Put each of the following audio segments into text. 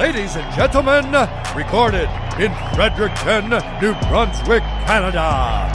Ladies and gentlemen, recorded in Fredericton, New Brunswick, Canada,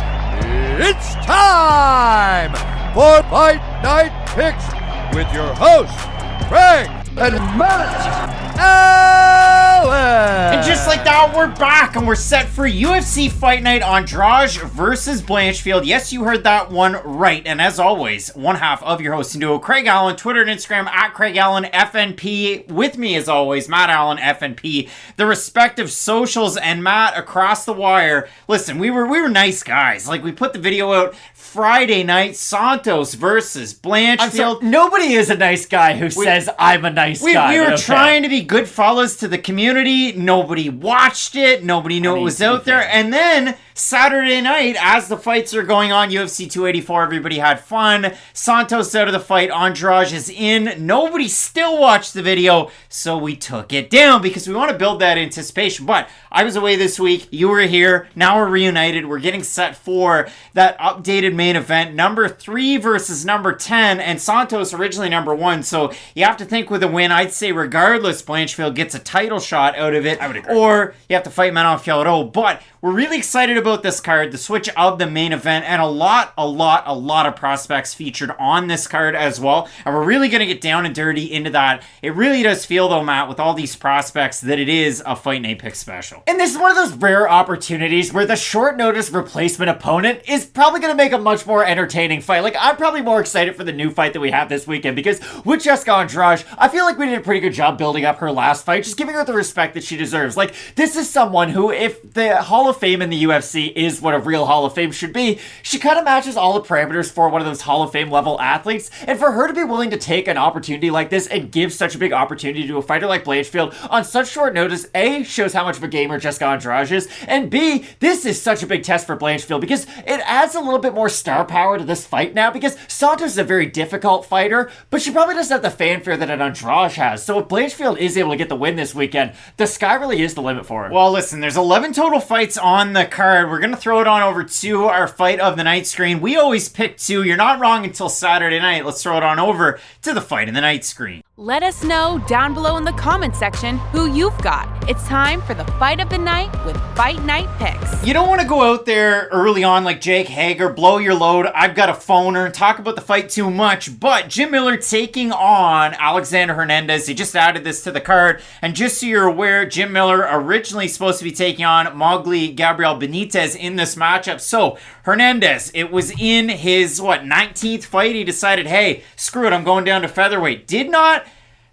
it's time for Fight Night Picks with your hosts, Craig and Matt Allen. And just like that, we're back and we're set for UFC Fight Night. Andrade versus Blanchfield. Yes, you heard that one right. And as always, one half of your hosting duo, Craig Allen, Twitter and Instagram at Craig Allen FNP. With me, as always, Matt Allen FNP. The respective socials, and Matt across the wire. Listen, we were nice guys. Like, we put the video out Friday night, Santos versus Blanchfield. Nobody is a nice guy who says I'm a nice guy. We were trying to be good fellas to the community. Nobody watched it. Nobody knew it was out there. And then Saturday night, as the fights are going on, UFC 284, everybody had fun. Santos out of the fight. Andrade is in. Nobody still watched the video, so we took it down because we want to build that anticipation. But I was away this week. You were here. Now we're reunited. We're getting set for that updated main event. Number 3 versus number 10. And Santos originally number 1. So you have to think with a win. I'd say regardless, Blanchfield gets a title shot out of it. I would agree. Or you have to fight Manon Fiorot. But we're really excited about this card, the switch of the main event, and a lot of prospects featured on this card as well. And we're really going to get down and dirty into that. It really does feel, though, Matt, with all these prospects, that it is a Fight Night Pick special. And this is one of those rare opportunities where the short notice replacement opponent is probably going to make a much more entertaining fight. Like, I'm probably more excited for the new fight that we have this weekend because with Jessica Andrade, I feel like we did a pretty good job building up her last fight, just giving her the respect that she deserves. Like, this is someone who, if the Hall of Fame in the UFC is what a real Hall of Fame should be, she kind of matches all the parameters for one of those Hall of Fame level athletes. And for her to be willing to take an opportunity like this and give such a big opportunity to a fighter like Blanchfield on such short notice, A, shows how much of a gamer Jessica Andrade is, and B, this is such a big test for Blanchfield because it adds a little bit more star power to this fight now because Santos is a very difficult fighter, but she probably doesn't have the fanfare that an Andrade has. So if Blanchfield is able to get the win this weekend, the sky really is the limit for her. Well, listen, there's 11 total fights on the card. We're going to throw it on over to our fight of the night screen. We always pick 2. You're not wrong until Saturday night. Let's throw it on over to the fight of the night screen. Let us know down below in the comment section who you've got. It's time for the fight of the night with Fight Night Picks. You don't want to go out there early on like Jake Hager, blow your load, I've got a phoner, and talk about the fight too much, but Jim Miller taking on Alexander Hernandez. He just added this to the card, and just so you're aware, Jim Miller originally supposed to be taking on Mowgli Gabriel Benitez in this matchup. So Hernandez, it was in his 19th fight, he decided, hey, screw it, I'm going down to featherweight.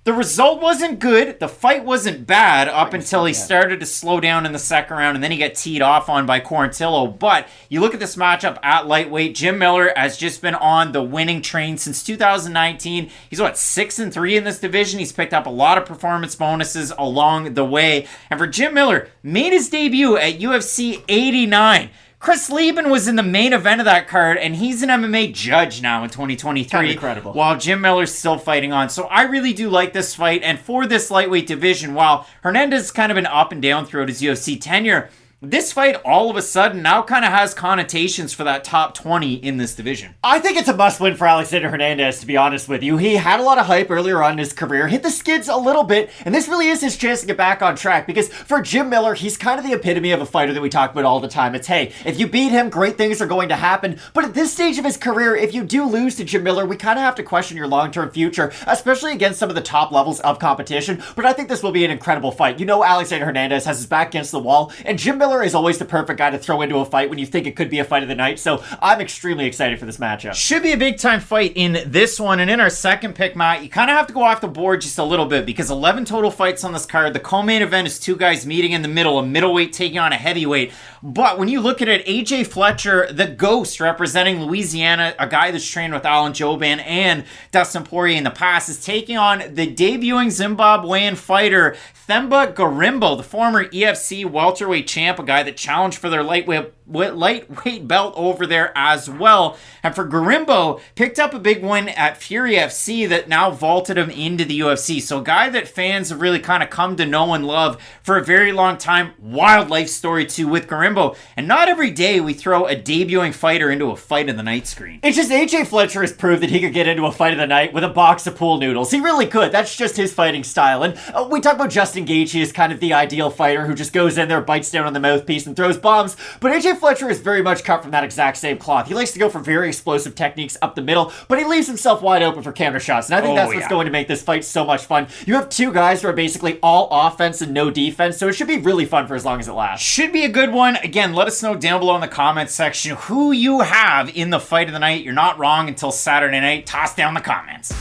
The result wasn't good. The fight wasn't bad up until he started to slow down in the second round, and then he got teed off on by Quarantillo. But you look at this matchup at lightweight, Jim Miller has just been on the winning train since 2019. He's 6-3 in this division. He's picked up a lot of performance bonuses along the way. And for Jim Miller, made his debut at UFC 89. Chris Lieben was in the main event of that card, and he's an MMA judge now in 2023. Kind of incredible. While Jim Miller's still fighting on. So I really do like this fight, and for this lightweight division, while Hernandez has kind of been up and down throughout his UFC tenure, this fight all of a sudden now kind of has connotations for that top 20 in this division. I think it's a must-win for Alexander Hernandez, to be honest with you. He had a lot of hype earlier on in his career, hit the skids a little bit, and this really is his chance to get back on track because for Jim Miller, he's kind of the epitome of a fighter that we talk about all the time. It's, hey, if you beat him, great things are going to happen, but at this stage of his career, if you do lose to Jim Miller, we kind of have to question your long-term future, especially against some of the top levels of competition, but I think this will be an incredible fight. You know Alexander Hernandez has his back against the wall, and Jim Miller is always the perfect guy to throw into a fight when you think it could be a fight of the night. So I'm extremely excited for this matchup. Should be a big time fight in this one. And in our second pick, Matt, you kind of have to go off the board just a little bit because 11 total fights on this card. The co-main event is 2 guys meeting in the middle, a middleweight taking on a heavyweight. But when you look at it, AJ Fletcher, the ghost representing Louisiana, a guy that's trained with Alan Jouban and Dustin Poirier in the past, is taking on the debuting Zimbabwean fighter Themba Gorimbo, the former EFC welterweight champ, a guy that challenged for their lightweight lightweight belt over there as well. And for Gorimbo, picked up a big win at Fury FC that now vaulted him into the UFC. So a guy that fans have really kind of come to know and love for a very long time. Wild life story too with Gorimbo. And not every day we throw a debuting fighter into a fight of the night screen. It's just AJ Fletcher has proved that he could get into a fight of the night with a box of pool noodles. He really could. That's just his fighting style. And we talk about Justin Gaethje as kind of the ideal fighter who just goes in there, bites down on the mouthpiece, and throws bombs. But AJ Fletcher is very much cut from that exact same cloth. He likes to go for very explosive techniques up the middle, but he leaves himself wide open for counter shots. And I think that's what's going to make this fight so much fun. You have two guys who are basically all offense and no defense, so it should be really fun for as long as it lasts. Should be a good one. Again, let us know down below in the comments section who you have in the fight of the night. You're not wrong until Saturday night. Toss down the comments.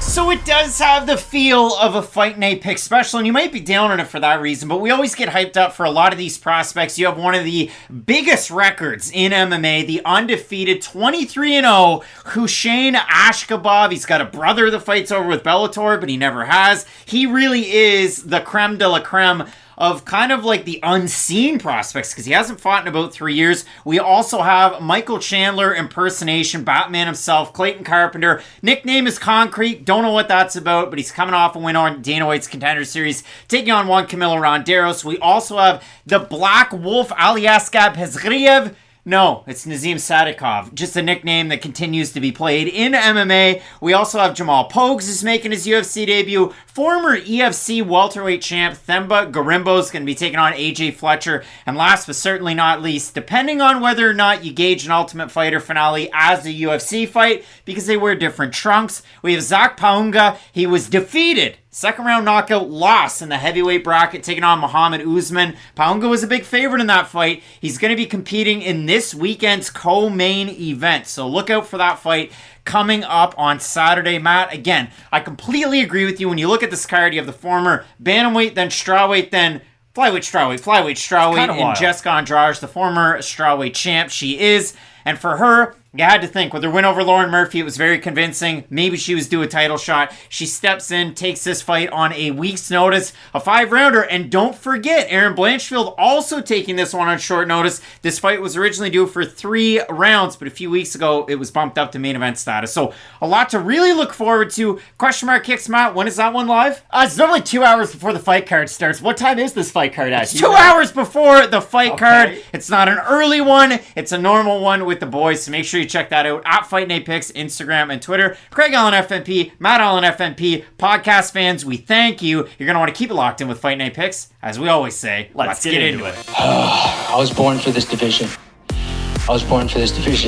So it does have the feel of a Fight Night pick special, and you might be down on it for that reason, but we always get hyped up for a lot of these prospects. You have one of the biggest records in MMA, the undefeated 23-0 Khusein Askhabov. He's got a brother that fights over with Bellator, but he never has. He really is the creme de la creme of kind of like the unseen prospects because he hasn't fought in about 3 years. We also have Michael Chandler impersonation, Batman himself, Clayton Carpenter. Nickname is Concrete. Don't know what that's about, but he's coming off a win on Dana White's Contender Series, taking on Juancamilo Ronderos. We also have the Black Wolf Askhabov. No, it's Nazim Sadykhov, just a nickname that continues to be played in MMA. We also have Jamal Pogues is making his UFC debut. Former EFC welterweight champ Themba Gorimbo is going to be taking on AJ Fletcher. And last but certainly not least, depending on whether or not you gauge an Ultimate Fighter finale as a UFC fight, because they wear different trunks, we have Zach Pauga. He was defeated. Second round knockout loss in the heavyweight bracket, taking on Muhammad Usman. Pauga was a big favorite in that fight. He's going to be competing in this weekend's co-main event. So look out for that fight coming up on Saturday. Matt, again, I completely agree with you. When you look at this card, you have the former bantamweight, then strawweight, then flyweight, and Jessica Andrade, the former strawweight champ. She is. And for her, you had to think, with her win over Lauren Murphy, it was very convincing. Maybe she was due a title shot. She steps in, takes this fight on a week's notice, a 5-rounder. And don't forget, Erin Blanchfield also taking this one on short notice. This fight was originally due for 3 rounds, but a few weeks ago, it was bumped up to main event status. So a lot to really look forward to. Question mark kicks, Matt. When is that one live? It's normally 2 hours before the fight card starts. What time is this fight card at? It's 2 hours before the fight card. It's not an early one. It's a normal one with the boys. So make sure you check that out at Fight Night Picks, Instagram and Twitter. Craig Allen FNP, Matt Allen FNP. Podcast fans, we thank you. You're going to want to keep it locked in with Fight Night Picks. As we always say, let's get into it. I was born for this division.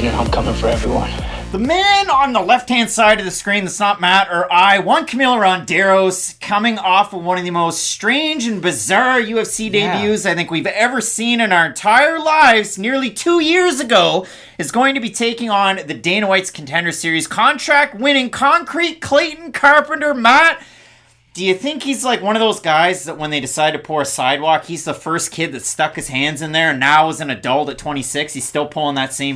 And I'm coming for everyone. The man on the left-hand side of the screen that's not Matt or I, Juancamilo Ronderos, coming off of one of the most strange and bizarre UFC debuts I think we've ever seen in our entire lives, nearly 2 years ago, is going to be taking on the Dana White's Contender Series contract-winning Concrete Clayton Carpenter. Matt, do you think he's like one of those guys that when they decide to pour a sidewalk, he's the first kid that stuck his hands in there and now as an adult at 26, he's still pulling that same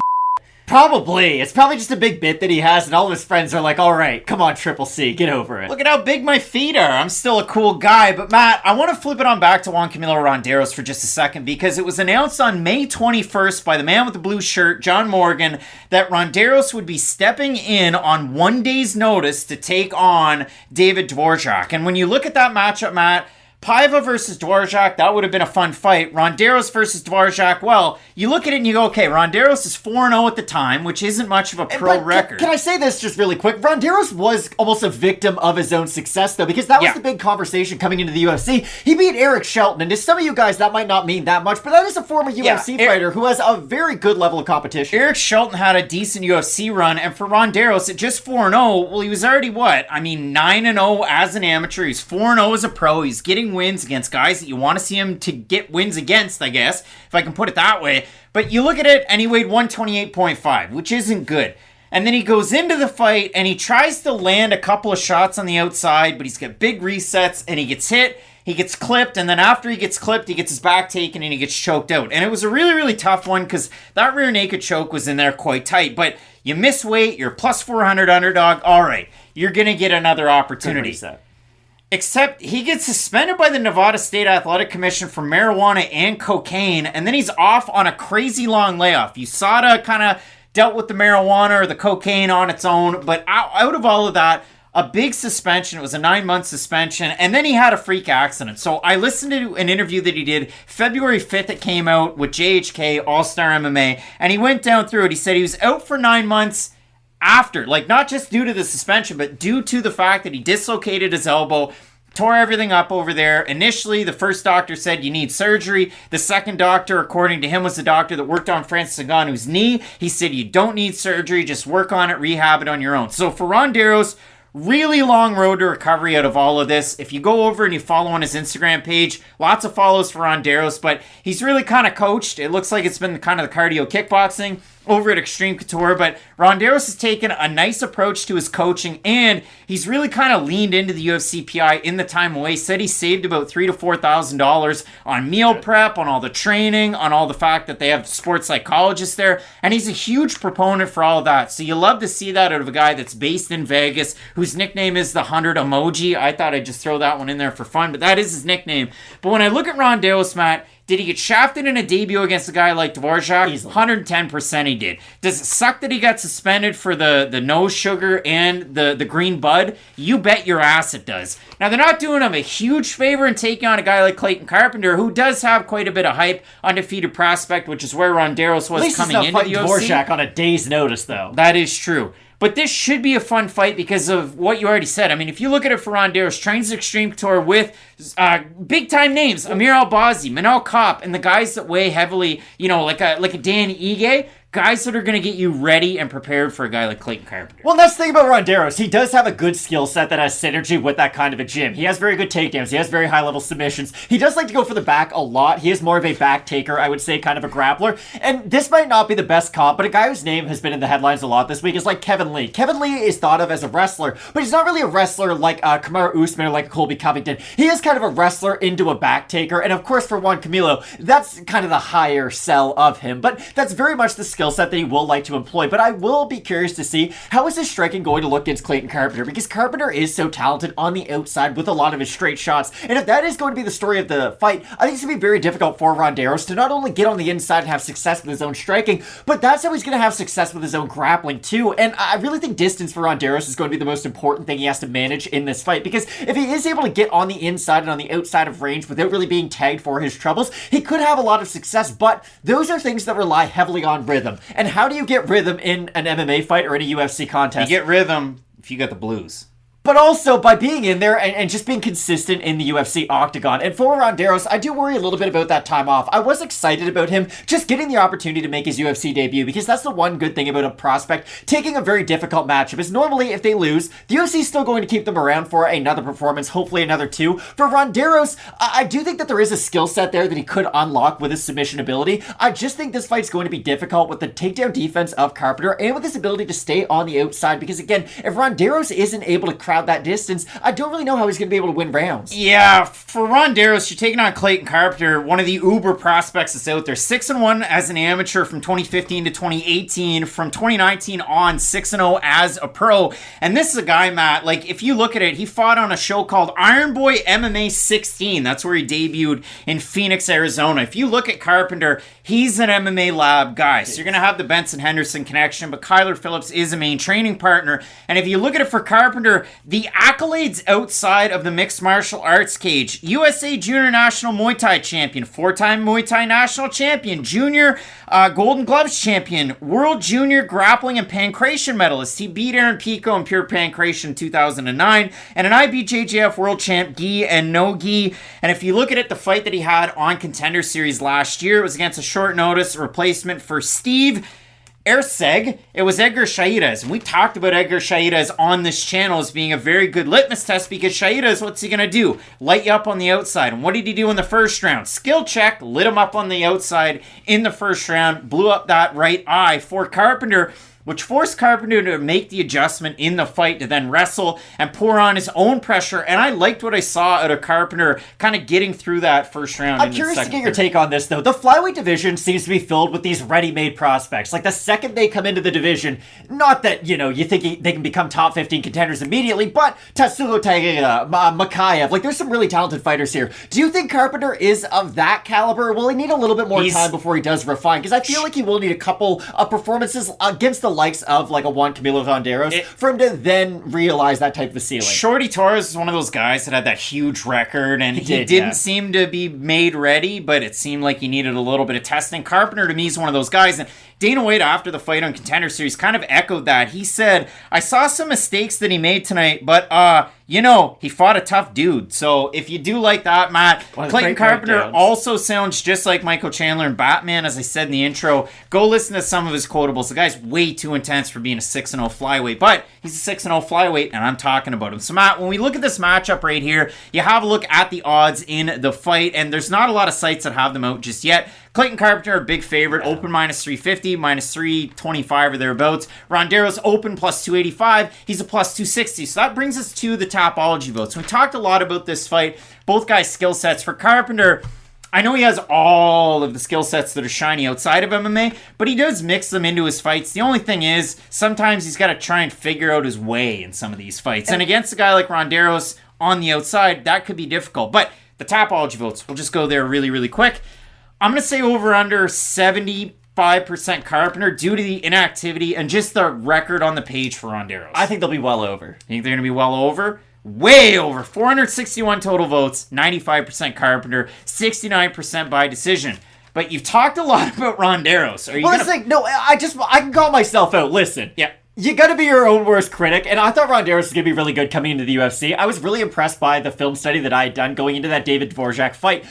Probably. It's probably just a big bit that he has, and all of his friends are like, all right, come on, Triple C, get over it. Look at how big my feet are. I'm still a cool guy. But Matt, I want to flip it on back to Juancamilo Ronderos for just a second, because it was announced on May 21st by the man with the blue shirt, John Morgan, that Ronderos would be stepping in on 1 day's notice to take on David Dvorak. And when you look at that matchup, Matt, Paiva versus Dvorak, that would have been a fun fight. Ronderos versus Dvorak, well, you look at it and you go, okay, Ronderos is 4-0 at the time, which isn't much of a pro record. Can I say this just really quick? Ronderos was almost a victim of his own success, though, because that was the big conversation coming into the UFC. He beat Eric Shelton, and to some of you guys, that might not mean that much, but that is a former UFC fighter who has a very good level of competition. Eric Shelton had a decent UFC run, and for Ronderos, at just 4-0, well, he was already, 9-0 as an amateur. He's 4-0 as a pro. He's getting wins against guys that you want to see him to get wins against, I guess, if I can put it that way. But you look at it, and he weighed 128.5, which isn't good. And then he goes into the fight, and he tries to land a couple of shots on the outside, but he's got big resets, and he gets hit, he gets clipped, and then after he gets clipped, he gets his back taken, and he gets choked out. And it was a really, really tough one, because that rear naked choke was in there quite tight. But you miss weight, you're plus 400 underdog, all right, you're going to get another opportunity. Except he gets suspended by the Nevada State Athletic Commission for marijuana and cocaine, and then he's off on a crazy long layoff. USADA kind of dealt with the marijuana or the cocaine on its own, but out of all of that, a big suspension. It was a 9-month suspension, and then he had a freak accident. So I listened to an interview that he did February 5th. It came out with JHK, All-Star MMA, and he went down through it. He said he was out for 9 months after, like not just due to the suspension, but due to the fact that he dislocated his elbow, tore everything up over there. Initially, the first doctor said you need surgery. The second doctor, according to him, was the doctor that worked on Francis Ngannou's knee. He said you don't need surgery, just work on it, rehab it on your own. So for Ronderos, really long road to recovery out of all of this. If you go over and you follow on his Instagram page, lots of follows for Ronderos, but he's really kind of coached. It looks like it's been kind of the cardio kickboxing over at Extreme Couture, but Ronderos has taken a nice approach to his coaching, and he's really kind of leaned into the UFC PI in the time away. Said he saved about $3,000 to $4,000 on meal prep, on all the training, on all the fact that they have sports psychologists there, and he's a huge proponent for all of that. So you love to see that out of a guy that's based in Vegas, whose nickname is the 100 Emoji. I thought I'd just throw that one in there for fun, but that is his nickname. But when I look at Ronderos, Matt, did he get shafted in a debut against a guy like Dvorak? Easily. 110% he did. Does it suck that he got suspended for the no sugar and the green bud? You bet your ass it does. Now, they're not doing him a huge favor in taking on a guy like Clayton Carpenter, who does have quite a bit of hype, undefeated prospect, which is where Ronderos was coming into the UFC. Dvorak on a day's notice, though. That is true. But this should be a fun fight because of what you already said. I mean, if you look at it for Ronderos, trains Extreme Couture with big-time names, Amir Albazi, Manel Kopp, and the guys that weigh heavily, you know, like a Dan Ige, guys that are going to get you ready and prepared for a guy like Clayton Carpenter. Well, that's the thing about Ronderos. He does have a good skill set that has synergy with that kind of a gym. He has very good takedowns. He has very high-level submissions. He does like to go for the back a lot. He is more of a back taker, I would say, kind of a grappler. And this might not be the best comp, but a guy whose name has been in the headlines a lot this week is like Kevin Lee. Kevin Lee is thought of as a wrestler, but he's not really a wrestler like Kamaru Usman or like Colby Covington. He is kind of a wrestler into a back taker. And of course, for Juancamilo, that's kind of the higher sell of him. But that's very much the skill set that he will like to employ. But I will be curious to see how is his striking going to look against Clayton Carpenter, because Carpenter is so talented on the outside with a lot of his straight shots. And if that is going to be the story of the fight, I think it's going to be very difficult for Ronderos to not only get on the inside and have success with his own striking, but that's how he's going to have success with his own grappling too. And I really think distance for Ronderos is going to be the most important thing he has to manage in this fight, because if he is able to get on the inside and on the outside of range without really being tagged for his troubles, he could have a lot of success. But those are things that rely heavily on rhythm. And how do you get rhythm in an MMA fight or in a UFC contest? You get rhythm if you got the blues. But also by being in there and just being consistent in the UFC octagon. And for Ronderos, I do worry a little bit about that time off. I was excited about him just getting the opportunity to make his UFC debut, because that's the one good thing about a prospect taking a very difficult matchup is normally if they lose, the UFC is still going to keep them around for another performance, hopefully another two. For Ronderos, I do think that there is a skill set there that he could unlock with his submission ability. I just think this fight's going to be difficult with the takedown defense of Carpenter and with his ability to stay on the outside, because again, if Ronderos isn't able to crowd that distance, I don't really know how he's going to be able to win rounds. Yeah, for Ronderos, you're taking on Clayton Carpenter, one of the uber prospects that's out there. 6-1 as an amateur from 2015 to 2018. From 2019 on, 6-0 as a pro. And this is a guy, Matt, like if you look at it, he fought on a show called Iron Boy MMA 16. That's where he debuted in Phoenix, Arizona. If you look at Carpenter, he's an MMA lab guy. So you're going to have the Benson Henderson connection, but Kyler Phillips is a main training partner. And if you look at it for Carpenter, the accolades outside of the mixed martial arts cage: USA Junior National Muay Thai champion, 4-time Muay Thai national champion, junior Golden Gloves champion, World Junior Grappling and Pancration medalist. He beat Aaron Pico in pure pancration in 2009, and an IBJJF world champ, gi and no gi. And if you look at it, the fight that he had on Contender Series last year, it was against a short notice replacement for Steve Erceg. It was Edgar Chairez, and we talked about Edgar Chairez on this channel as being a very good litmus test, because Chairez, what's he going to do? Light you up on the outside. And what did he do in the first round? Skill check, lit him up on the outside in the first round, blew up that right eye. For Carpenter, which forced Carpenter to make the adjustment in the fight to then wrestle and pour on his own pressure. And I liked what I saw out of Carpenter kind of getting through that first round. I'm curious to get your take on this, though. The flyweight division seems to be filled with these ready-made prospects. Like, the second they come into the division, not that, you think they can become top 15 contenders immediately, but Tatsugo Taira, Makayev, like, there's some really talented fighters here. Do you think Carpenter is of that caliber? Will he need a little bit more time before he does refine? Because I feel like he will need a couple of performances against the likes of, like, a Juancamilo Ronderos for him to then realize that type of a ceiling. Shorty Torres is one of those guys that had that huge record, and he didn't seem to be made ready, but it seemed like he needed a little bit of testing. Carpenter, to me, is one of those guys, and Dana White, after the fight on Contender Series, kind of echoed that. He said, I saw some mistakes that he made tonight, but, he fought a tough dude. So if you do like that, Matt, Clayton Carpenter also sounds just like Michael Chandler in Batman, as I said in the intro. Go listen to some of his quotables. The guy's way too intense for being a 6-0 flyweight, but he's a 6-0 flyweight, and I'm talking about him. So, Matt, when we look at this matchup right here, you have a look at the odds in the fight, and there's not a lot of sites that have them out just yet. Clayton Carpenter, a big favorite, open minus 350, minus 325 or thereabouts. Ronderos open plus 285. He's a plus 260. So that brings us to the Tapology votes. We talked a lot about this fight, both guys' skill sets. For Carpenter, I know he has all of the skill sets that are shiny outside of MMA, but he does mix them into his fights. The only thing is, sometimes he's got to try and figure out his way in some of these fights. And against a guy like Ronderos on the outside, that could be difficult. But the Tapology votes, we'll just go there really, really quick. I'm going to say over under 75% Carpenter due to the inactivity and just the record on the page for Ronderos. I think they'll be well over. You think they're going to be well over? Way over. 461 total votes, 95% Carpenter, 69% by decision. But you've talked a lot about Ronderos. I can call myself out. Listen. Yeah. You gotta be your own worst critic, and I thought Ronderos was gonna be really good coming into the UFC. I was really impressed by the film study that I had done going into that David Dvorak fight.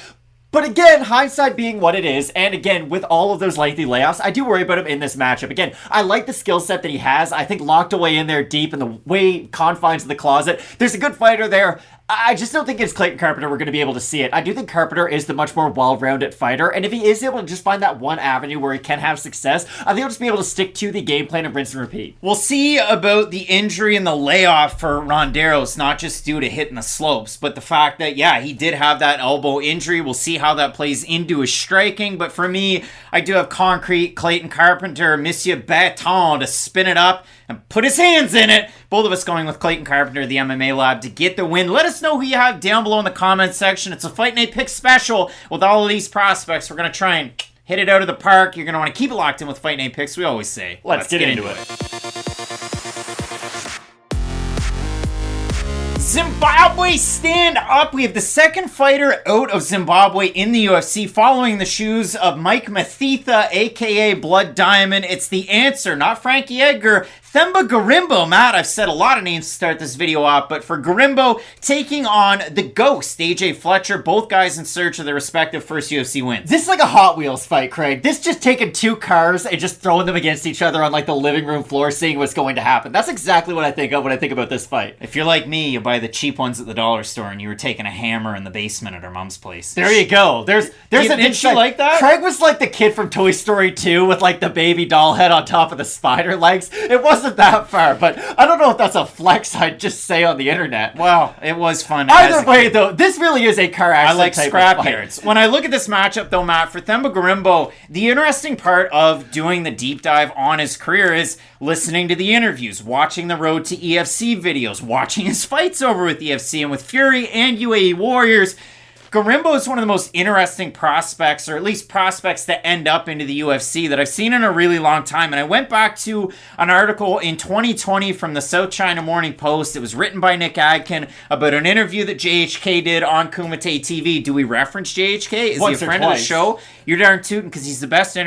But again, hindsight being what it is, and again, with all of those lengthy layoffs, I do worry about him in this matchup. Again, I like the skill set that he has. I think locked away in there deep in the way confines of the closet. There's a good fighter there. I just don't think it's Clayton Carpenter we're going to be able to see it. I do think Carpenter is the much more well-rounded fighter, and if he is able to just find that one avenue where he can have success, I think he'll just be able to stick to the game plan and rinse and repeat. We'll see about the injury and the layoff for Ronderos, not just due to hitting the slopes, but the fact that, he did have that elbow injury. We'll see how that plays into his striking, but for me, I do have concrete Clayton Carpenter, Monsieur Baton, to spin it up and put his hands in it. Both of us going with Clayton Carpenter, the MMA Lab, to get the win. Let us know who you have down below in the comments section. It's a Fight Night Pick special with all of these prospects. We're going to try and hit it out of the park. You're going to want to keep it locked in with Fight Night Picks, we always say. Let's get into it. Zimbabwe, stand up. We have the second fighter out of Zimbabwe in the UFC, following the shoes of Mike Mathitha, a.k.a. Blood Diamond. It's the answer, not Frankie Edgar. Themba Gorimbo. Matt, I've said a lot of names to start this video off, but for Gorimbo, taking on the Ghost, AJ Fletcher, both guys in search of their respective first UFC wins. This is like a Hot Wheels fight, Craig. This just taking two cars and just throwing them against each other on like the living room floor, seeing what's going to happen. That's exactly what I think of when I think about this fight. If you're like me, you buy the cheap ones at the dollar store, and you were taking a hammer in the basement at her mom's place. There you go. There's didn't she like that? Craig was like the kid from Toy Story 2 with like the baby doll head on top of the spider legs. It wasn't that far, but I don't know if that's a flex I'd just say on the internet. Well, it was fun. Either way, though, this really is a car accident. I like scrap yards. When I look at this matchup, though, Matt, for Themba Gorimbo, the interesting part of doing the deep dive on his career is listening to the interviews, watching the Road to EFC videos, watching his fights over with EFC and with Fury and UAE Warriors. Gorimbo is one of the most interesting prospects, or at least prospects that end up into the UFC, that I've seen in a really long time. And I went back to an article in 2020 from the South China Morning Post. It was written by Nick Adkin about an interview that JHK did on Kumite TV. Do we reference JHK? Is he a friend of the show? You're darn tootin', because he's the best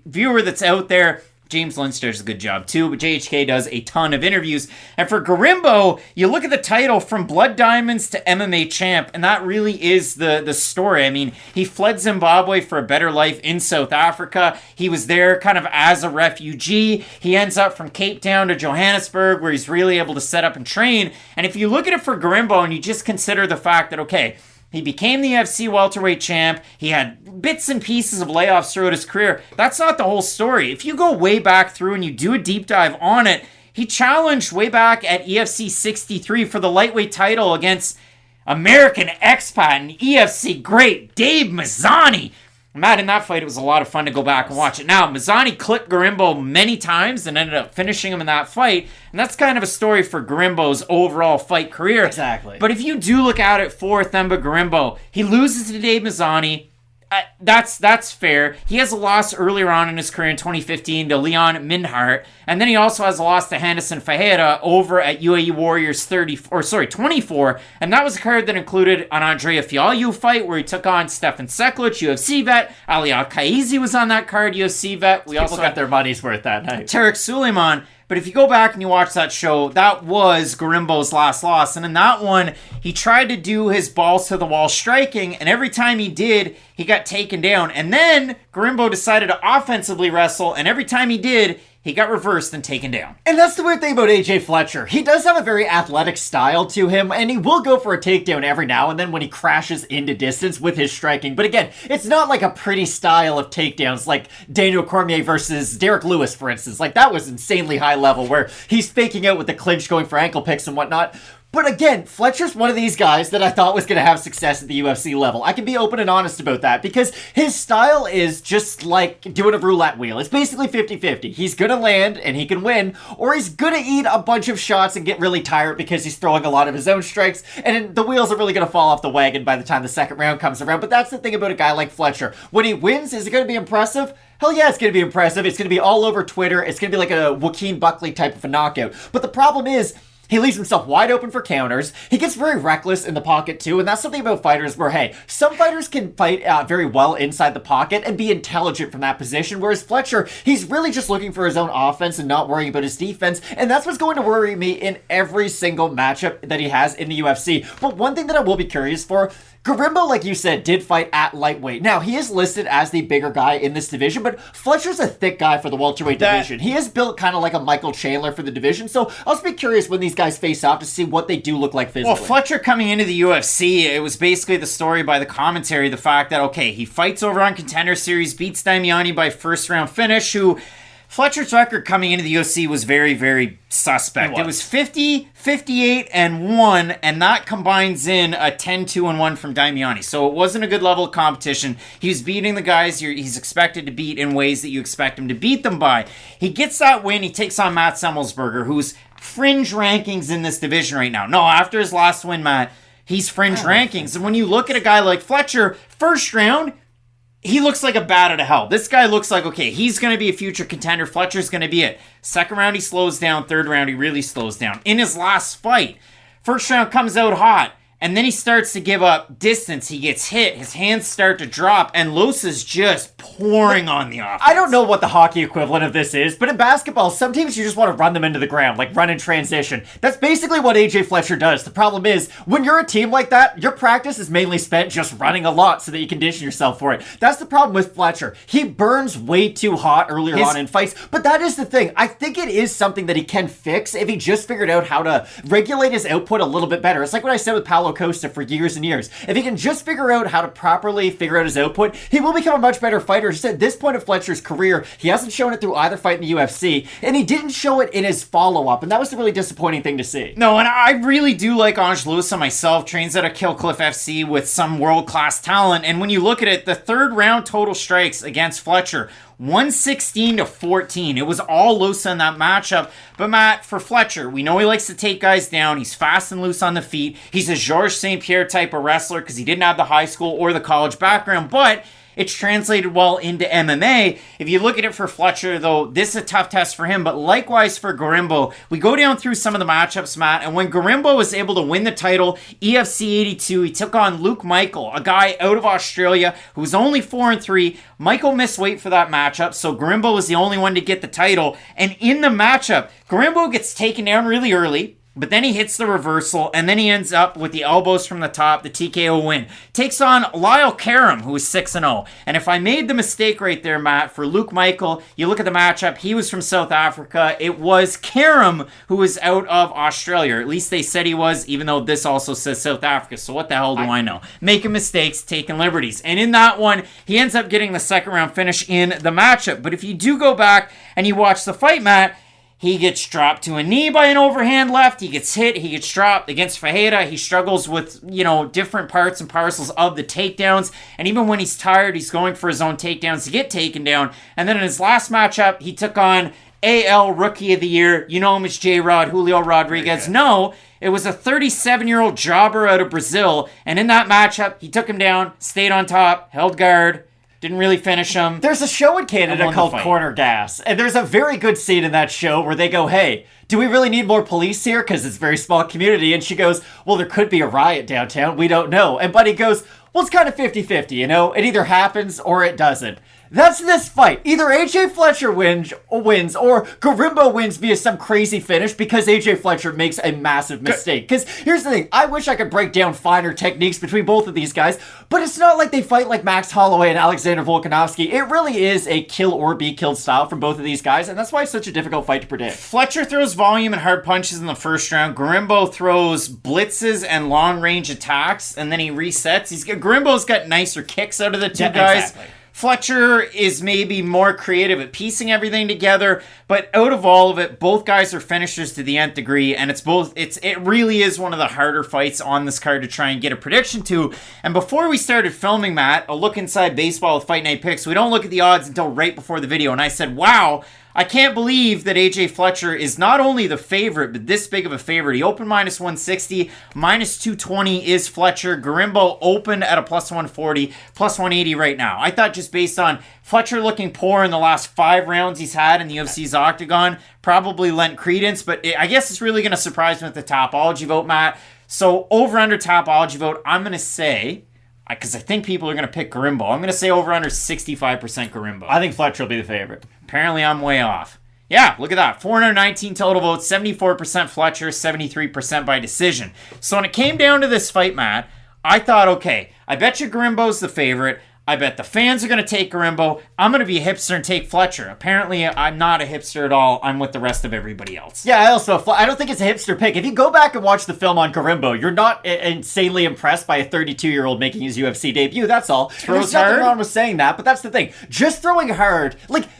viewer that's out there. James Lynch does a good job too, but JHK does a ton of interviews. And for Gorimbo, you look at the title, From Blood Diamonds to MMA Champ, and that really is the story. I mean, he fled Zimbabwe for a better life in South Africa. He was there kind of as a refugee. He ends up from Cape Town to Johannesburg, where he's really able to set up and train. And if you look at it for Gorimbo and you just consider the fact that, okay, He became the UFC welterweight champ. He had bits and pieces of layoffs throughout his career. That's not the whole story. If you go way back through and you do a deep dive on it, he challenged way back at UFC 63 for the lightweight title against American expat and EFC great Dave Mazzani. Matt, in that fight, it was a lot of fun to go back and watch it. Now, Mazzani clipped Gorimbo many times and ended up finishing him in that fight. And that's kind of a story for Gorimbo's overall fight career. Exactly. But if you do look at it for Themba Gorimbo, he loses to Dave Mazzani. That's fair. He has a loss earlier on in his career in 2015 to Leon Mindhart, and then he also has a loss to Henderson Ferreira over at UAE Warriors 24, and that was a card that included an Andrea Fialho fight where he took on Stefan Seklic, UFC vet. Ali Al-Kaizi was on that card, UFC vet. We also got their money's worth that night. Tarek Suleiman. But if you go back and you watch that show, that was Gorimbo's last loss. And in that one, he tried to do his balls to the wall striking, and every time he did, he got taken down. And then Gorimbo decided to offensively wrestle, and every time he did, he got reversed and taken down. And that's the weird thing about AJ Fletcher. He does have a very athletic style to him, and he will go for a takedown every now and then when he crashes into distance with his striking. But again, it's not like a pretty style of takedowns like Daniel Cormier versus Derek Lewis, for instance. Like, that was insanely high level where he's faking out with the clinch, going for ankle picks and whatnot. But again, Fletcher's one of these guys that I thought was going to have success at the UFC level. I can be open and honest about that because his style is just like doing a roulette wheel. It's basically 50-50. He's going to land and he can win, or he's going to eat a bunch of shots and get really tired because he's throwing a lot of his own strikes, and the wheels are really going to fall off the wagon by the time the second round comes around. But that's the thing about a guy like Fletcher. When he wins, is it going to be impressive? Hell yeah, it's going to be impressive. It's going to be all over Twitter. It's going to be like a Joaquin Buckley type of a knockout. But the problem is, he leaves himself wide open for counters. He gets very reckless in the pocket too, and that's something about fighters where, hey, some fighters can fight very well inside the pocket and be intelligent from that position, whereas Fletcher, he's really just looking for his own offense and not worrying about his defense, and that's what's going to worry me in every single matchup that he has in the UFC. But one thing that I will be curious for, Gorimbo, like you said, did fight at lightweight. Now, he is listed as the bigger guy in this division, but Fletcher's a thick guy for the welterweight division. He is built kind of like a Michael Chandler for the division, so I'll just be curious when these guys face off to see what they do look like physically. Well, Fletcher coming into the UFC, it was basically the story by the commentary, the fact that, okay, he fights over on Contender Series, beats Damiani by first round finish, who Fletcher's record coming into the UFC was very, very suspect. It was 50, 58, and 1, and that combines in a 10, 2, and 1 from Damiani. So it wasn't a good level of competition. He was beating the guys he's expected to beat in ways that you expect him to beat them by. He gets that win. He takes on Matt Semmelsberger, who's fringe rankings in this division right now. No, after his last win, Matt, he's fringe rankings. And when you look at a guy like Fletcher, first round, he looks like a bat out of hell. This guy looks like, okay, he's going to be a future contender. Fletcher's going to be it. Second round, he slows down. Third round, he really slows down. In his last fight, first round comes out hot, and then he starts to give up distance. He gets hit. His hands start to drop, and Los is just pouring on the offense. I don't know what the hockey equivalent of this is, but in basketball, some teams you just want to run them into the ground, like run in transition. That's basically what AJ Fletcher does. The problem is, when you're a team like that, your practice is mainly spent just running a lot so that you condition yourself for it. That's the problem with Fletcher. He burns way too hot earlier on in fights, but that is the thing. I think it is something that he can fix if he just figured out how to regulate his output a little bit better. It's like what I said with Paulo Costa for years and years. If he can just figure out how to properly figure out his output, he will become a much better fighter. Just at this point of Fletcher's career, he hasn't shown it through either fight in the UFC, and he didn't show it in his follow-up, and that was the really disappointing thing to see. No, and I really do like Ange Lewis myself, trains out of Killcliff FC with some world-class talent, and when you look at it, the third round total strikes against Fletcher, 116-14. It was all loose in that matchup. But Matt, for Fletcher, we know he likes to take guys down. He's fast and loose on the feet. He's a Georges St. Pierre type of wrestler because he didn't have the high school or the college background, but it's translated well into MMA. If you look at it for Fletcher, though, this is a tough test for him, but likewise for Gorimbo. We go down through some of the matchups, Matt, and when Gorimbo was able to win the title, EFC 82, he took on Luke Michael, a guy out of Australia who was only 4-3. Michael missed weight for that matchup, so Gorimbo was the only one to get the title. And in the matchup, Gorimbo gets taken down really early. But then he hits the reversal, and then he ends up with the elbows from the top, the TKO win. Takes on Lyle Karam, who is 6-0. And if I made the mistake right there, Matt, for Luke Michael, you look at the matchup, he was from South Africa. It was Karam who was out of Australia. Or at least they said he was, even though this also says South Africa. So what the hell do I know? Making mistakes, taking liberties. And in that one, he ends up getting the second round finish in the matchup. But if you do go back and you watch the fight, Matt, he gets dropped to a knee by an overhand left. He gets hit. He gets dropped against Fajeda. He struggles with, different parts and parcels of the takedowns. And even when he's tired, he's going for his own takedowns to get taken down. And then in his last matchup, he took on AL Rookie of the Year. You know him as J-Rod, Julio Rodriguez. No, it was a 37-year-old jobber out of Brazil. And in that matchup, he took him down, stayed on top, held guard. Didn't really finish him. There's a show in Canada called Corner Gas, and there's a very good scene in that show where they go, hey, do we really need more police here? Because it's a very small community. And she goes, well, there could be a riot downtown. We don't know. And Buddy goes, well, it's kind of 50-50, It either happens or it doesn't. That's this fight. Either AJ Fletcher wins or Gorimbo wins via some crazy finish because AJ Fletcher makes a massive mistake. Because here's the thing. I wish I could break down finer techniques between both of these guys, but it's not like they fight like Max Holloway and Alexander Volkanovski. It really is a kill or be killed style from both of these guys, and that's why it's such a difficult fight to predict. Fletcher throws volume and hard punches in the first round. Gorimbo throws blitzes and long-range attacks, and then he resets. Gorimbo's got nicer kicks out of the two guys. Exactly. Fletcher is maybe more creative at piecing everything together, but out of all of it, both guys are finishers to the nth degree, and it really is one of the harder fights on this card to try and get a prediction to. And before we started filming, Matt, a look inside baseball with Fight Night Picks, we don't look at the odds until right before the video, and I said, wow, I can't believe that AJ Fletcher is not only the favorite, but this big of a favorite. He opened minus 160, minus 220 is Fletcher. Gorimbo opened at a plus 140, plus 180 right now. I thought just based on Fletcher looking poor in the last 5 rounds he's had in the UFC's Octagon, probably lent credence, but I guess it's really going to surprise me with the Topology vote, Matt. So over under Topology vote, I'm going to say, because I think people are going to pick Gorimbo, I'm going to say over under 65% Gorimbo. I think Fletcher will be the favorite. Apparently I'm way off. Yeah, look at that. 419 total votes, 74% Fletcher, 73% by decision. So when it came down to this fight, Matt, I thought, okay, I bet you Gorimbo's the favorite. I bet the fans are going to take Gorimbo. I'm going to be a hipster and take Fletcher. Apparently, I'm not a hipster at all. I'm with the rest of everybody else. Yeah, I don't think it's a hipster pick. If you go back and watch the film on Gorimbo, you're not insanely impressed by a 32-year-old making his UFC debut. That's all. There's nothing wrong with saying that, but that's the thing. Just throwing hard,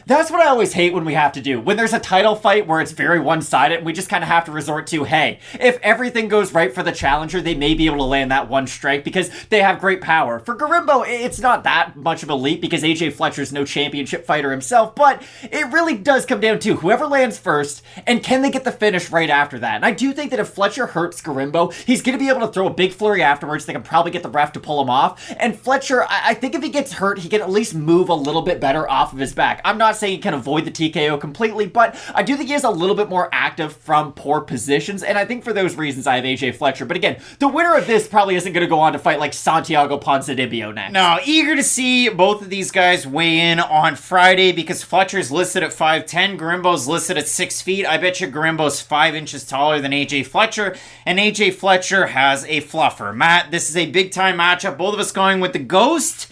that's what I always hate when we have to do. When there's a title fight where it's very one-sided, and we just kind of have to resort to, hey, if everything goes right for the challenger, they may be able to land that one strike because they have great power. For Gorimbo, it's not that much of a leap because AJ Fletcher's no championship fighter himself, but it really does come down to whoever lands first and can they get the finish right after that. And I do think that if Fletcher hurts Gorimbo, he's going to be able to throw a big flurry afterwards. They can probably get the ref to pull him off. And Fletcher, I think if he gets hurt, he can at least move a little bit better off of his back. I'm not saying he can avoid the TKO completely, but I do think he is a little bit more active from poor positions. And I think for those reasons, I have AJ Fletcher. But again, the winner of this probably isn't going to go on to fight like Santiago Ponzinibbio next. No, eager to see both of these guys weigh in on Friday because Fletcher's listed at 5'10", Gorimbo's listed at 6 feet. I bet you Gorimbo's 5 inches taller than AJ Fletcher, and AJ Fletcher has a fluffer. Matt, this is a big-time matchup. Both of us going with the Ghost,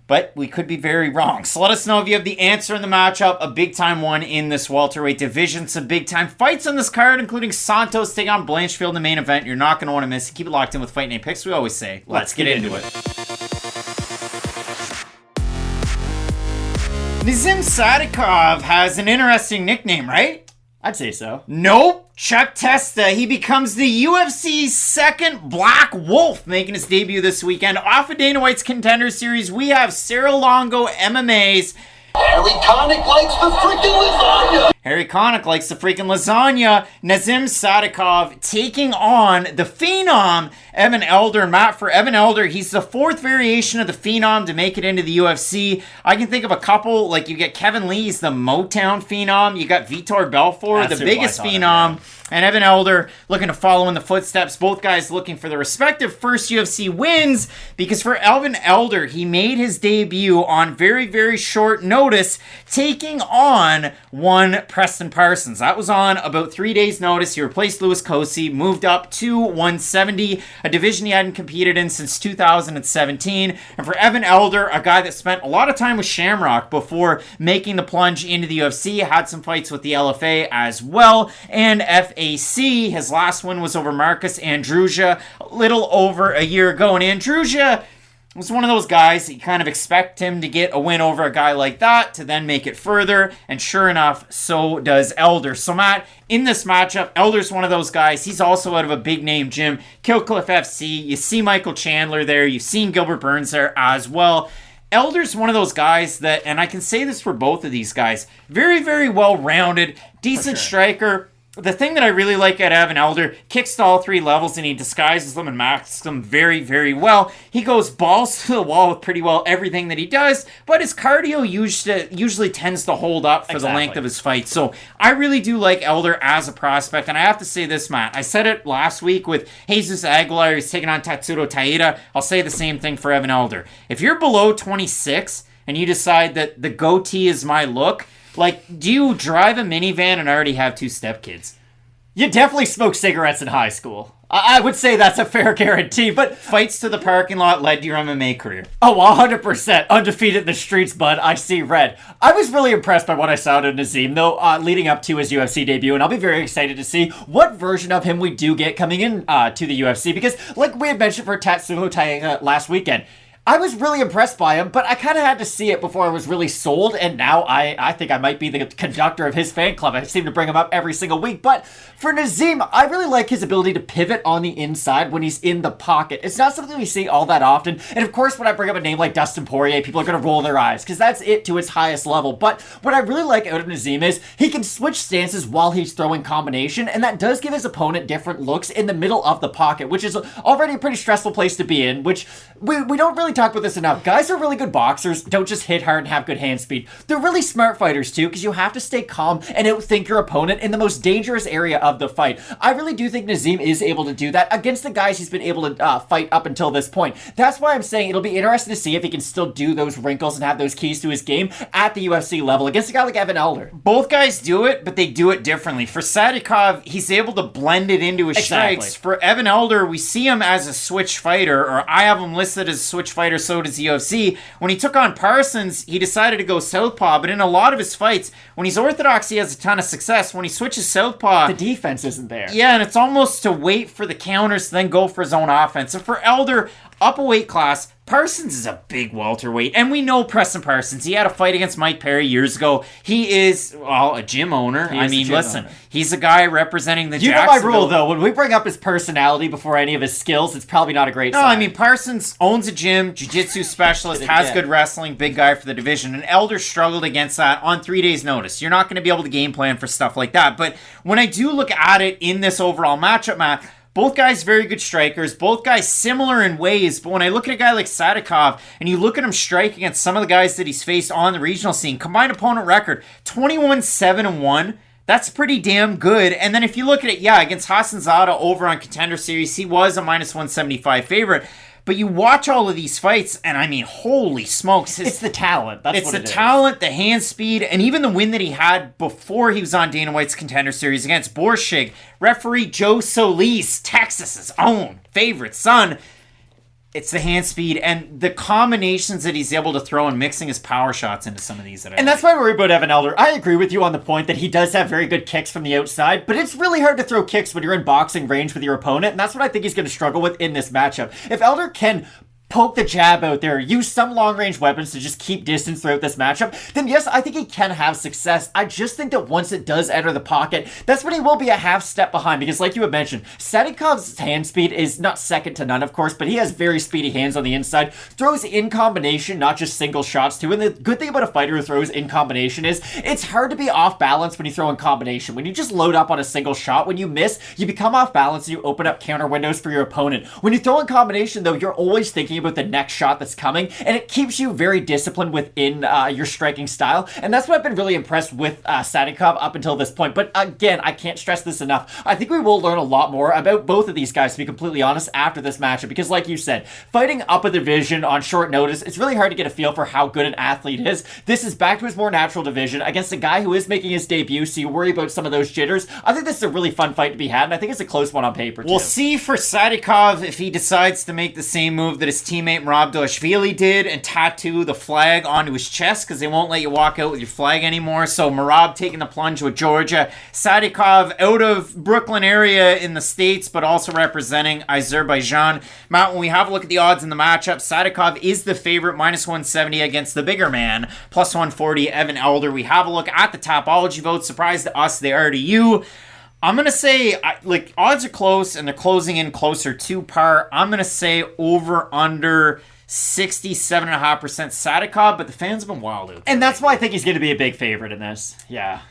but we could be very wrong. So let us know if you have the answer in the matchup, a big-time one in this welterweight division. Some big-time fights on this card, including Santos taking on Blanchfield in the main event. You're not going to want to miss it. Keep it locked in with Fight Night Picks. We always say, let's get into it. Nazim Sadykhov has an interesting nickname, right? I'd say so. Nope. Chuck Testa. He becomes the UFC's second Black Wolf, making his debut this weekend. Off of Dana White's Contender Series, we have Cerro Longo MMA's Harry Connick likes the freaking lasagna. Harry Connick likes the freaking lasagna. Nazim Sadykhov taking on the Phenom, Evan Elder. Matt, for Evan Elder, he's the fourth variation of the Phenom to make it into the UFC. I can think of a couple, like you get Kevin Lee, he's the Motown Phenom. You got Vitor Belfort, the biggest Phenom. And Evan Elder looking to follow in the footsteps. Both guys looking for their respective first UFC wins, because for Evan Elder, he made his debut on very, very short notice, taking on one Preston Parsons. That was on about 3 days' notice. He replaced Louis Kosey, moved up to 170, a division he hadn't competed in since 2017. And for Evan Elder, a guy that spent a lot of time with Shamrock before making the plunge into the UFC, had some fights with the LFA as well, and FAC. His last one was over Marcus Andruja a little over a year ago. And Andruja was one of those guys that you kind of expect him to get a win over a guy like that to then make it further, and sure enough, so does Elder. So Matt, in this matchup, Elder's one of those guys. He's also out of a big name gym, Killcliff FC. You see Michael Chandler there. You've seen Gilbert Burns there as well. Elder's one of those guys that, and I can say this for both of these guys, very, very well-rounded, decent striker. The thing that I really like at Evan Elder, kicks to all three levels and he disguises them and masks them very, very well. He goes balls to the wall with pretty well everything that he does, but his cardio usually tends to hold up for the length of his fight. So I really do like Elder as a prospect, and I have to say this, Matt. I said it last week with Jesus Aguilar. He's taking on Tatsuro Taira. I'll say the same thing for Evan Elder. If you're below 26 and you decide that the goatee is my look, like, do you drive a minivan and already have two stepkids? You definitely smoked cigarettes in high school. I would say that's a fair guarantee, but Fights to the parking lot led to your MMA career. Oh, 100%. Undefeated in the streets, bud. I see red. I was really impressed by what I saw of Nazim, though, leading up to his UFC debut, and I'll be very excited to see what version of him we do get coming in to the UFC, because like we had mentioned for Tatsuo Taega last weekend, I was really impressed by him, but I kind of had to see it before I was really sold, and now I think I might be the conductor of his fan club. I seem to bring him up every single week, but for Nazim, I really like his ability to pivot on the inside when he's in the pocket. It's not something we see all that often, and of course, when I bring up a name like Dustin Poirier, people are going to roll their eyes, because that's it to its highest level, but what I really like out of Nazim is he can switch stances while he's throwing combination, and that does give his opponent different looks in the middle of the pocket, which is already a pretty stressful place to be in, which we don't really talk about this enough. Guys are really good boxers, don't just hit hard and have good hand speed. They're really smart fighters too, because you have to stay calm and outthink your opponent in the most dangerous area of the fight. I really do think Nazim is able to do that against the guys he's been able to fight up until this point. That's why I'm saying it'll be interesting to see if he can still do those wrinkles and have those keys to his game at the UFC level against a guy like Evan Elder. Both guys do it, but they do it differently. For Sadykhov, he's able to blend it into his strikes. For Evan Elder, we see him as a switch fighter, or I have him listed as a switch fighter, so does the UFC. When he took on Parsons, he decided to go southpaw, but in a lot of his fights, when he's orthodox, he has a ton of success. When he switches southpaw, the defense isn't there. Yeah, and it's almost to wait for the counters to then go for his own offense. So for Elder, up a weight class, Parsons is a big welterweight, and we know Preston Parsons. He had a fight against Mike Perry years ago. He is, well, a gym owner. He's a guy representing the Jacksonville. You know my rule, though. When we bring up his personality before any of his skills, it's probably not a great sign. No, I mean, Parsons owns a gym, jiu-jitsu specialist, has good wrestling, big guy for the division, and Elder struggled against that on 3 days' notice. You're not going to be able to game plan for stuff like that. But when I do look at it in this overall matchup, Matt, both guys very good strikers, both guys similar in ways, but when I look at a guy like Sadykhov and you look at him strike against some of the guys that he's faced on the regional scene, combined opponent record, 21-7-1, that's pretty damn good. And then if you look at it, against Hassan Zada over on Contender Series, he was a -175 favorite. But you watch all of these fights, and I mean, holy smokes. It's the talent. It's the talent, the hand speed, and even the win that he had before he was on Dana White's Contender Series against Borshig. Referee Joe Solis, Texas's own favorite son. It's the hand speed and the combinations that he's able to throw and mixing his power shots into some of these. That's why I worry about Evan Elder. I agree with you on the point that he does have very good kicks from the outside, but it's really hard to throw kicks when you're in boxing range with your opponent, and that's what I think he's going to struggle with in this matchup. If Elder can poke the jab out there, use some long-range weapons to just keep distance throughout this matchup, then yes, I think he can have success. I just think that once it does enter the pocket, that's when he will be a half step behind, because like you had mentioned, Sadykhov's hand speed is not second to none, of course, but he has very speedy hands on the inside, throws in combination, not just single shots too, and the good thing about a fighter who throws in combination is it's hard to be off balance when you throw in combination. When you just load up on a single shot, when you miss, you become off balance and you open up counter windows for your opponent. When you throw in combination, though, you're always thinking about the next shot that's coming, and it keeps you very disciplined within your striking style, and that's what I've been really impressed with Sadykhov up until this point. But again, I can't stress this enough. I think we will learn a lot more about both of these guys, to be completely honest, after this matchup, because like you said, fighting up a division on short notice, it's really hard to get a feel for how good an athlete is. This is back to his more natural division against a guy who is making his debut, so you worry about some of those jitters. I think this is a really fun fight to be had, and I think it's a close one on paper, too. We'll see for Sadykhov if he decides to make the same move that his teammate Marabdashvili did and tattoo the flag onto his chest, because they won't let you walk out with your flag anymore. So Marab taking the plunge with Georgia. Sadykhov out of Brooklyn area in the States, but also representing Azerbaijan. Matt, when we have a look at the odds in the matchup, Sadykhov is the favorite, minus 170 against the bigger man, plus 140 Evan Elder. We have a look at the Tapology votes. Surprise to us, they are to you. I'm going to say, odds are close, and they're closing in closer to par. I'm going to say over under 67.5% Sadykhov, but the fans have been wild out there. And that's why I think he's going to be a big favorite in this. Yeah.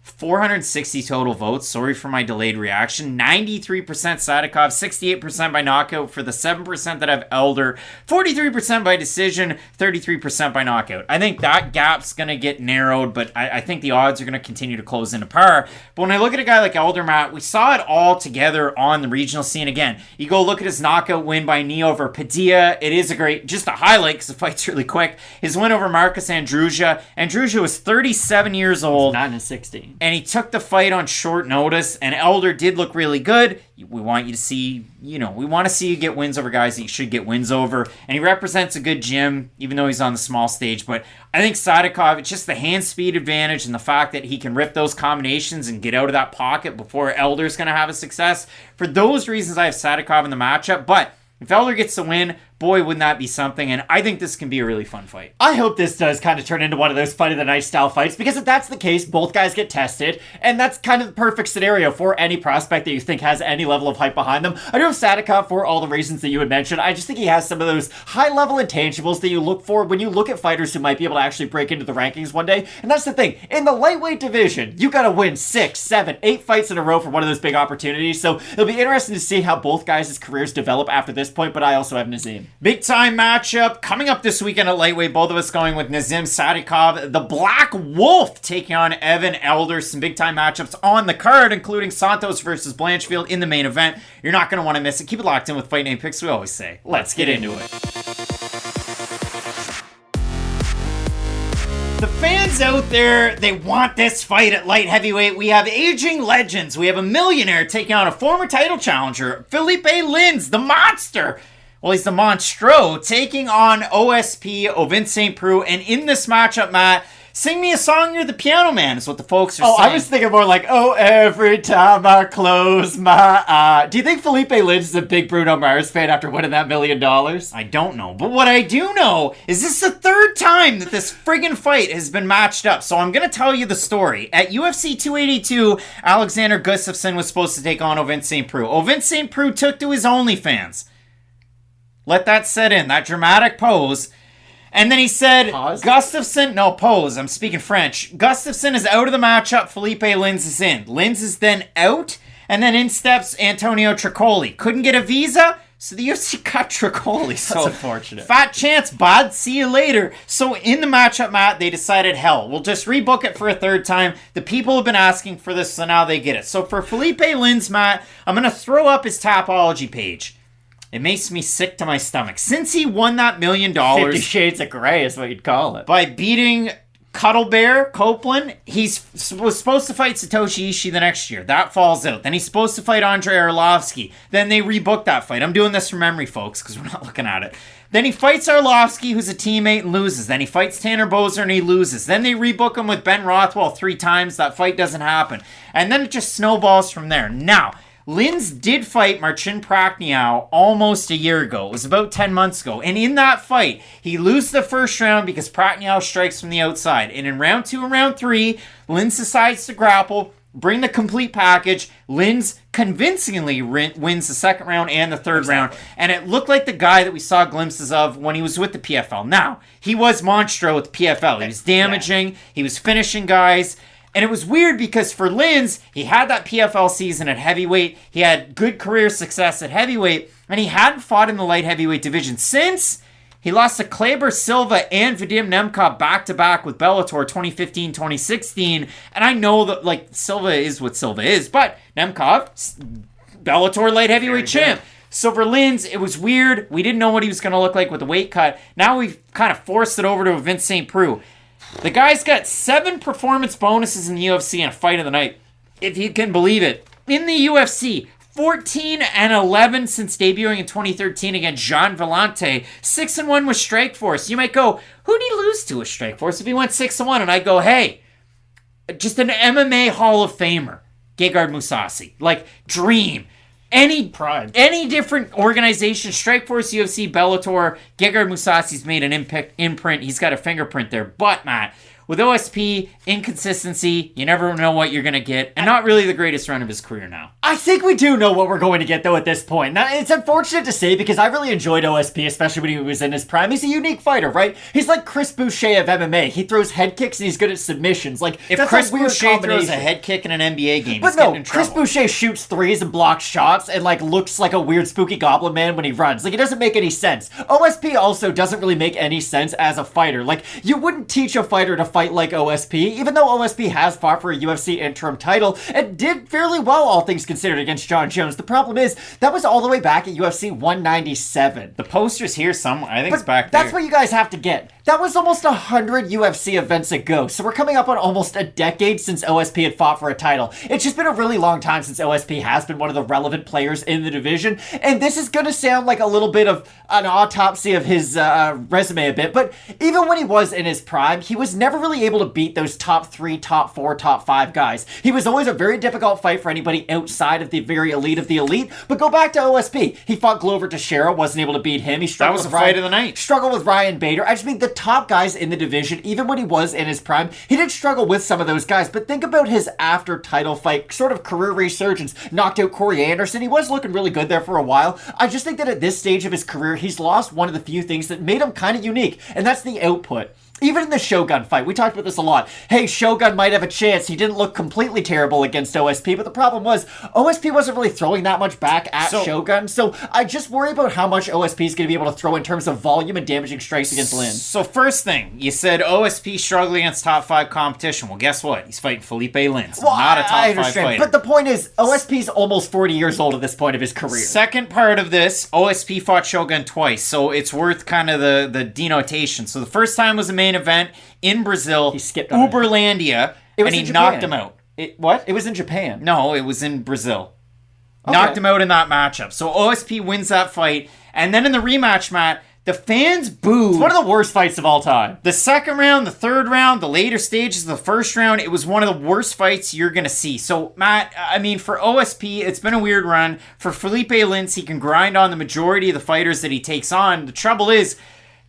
460 total votes. Sorry for my delayed reaction. 93% Sadykhov, 68% by knockout for the 7% that have Elder, 43% by decision, 33% by knockout. I think that gap's going to get narrowed, but I think the odds are going to continue to close into par. But when I look at a guy like Elder, Matt, we saw it all together on the regional scene. Again, you go look at his knockout win by knee over Padilla. It is a great, just a highlight because the fight's really quick. His win over Marcus Andruja. Andruja was 37 years old. 9-16. And he took the fight on short notice, and Elder did look really good. We want you to see, we want to see you get wins over guys that you should get wins over. And he represents a good gym, even though he's on the small stage. But I think Sadykhov, it's just the hand speed advantage and the fact that he can rip those combinations and get out of that pocket before Elder's going to have a success. For those reasons, I have Sadykhov in the matchup. But if Elder gets the win, boy, wouldn't that be something. And I think this can be a really fun fight. I hope this does kind of turn into one of those fight of the night style fights, because if that's the case, both guys get tested, and that's kind of the perfect scenario for any prospect that you think has any level of hype behind them. I do have Sadykhov for all the reasons that you had mentioned. I just think he has some of those high-level intangibles that you look for when you look at fighters who might be able to actually break into the rankings one day. And that's the thing. In the lightweight division, you gotta win 6, 7, 8 fights in a row for one of those big opportunities. So it'll be interesting to see how both guys' careers develop after this point, but I also have Nazim. Big time matchup coming up this weekend at lightweight. Both of us going with Nazim Sadykhov, the Black Wolf, taking on Evan Elder. Some big time matchups on the card, including Santos versus Blanchfield in the main event. You're not going to want to miss it. Keep it locked in with Fight Night Picks. We always say, let's get into it. The fans out there, they want this fight at light heavyweight. We have aging legends. We have a millionaire taking on a former title challenger, Philipe Lins, the monster. Well, he's the Monstro, taking on OSP, Ovince Preux. And in this matchup, Matt, sing me a song, you're the piano man, is what the folks are saying. I was thinking more like, every time I close my eye. Do you think Philipe Lins is a big Bruno Mars fan after winning that $1 million? I don't know. But what I do know is this is the third time that this friggin' fight has been matched up. So I'm going to tell you the story. At UFC 282, Alexander Gustafsson was supposed to take on Ovince Preux. Ovince Preux took to his OnlyFans. Let that set in, that dramatic pose. And then he said, Pause? Gustafsson, no, pose, I'm speaking French. Gustafsson is out of the matchup, Philipe Lins is in. Lins is then out, and then in steps Antonio Tricoli. Couldn't get a visa, so the UFC got Tricoli. So that's unfortunate. Fat chance, bud, see you later. So in the matchup, Matt, they decided, hell, we'll just rebook it for a third time. The people have been asking for this, so now they get it. So for Philipe Lins, Matt, I'm going to throw up his Tapology page. It makes me sick to my stomach. Since he won that $1 million 50 Shades of Grey is what you'd call it. by beating Cuddle Bear Copeland, he was supposed to fight Satoshi Ishii the next year. That falls out. Then he's supposed to fight Andrei Arlovsky. Then they rebooked that fight. I'm doing this from memory, folks, because we're not looking at it. Then he fights Arlovsky, who's a teammate, and loses. Then he fights Tanner Boser, and he loses. Then they rebook him with Ben Rothwell 3 times. That fight doesn't happen. And then it just snowballs from there. Now, Lins did fight Marcin Prachnio almost a year ago. It was about 10 months ago. And in that fight, he loses the first round because Prachnio strikes from the outside. And in round 2 and round 3, Lins decides to grapple, bring the complete package. Lins convincingly wins the second round and the third round. And it looked like the guy that we saw glimpses of when he was with the PFL. Now, he was Monstro with PFL. He was damaging. He was finishing guys. And it was weird because for Lins, he had that PFL season at heavyweight. He had good career success at heavyweight. and he hadn't fought in the light heavyweight division since he lost to Kleber Silva and Vadim Nemkov back-to-back with Bellator 2015-2016. And I know that, like, Silva is what Silva is, but Nemkov, Bellator light heavyweight champ. So for Linz, it was weird. We didn't know what he was going to look like with the weight cut. Now we've kind of forced it over to Ovince St. Preux. The guy's got 7 performance bonuses in the UFC and a fight of the night, if you can believe it. In the UFC, 14-11 since debuting in 2013 against Jean Vellante. 6-1 with Strikeforce. You might go, who'd he lose to with Strikeforce if he went 6-1? And I go, hey, just an MMA Hall of Famer, Gegard Mousasi. Like, dream. Any different organization, Strikeforce, UFC, Bellator, Gegard Mousasi's made an imprint. He's got a fingerprint there. But, Matt, with OSP, inconsistency, you never know what you're going to get, and not really the greatest run of his career now. I think we do know what we're going to get, though, at this point. Now, it's unfortunate to say because I really enjoyed OSP, especially when he was in his prime. He's a unique fighter, right? He's like Chris Boucher of MMA. He throws head kicks and he's good at submissions. Like, if that's Chris a weird Boucher throws a combination. head kick in an NBA game, But he's getting in no, Chris trouble. Boucher shoots threes and blocks shots and, like, looks like a weird spooky goblin man when he runs. Like, it doesn't make any sense. OSP also doesn't really make any sense as a fighter. Like, you wouldn't teach a fighter to fight like OSP, even though OSP has fought for a UFC interim title and did fairly well, all things considered, against John Jones. The problem is, that was all the way back at UFC 197. The poster's here somewhere. I think But it's back there. that's what you guys have to get. That was almost 100 UFC events ago, so we're coming up on almost a decade since OSP had fought for a title. It's just been a really long time since OSP has been one of the relevant players in the division, and this is going to sound like a little bit of an autopsy of his resume a bit, but even when he was in his prime, he was never really able to beat those top 3, top 4, top 5 guys. He was always a very difficult fight for anybody outside of the very elite of the elite, but go back to OSP. He fought Glover Teixeira, wasn't able to beat him. He struggled That was with a fight of the night. Struggled with Ryan Bader. I just mean the top guys in the division, even when he was in his prime, he did struggle with some of those guys, but think about his after title fight, sort of career resurgence. Knocked out Corey Anderson. He was looking really good there for a while. I just think that at this stage of his career, he's lost one of the few things that made him kind of unique, and that's the output. Even in the Shogun fight, we talked about this a lot. Hey, Shogun might have a chance. He didn't look completely terrible against OSP, but the problem was OSP wasn't really throwing that much back at Shogun, so I just worry about how much OSP is going to be able to throw in terms of volume and damaging strikes against Lin. So first thing, you said OSP struggling against top 5 competition. Well, guess what? He's fighting Felipe Lins, not a top 5 fighter. But the point is, OSP's almost 40 years old at this point of his career. Second part of this, OSP fought Shogun twice, so it's worth kind of the denotation. So the first time was a main event in Brazil, He skipped on it. Uberlandia, It was and he in Japan. knocked him out. What? It was in Japan. No, it was in Brazil. Okay. Knocked him out in that matchup. So OSP wins that fight, and then in the rematch, Matt, the fans booed. It's one of the worst fights of all time. The second round, the third round, the later stages of the first round, it was one of the worst fights you're going to see. So, Matt, I mean, for OSP, it's been a weird run. For Felipe Lins, he can grind on the majority of the fighters that he takes on. The trouble is,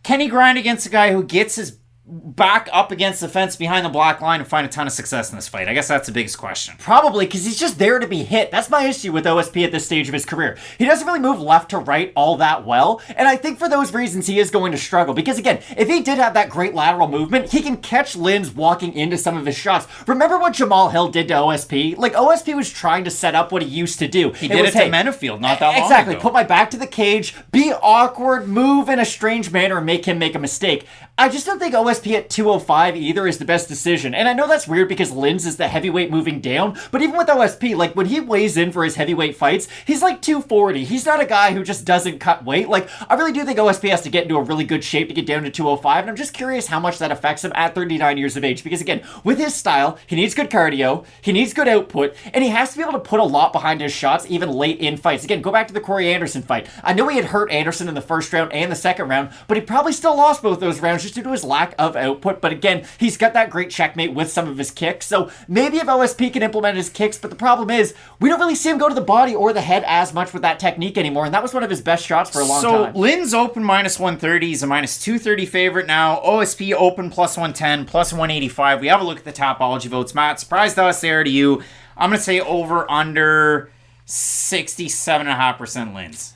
can he grind against a guy who gets his back up against the fence behind the black line and find a ton of success in this fight? I guess that's the biggest question. Probably, because he's just there to be hit. That's my issue with OSP at this stage of his career. He doesn't really move left to right all that well, and I think for those reasons he is going to struggle, because again, if he did have that great lateral movement, he can catch Lins walking into some of his shots. Remember what Jamall Hill did to OSP? Like, OSP was trying to set up what he used to do. He did it to Menefield not that long Exactly. ago. Put my back to the cage, be awkward, move in a strange manner, and make him make a mistake. I just don't think OSP at 205 either is the best decision. And I know that's weird because Lins is the heavyweight moving down, but even with OSP, like when he weighs in for his heavyweight fights, he's like 240. He's not a guy who just doesn't cut weight. Like, I really do think OSP has to get into a really good shape to get down to 205, and I'm just curious how much that affects him at 39 years of age. Because again, with his style, he needs good cardio, he needs good output, and he has to be able to put a lot behind his shots even late in fights. Again, go back to the Corey Anderson fight. I know he had hurt Anderson in the first round and the second round, but he probably still lost both those rounds just due to his lack of output. But again, he's got that great checkmate with some of his kicks, so maybe if OSP can implement his kicks, but the problem is, we don't really see him go to the body or the head as much with that technique anymore, and that was one of his best shots for a long time. So, Lynn's open minus 130, he's a minus 230 favorite now. OSP open plus 110, plus 185. We have a look at the Tapology votes. Matt, surprised us there to you. I'm going to say over under 67.5% Lynn's.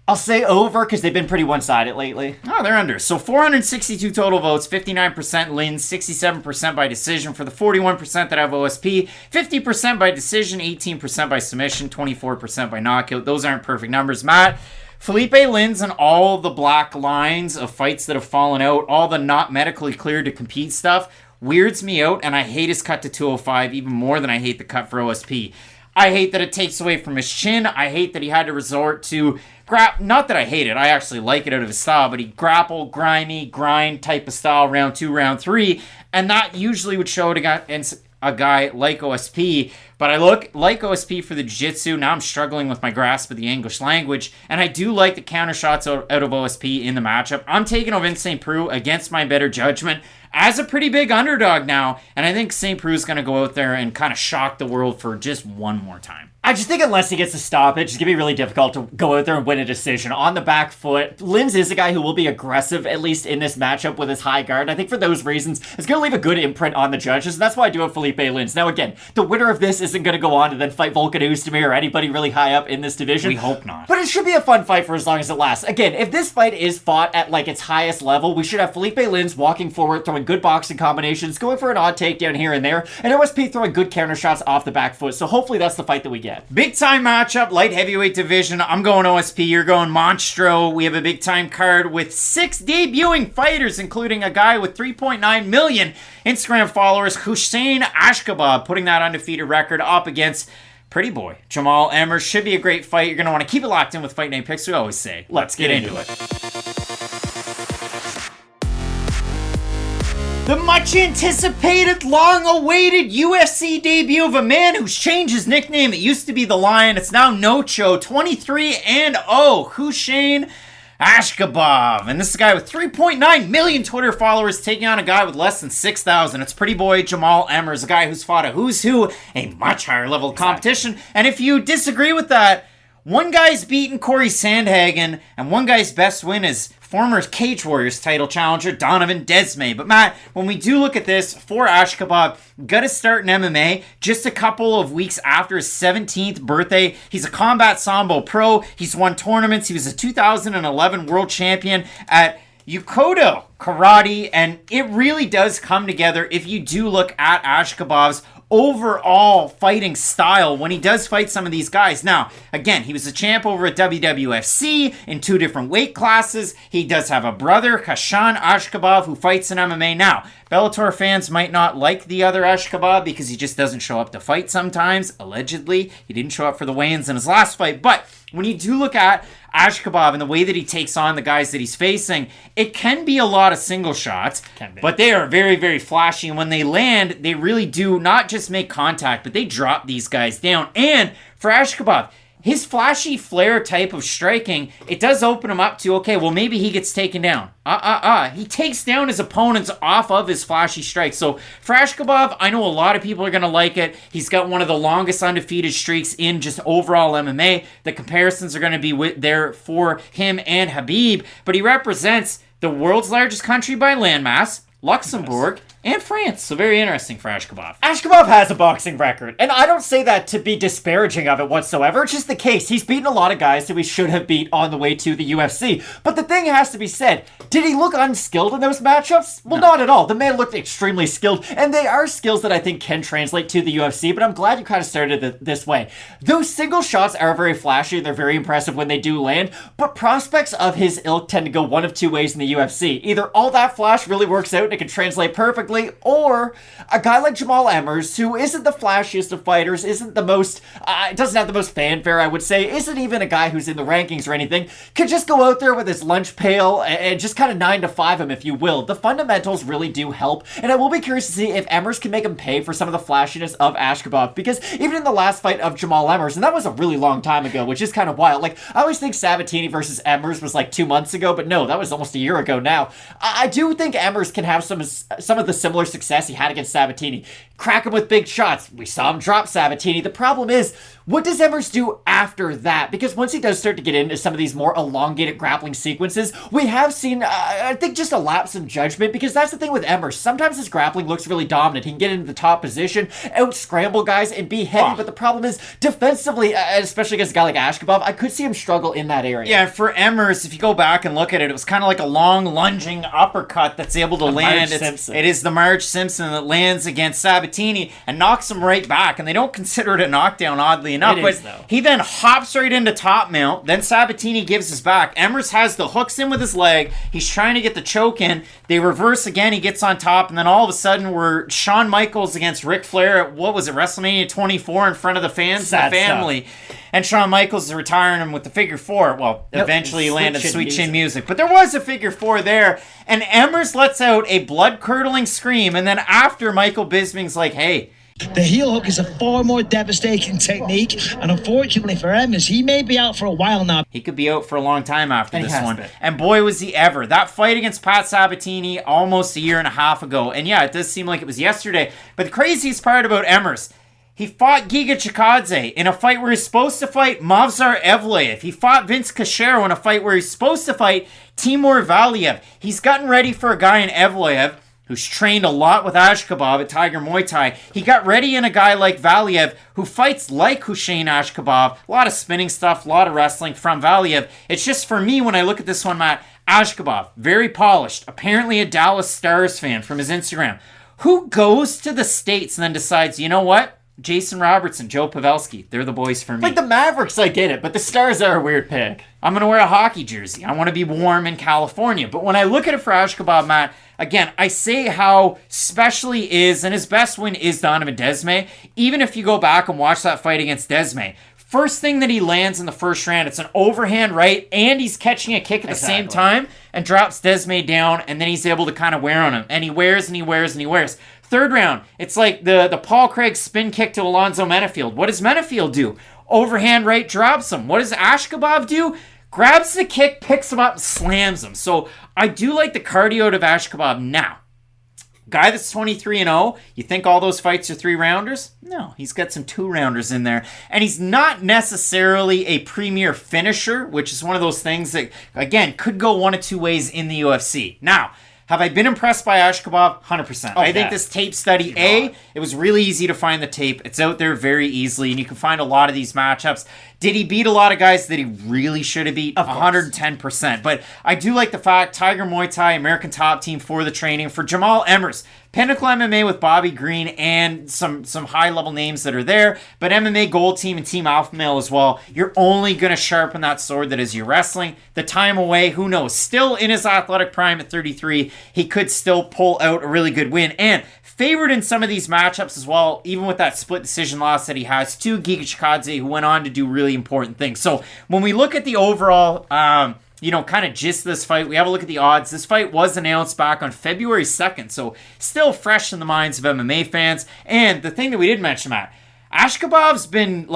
I'll say over because they've been pretty one-sided lately. Oh, they're under. So 462 total votes, 59% Lin, 67% by decision for the 41% that have OSP, 50% by decision, 18% by submission, 24% by knockout. Those aren't perfect numbers. Matt, Philipe Lins and all the black lines of fights that have fallen out, all the not medically cleared to compete stuff, weirds me out, and I hate his cut to 205 even more than I hate the cut for OSP. I hate that it takes away from his chin. I hate that he had to resort to not that I hate it, I actually like it out of his style, but he grapple, grimy, grind type of style round 2, round 3, and that usually would show against a guy like OSP. But I look like OSP for the jiu-jitsu. Now I'm struggling with my grasp of the English language, and I do like the counter shots out of OSP in the matchup. I'm taking Ovince St. Preux against my better judgment as a pretty big underdog now, and I think St. Preux is going to go out there and kind of shock the world for just one more time. I just think unless he gets to stop it, it's going to be really difficult to go out there and win a decision. On the back foot, Lins is a guy who will be aggressive, at least in this matchup with his high guard. I think for those reasons, it's going to leave a good imprint on the judges, and that's why I do have Philipe Lins. Now again, the winner of this isn't going to go on to then fight Volkan Oezdemir or anybody really high up in this division. We hope not. But it should be a fun fight for as long as it lasts. Again, if this fight is fought at like its highest level, we should have Philipe Lins walking forward, throwing good boxing combinations, going for an odd takedown here and there, and OSP throwing good counter shots off the back foot. So hopefully that's the fight that we get. Big time matchup, light heavyweight division. I'm going OSP, you're going Monstro. We have a big time card with 6 debuting fighters, including a guy with 3.9 million Instagram followers, Khusein Askhabov, putting that undefeated record up against pretty boy Jamall Emmers. Should be a great fight. You're going to want to keep it locked in with Fight Night Picks, we always say. Let's get into it. The much-anticipated, long-awaited UFC debut of a man who's changed his nickname. It used to be The Lion. It's now Nocho. 23-0. Khusein Askhabov. And this is a guy with 3.9 million Twitter followers taking on a guy with less than 6,000. It's pretty boy Jamall Emmers, a guy who's fought a who's who, a much higher level of competition. And if you disagree with that, one guy's beaten Corey Sandhagen, and one guy's best win is former Cage Warriors title challenger Donovan Desmay. But Matt, when we do look at this for Askhabov, got to start in MMA just a couple of weeks after his 17th birthday. He's a combat sambo pro. He's won tournaments. He was a 2011 world champion at Yukodo Karate, and it really does come together if you do look at Askhabov's overall fighting style when he does fight some of these guys. Now, again, he was a champ over at WWFC in 2 different weight classes. He does have a brother, Khusein Askhabov, who fights in MMA. Now, Bellator fans might not like the other Askhabov because he just doesn't show up to fight sometimes. Allegedly, he didn't show up for the weigh-ins in his last fight. But when you do look at Askhabov and the way that he takes on the guys that he's facing, it can be a lot of single shots, but they are very, very flashy. And when they land, they really do not just make contact, but they drop these guys down. And for Askhabov, his flashy flare type of striking, it does open him up to, okay, well, maybe he gets taken down. He takes down his opponents off of his flashy strikes. So for Askhabov, I know a lot of people are going to like it. He's got one of the longest undefeated streaks in just overall MMA. The comparisons are going to be there for him and Khabib, but he represents the world's largest country by landmass, Luxembourg, and France. So very interesting for Askhabov. Askhabov has a boxing record, and I don't say that to be disparaging of it whatsoever. It's just the case. He's beaten a lot of guys that we should have beat on the way to the UFC. But the thing has to be said, did he look unskilled in those matchups? Well, not at all. The man looked extremely skilled, and they are skills that I think can translate to the UFC, but I'm glad you kind of started it this way. Those single shots are very flashy, and they're very impressive when they do land, but prospects of his ilk tend to go one of 2 ways in the UFC. Either all that flash really works out and it can translate perfectly, or a guy like Jamall Emmers, who isn't the flashiest of fighters, isn't the most, doesn't have the most fanfare, I would say, isn't even a guy who's in the rankings or anything, could just go out there with his lunch pail and just kind of 9 to 5 him, if you will. The fundamentals really do help, and I will be curious to see if Emmers can make him pay for some of the flashiness of Askhabov, because even in the last fight of Jamall Emmers, and that was a really long time ago, which is kind of wild. Like, I always think Sabatini versus Emmers was like 2 months ago, but no, that was almost a year ago now. I do think Emmers can have some of the similar success he had against Sabatini. Crack him with big shots. We saw him drop Sabatini. The problem is, what does Emmers do after that? Because once he does start to get into some of these more elongated grappling sequences, we have seen, I think, just a lapse in judgment, because that's the thing with Emmers. Sometimes his grappling looks really dominant. He can get into the top position, out-scramble guys, and be heavy, but the problem is, defensively, especially against a guy like Askhabov, I could see him struggle in that area. Yeah, for Emmers, if you go back and look at it, it was kind of like a long, lunging uppercut that's able to land. It is the Marge Simpson that lands against Sabatini and knocks him right back. And they don't consider it a knockdown, oddly enough. It is, though. He then hops right into top mount. Then Sabatini gives his back. Emmers has the hooks in with his leg. He's trying to get the choke in. They reverse again. He gets on top. And then all of a sudden, we're Shawn Michaels against Ric Flair at, what was it, WrestleMania 24 in front of the fans and the family. Stuff. And Shawn Michaels is retiring him with the figure four. Well, eventually he landed Sweet Chin Music. But there was a figure four there. And Emmers lets out a blood-curdling scream. And then after, Michael Bisping's like, hey, the heel hook is a far more devastating technique, and unfortunately for Emmers, he may be out for a while now. He could be out for a long time after this one. And boy, was he ever. That fight against Pat Sabatini almost a year and a half ago. And yeah, it does seem like it was yesterday. But the craziest part about Emmers, he fought Giga Chikadze in a fight where he's supposed to fight Movsar Evloev. He fought Vince Cachero in a fight where he's supposed to fight Timur Valiev. He's gotten ready for a guy in Evloev who's trained a lot with Askhabov at Tiger Muay Thai. He got ready in a guy like Valiev who fights like Khusein Askhabov. A lot of spinning stuff, a lot of wrestling from Valiev. It's just for me when I look at this one, Matt, Askhabov, very polished, apparently a Dallas Stars fan from his Instagram. Who goes to the States and then decides, you know what? Jason Robertson, Joe Pavelski, they're the boys for me. Like the Mavericks, I get it, but the Stars are a weird pick. I'm going to wear a hockey jersey. I want to be warm in California. But when I look at it for Askhabov, Matt, again, I say how special he is, and his best win is Donovan Desme. Even if you go back and watch that fight against Desme, first thing that he lands in the first round, it's an overhand right, and he's catching a kick at the same time, and drops Desme down, and then he's able to kind of wear on him. And he wears, and he wears, and he wears. Third round, it's like the Paul Craig spin kick to Alonzo Menafield. What does Menafield do? Overhand right, drops him. What does Askhabov do? Grabs the kick, picks him up, slams him. So I do like the cardio of Askhabov now. Guy that's 23-0, you think all those fights are 3-rounders? No, he's got some 2-rounders in there. And he's not necessarily a premier finisher, which is one of those things that, again, could go one of two ways in the UFC. Now, have I been impressed by Askhabov? 100%. I think this tape study, it was really easy to find the tape. It's out there very easily, and you can find a lot of these matchups. Did he beat a lot of guys that he really should have beat? 110%. But I do like the fact, Tiger Muay Thai, American Top Team for the training. For Jamall Emmers, Pinnacle MMA with Bobby Green and some high-level names that are there, but MMA Gold Team and Team Alpha Male as well. You're only going to sharpen that sword that is your wrestling. The time away, who knows? Still in his athletic prime at 33, he could still pull out a really good win. And favored in some of these matchups as well, even with that split decision loss that he has to Giga Chikadze, who went on to do really important things. So when we look at the overall kind of gist of this fight, we have a look at the odds. This fight was announced back on February 2nd, so still fresh in the minds of MMA fans. And the thing that we did mention, Matt, Askhabov's been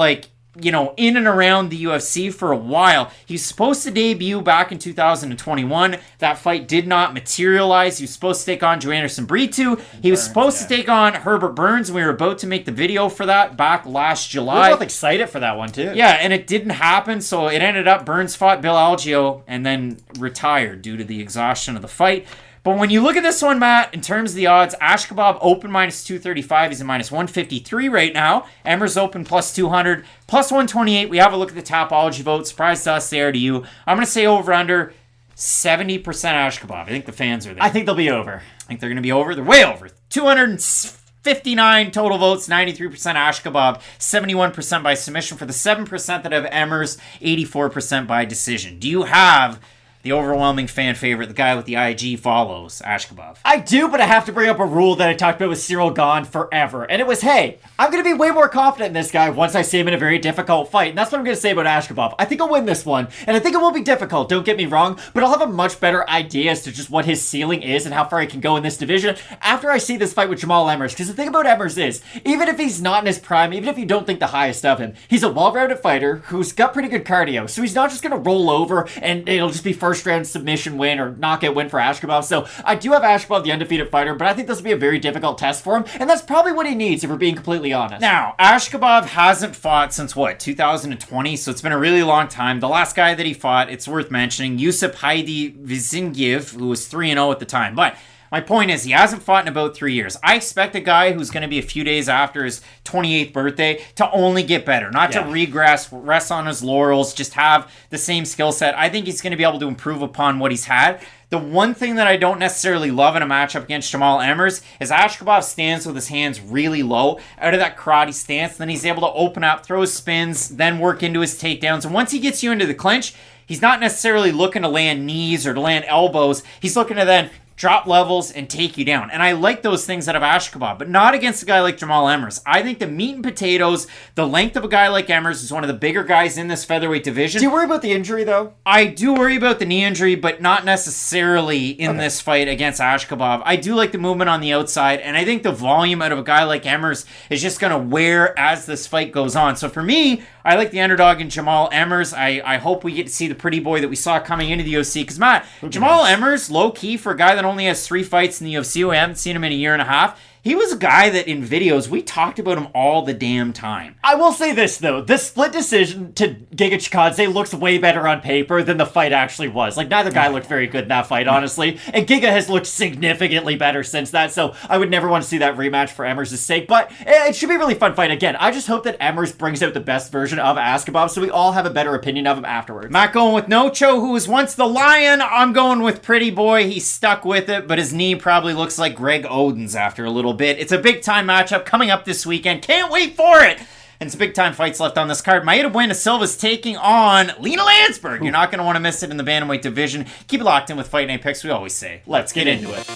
in and around the UFC for a while. He's supposed to debut back in 2021. That fight did not materialize. He was supposed to take on Joanderson Brito. He was supposed to take on Herbert Burns, and we were about to make the video for that back last July. We were both excited for that one, too. Yeah, and it didn't happen, so it ended up Burns fought Bill Algeo and then retired due to the exhaustion of the fight. But when you look at this one, Matt, in terms of the odds, Askhabov open minus 235. He's a minus 153 right now. Emmers open plus 200, plus 128. We have a look at the Tapology vote. Surprise to us there, to you. I'm going to say over under 70% Askhabov. I think the fans are there. I think they'll be over. I think they're going to be over. They're way over. 259 total votes, 93% Askhabov, 71% by submission. For the 7% that have Emmers, 84% by decision. Do you have the overwhelming fan favorite, the guy with the IG follows, Askhabov? I do, but I have to bring up a rule that I talked about with Cyril Gahn forever. And it was, hey, I'm going to be way more confident in this guy once I see him in a very difficult fight. And that's what I'm going to say about Askhabov. I think he'll win this one. And I think it will be difficult, don't get me wrong. But I'll have a much better idea as to just what his ceiling is and how far he can go in this division after I see this fight with Jamall Emmers. Because the thing about Emmers is, even if he's not in his prime, even if you don't think the highest of him, he's a well-rounded fighter who's got pretty good cardio. So he's not just going to roll over and it'll just be first round submission win or knockout win for Askhabov. So I do have Askhabov, the undefeated fighter, but I think this will be a very difficult test for him, and that's probably what he needs if we're being completely honest. Now, Askhabov hasn't fought since 2020, so it's been a really long time. The last guy that he fought, it's worth mentioning, Yusuf Heidi Vizingiev, who was 3-0 at the time. But My point is, he hasn't fought in about 3 years. I expect a guy who's going to be a few days after his 28th birthday to only get better, not to regress, rest on his laurels, just have the same skill set. I think he's going to be able to improve upon what he's had. The one thing that I don't necessarily love in a matchup against Jamall Emmers is Askhabov stands with his hands really low out of that karate stance. Then he's able to open up, throw his spins, then work into his takedowns. And once he gets you into the clinch, he's not necessarily looking to land knees or to land elbows. He's looking to then drop levels and take you down. And I like those things out of Askhabov, but not against a guy like Jamall Emmers. I think the meat and potatoes, the length of a guy like Emmers is one of the bigger guys in this featherweight division. Do you worry about the injury, though? I do worry about the knee injury, but not necessarily in this fight against Askhabov. I do like the movement on the outside, and I think the volume out of a guy like Emmers is just going to wear as this fight goes on. So for me, I like the underdog in Jamall Emmers. I hope we get to see the pretty boy that we saw coming into the UFC. Because, Matt, Jamall Emmers, low-key, for a guy that only has 3 fights in the UFC, we haven't seen him in a year and a half, he was a guy that in videos, we talked about him all the damn time. I will say this, though. The split decision to Giga Chikadze looks way better on paper than the fight actually was. Like, neither guy looked very good in that fight, honestly. And Giga has looked significantly better since that, so I would never want to see that rematch for Emmers' sake. But it should be a really fun fight. Again, I just hope that Emmers brings out the best version of Askhabov so we all have a better opinion of him afterwards. Matt going with Nocho, who was once the Lion. I'm going with Pretty Boy. He's stuck with it, but his knee probably looks like Greg Oden's after a little bit. It's a big time matchup coming up this weekend. Can't wait for it. And some big time fights left on this card. Mayra Bueno Silva's taking on Lina Lansberg. You're not going to want to miss it in the bantamweight division. Keep it locked in with Fight Night Picks. We always say, let's get into it.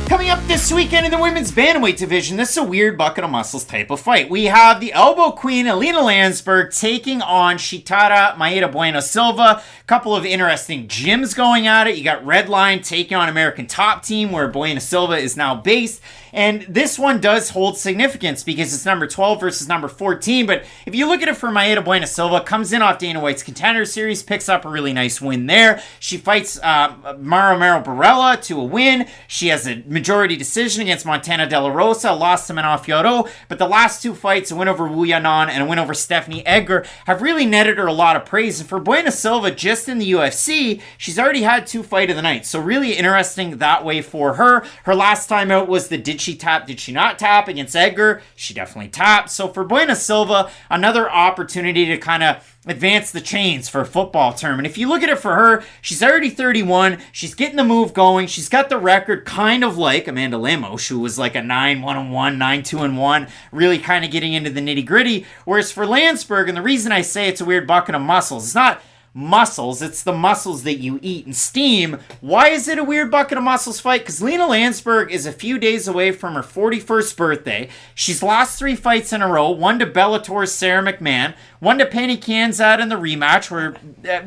Coming up this weekend in the women's bantamweight division, this is a weird bucket of muscles type of fight. We have the elbow queen, Lina Lansberg, taking on Shitara Mayra Bueno Silva. A couple of interesting gyms going at it. You got Redline taking on American Top Team, where Bueno Silva is now based. And this one does hold significance because it's number 12 versus number 14. But if you look at it for Mayra Bueno Silva, comes in off Dana White's Contender Series, picks up a really nice win there. She fights Maro Barella to a win. She has a majority decision against Montana De La Rosa, lost to Manon Fiorot. But the last 2 fights, a win over Wu Yanan and a win over Stephanie Edgar, have really netted her a lot of praise. And for Bueno Silva, just in the UFC, she's already had 2 fight of the night. So really interesting that way for her. Her last time out was the did she tap, did she not tap against Edgar? She definitely tapped. So for Bueno Silva, another opportunity to kind of advance the chains for a football term. And if you look at it for her, she's already 31. She's getting the move going. She's got the record kind of like Amanda Lemos, who was like a 9-1-1, 9-2-1, really kind of getting into the nitty gritty. Whereas for Lansberg, and the reason I say it's a weird bucket of muscles, it's not muscles, it's the muscles that you eat and steam. Why is it a weird bucket of muscles fight? Because Lina Lansberg is a few days away from her 41st birthday. She's lost 3 fights in a row, one to Bellator's Sarah McMahon, one to Penny Kanzad in the rematch, where,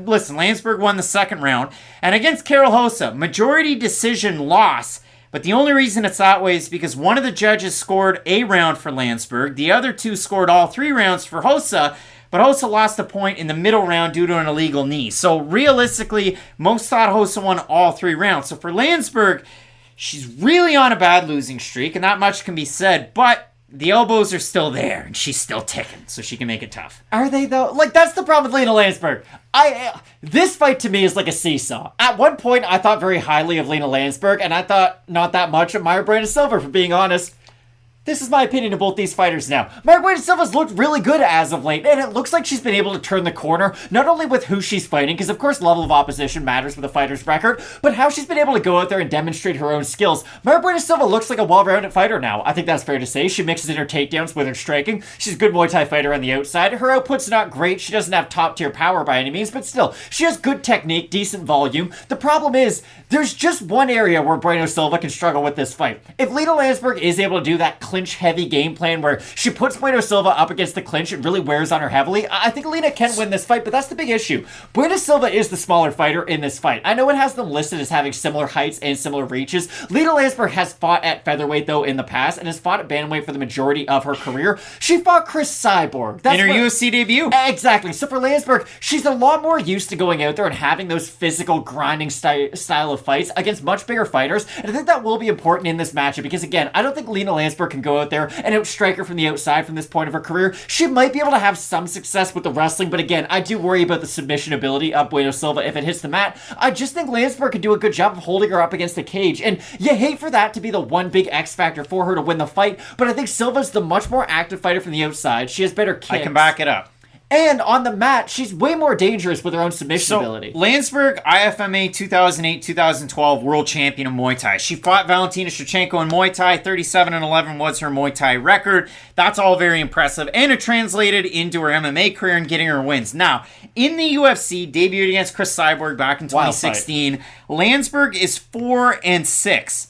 listen, Lansberg won the 2nd round, and against Carol Hossa, majority decision loss. But the only reason it's that way is because one of the judges scored a round for Lansberg, the other 2 scored all 3 rounds for Hossa, but Hossa lost a point in the middle round due to an illegal knee. So realistically, most thought Hossa won all 3 rounds. So for Lansberg, she's really on a bad losing streak, and not much can be said, but the elbows are still there, and she's still ticking, so she can make it tough. Are they, though? Like, that's the problem with Lina Lansberg. This fight to me is like a seesaw. At one point, I thought very highly of Lina Lansberg, and I thought not that much of Mayra Bueno Silva, for being honest. This is my opinion of both these fighters now. Mayra Bueno Silva's looked really good as of late, and it looks like she's been able to turn the corner, not only with who she's fighting, because of course level of opposition matters with a fighter's record, but how she's been able to go out there and demonstrate her own skills. Mayra Bueno Silva looks like a well-rounded fighter now. I think that's fair to say. She mixes in her takedowns with her striking. She's a good Muay Thai fighter on the outside. Her output's not great. She doesn't have top-tier power by any means, but still, she has good technique, decent volume. The problem is, there's just one area where Bueno Silva can struggle with this fight. If Lina Lansberg is able to do that clinch-heavy game plan where she puts Bueno Silva up against the clinch, it really wears on her heavily, I think Lina can win this fight, but that's the big issue. Bueno Silva is the smaller fighter in this fight. I know it has them listed as having similar heights and similar reaches. Lina Lansberg has fought at featherweight, though, in the past, and has fought at bantamweight for the majority of her career. She fought Chris Cyborg. That's in her UFC debut. Exactly. So for Lansberg, she's a lot more used to going out there and having those physical, grinding style of fights against much bigger fighters, and I think that will be important in this matchup, because again, I don't think Lina Lansberg can go out there and outstrike her from the outside from this point of her career, she might be able to have some success with the wrestling. But again, I do worry about the submission ability of Bueno Silva if it hits the mat. I just think Lansberg can do a good job of holding her up against the cage. And you hate for that to be the one big X factor for her to win the fight. But I think Silva's the much more active fighter from the outside. She has better kicks. I can back it up. And on the mat, she's way more dangerous with her own submission ability. Lansberg, IFMA 2008-2012 world champion of Muay Thai. She fought Valentina Shevchenko in Muay Thai. 37-11 was her Muay Thai record. That's all very impressive. And it translated into her MMA career and getting her wins. Now, in the UFC, debuted against Chris Cyborg back in 2016. Lansberg is 4-6.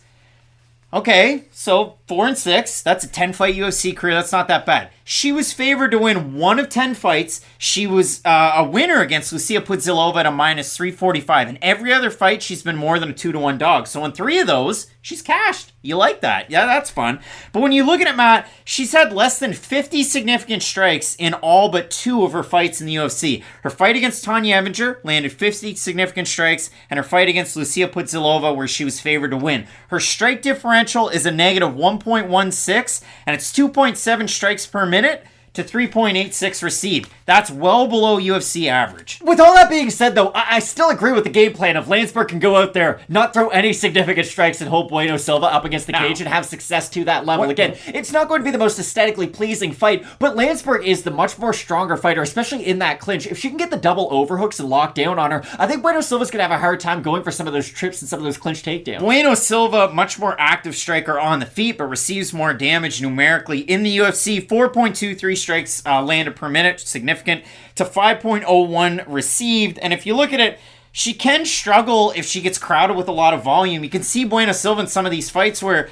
Okay, so 4-6. That's a 10-fight UFC career. That's not that bad. She was favored to win 1 of 10 fights. She was a winner against Lucia Pudzilova at a -345. In every other fight, she's been more than a 2-1 dog. So in 3 of those, she's cashed. You like that. Yeah, that's fun. But when you look at it, Matt, she's had less than 50 significant strikes in all but 2 of her fights in the UFC. Her fight against Tanya Evinger landed 50 significant strikes, and her fight against Lucia Pudzilova, where she was favored to win. Her strike differential is a -1.16, and it's 2.7 strikes per minute to 3.86 received. That's well below UFC average. With all that being said, though, I still agree with the game plan of Lansberg can go out there, not throw any significant strikes, and hold Bueno Silva up against the cage and have success to that level. Again, it's not going to be the most aesthetically pleasing fight, but Lansberg is the much more stronger fighter, especially in that clinch. If she can get the double overhooks and lock down on her, I think Bueno Silva's going to have a hard time going for some of those trips and some of those clinch takedowns. Bueno Silva, much more active striker on the feet, but receives more damage numerically. In the UFC, 4.23 strikes landed per minute, significant, to 5.01 received. And if you look at it, she can struggle if she gets crowded with a lot of volume. You can see Bueno Silva in some of these fights where,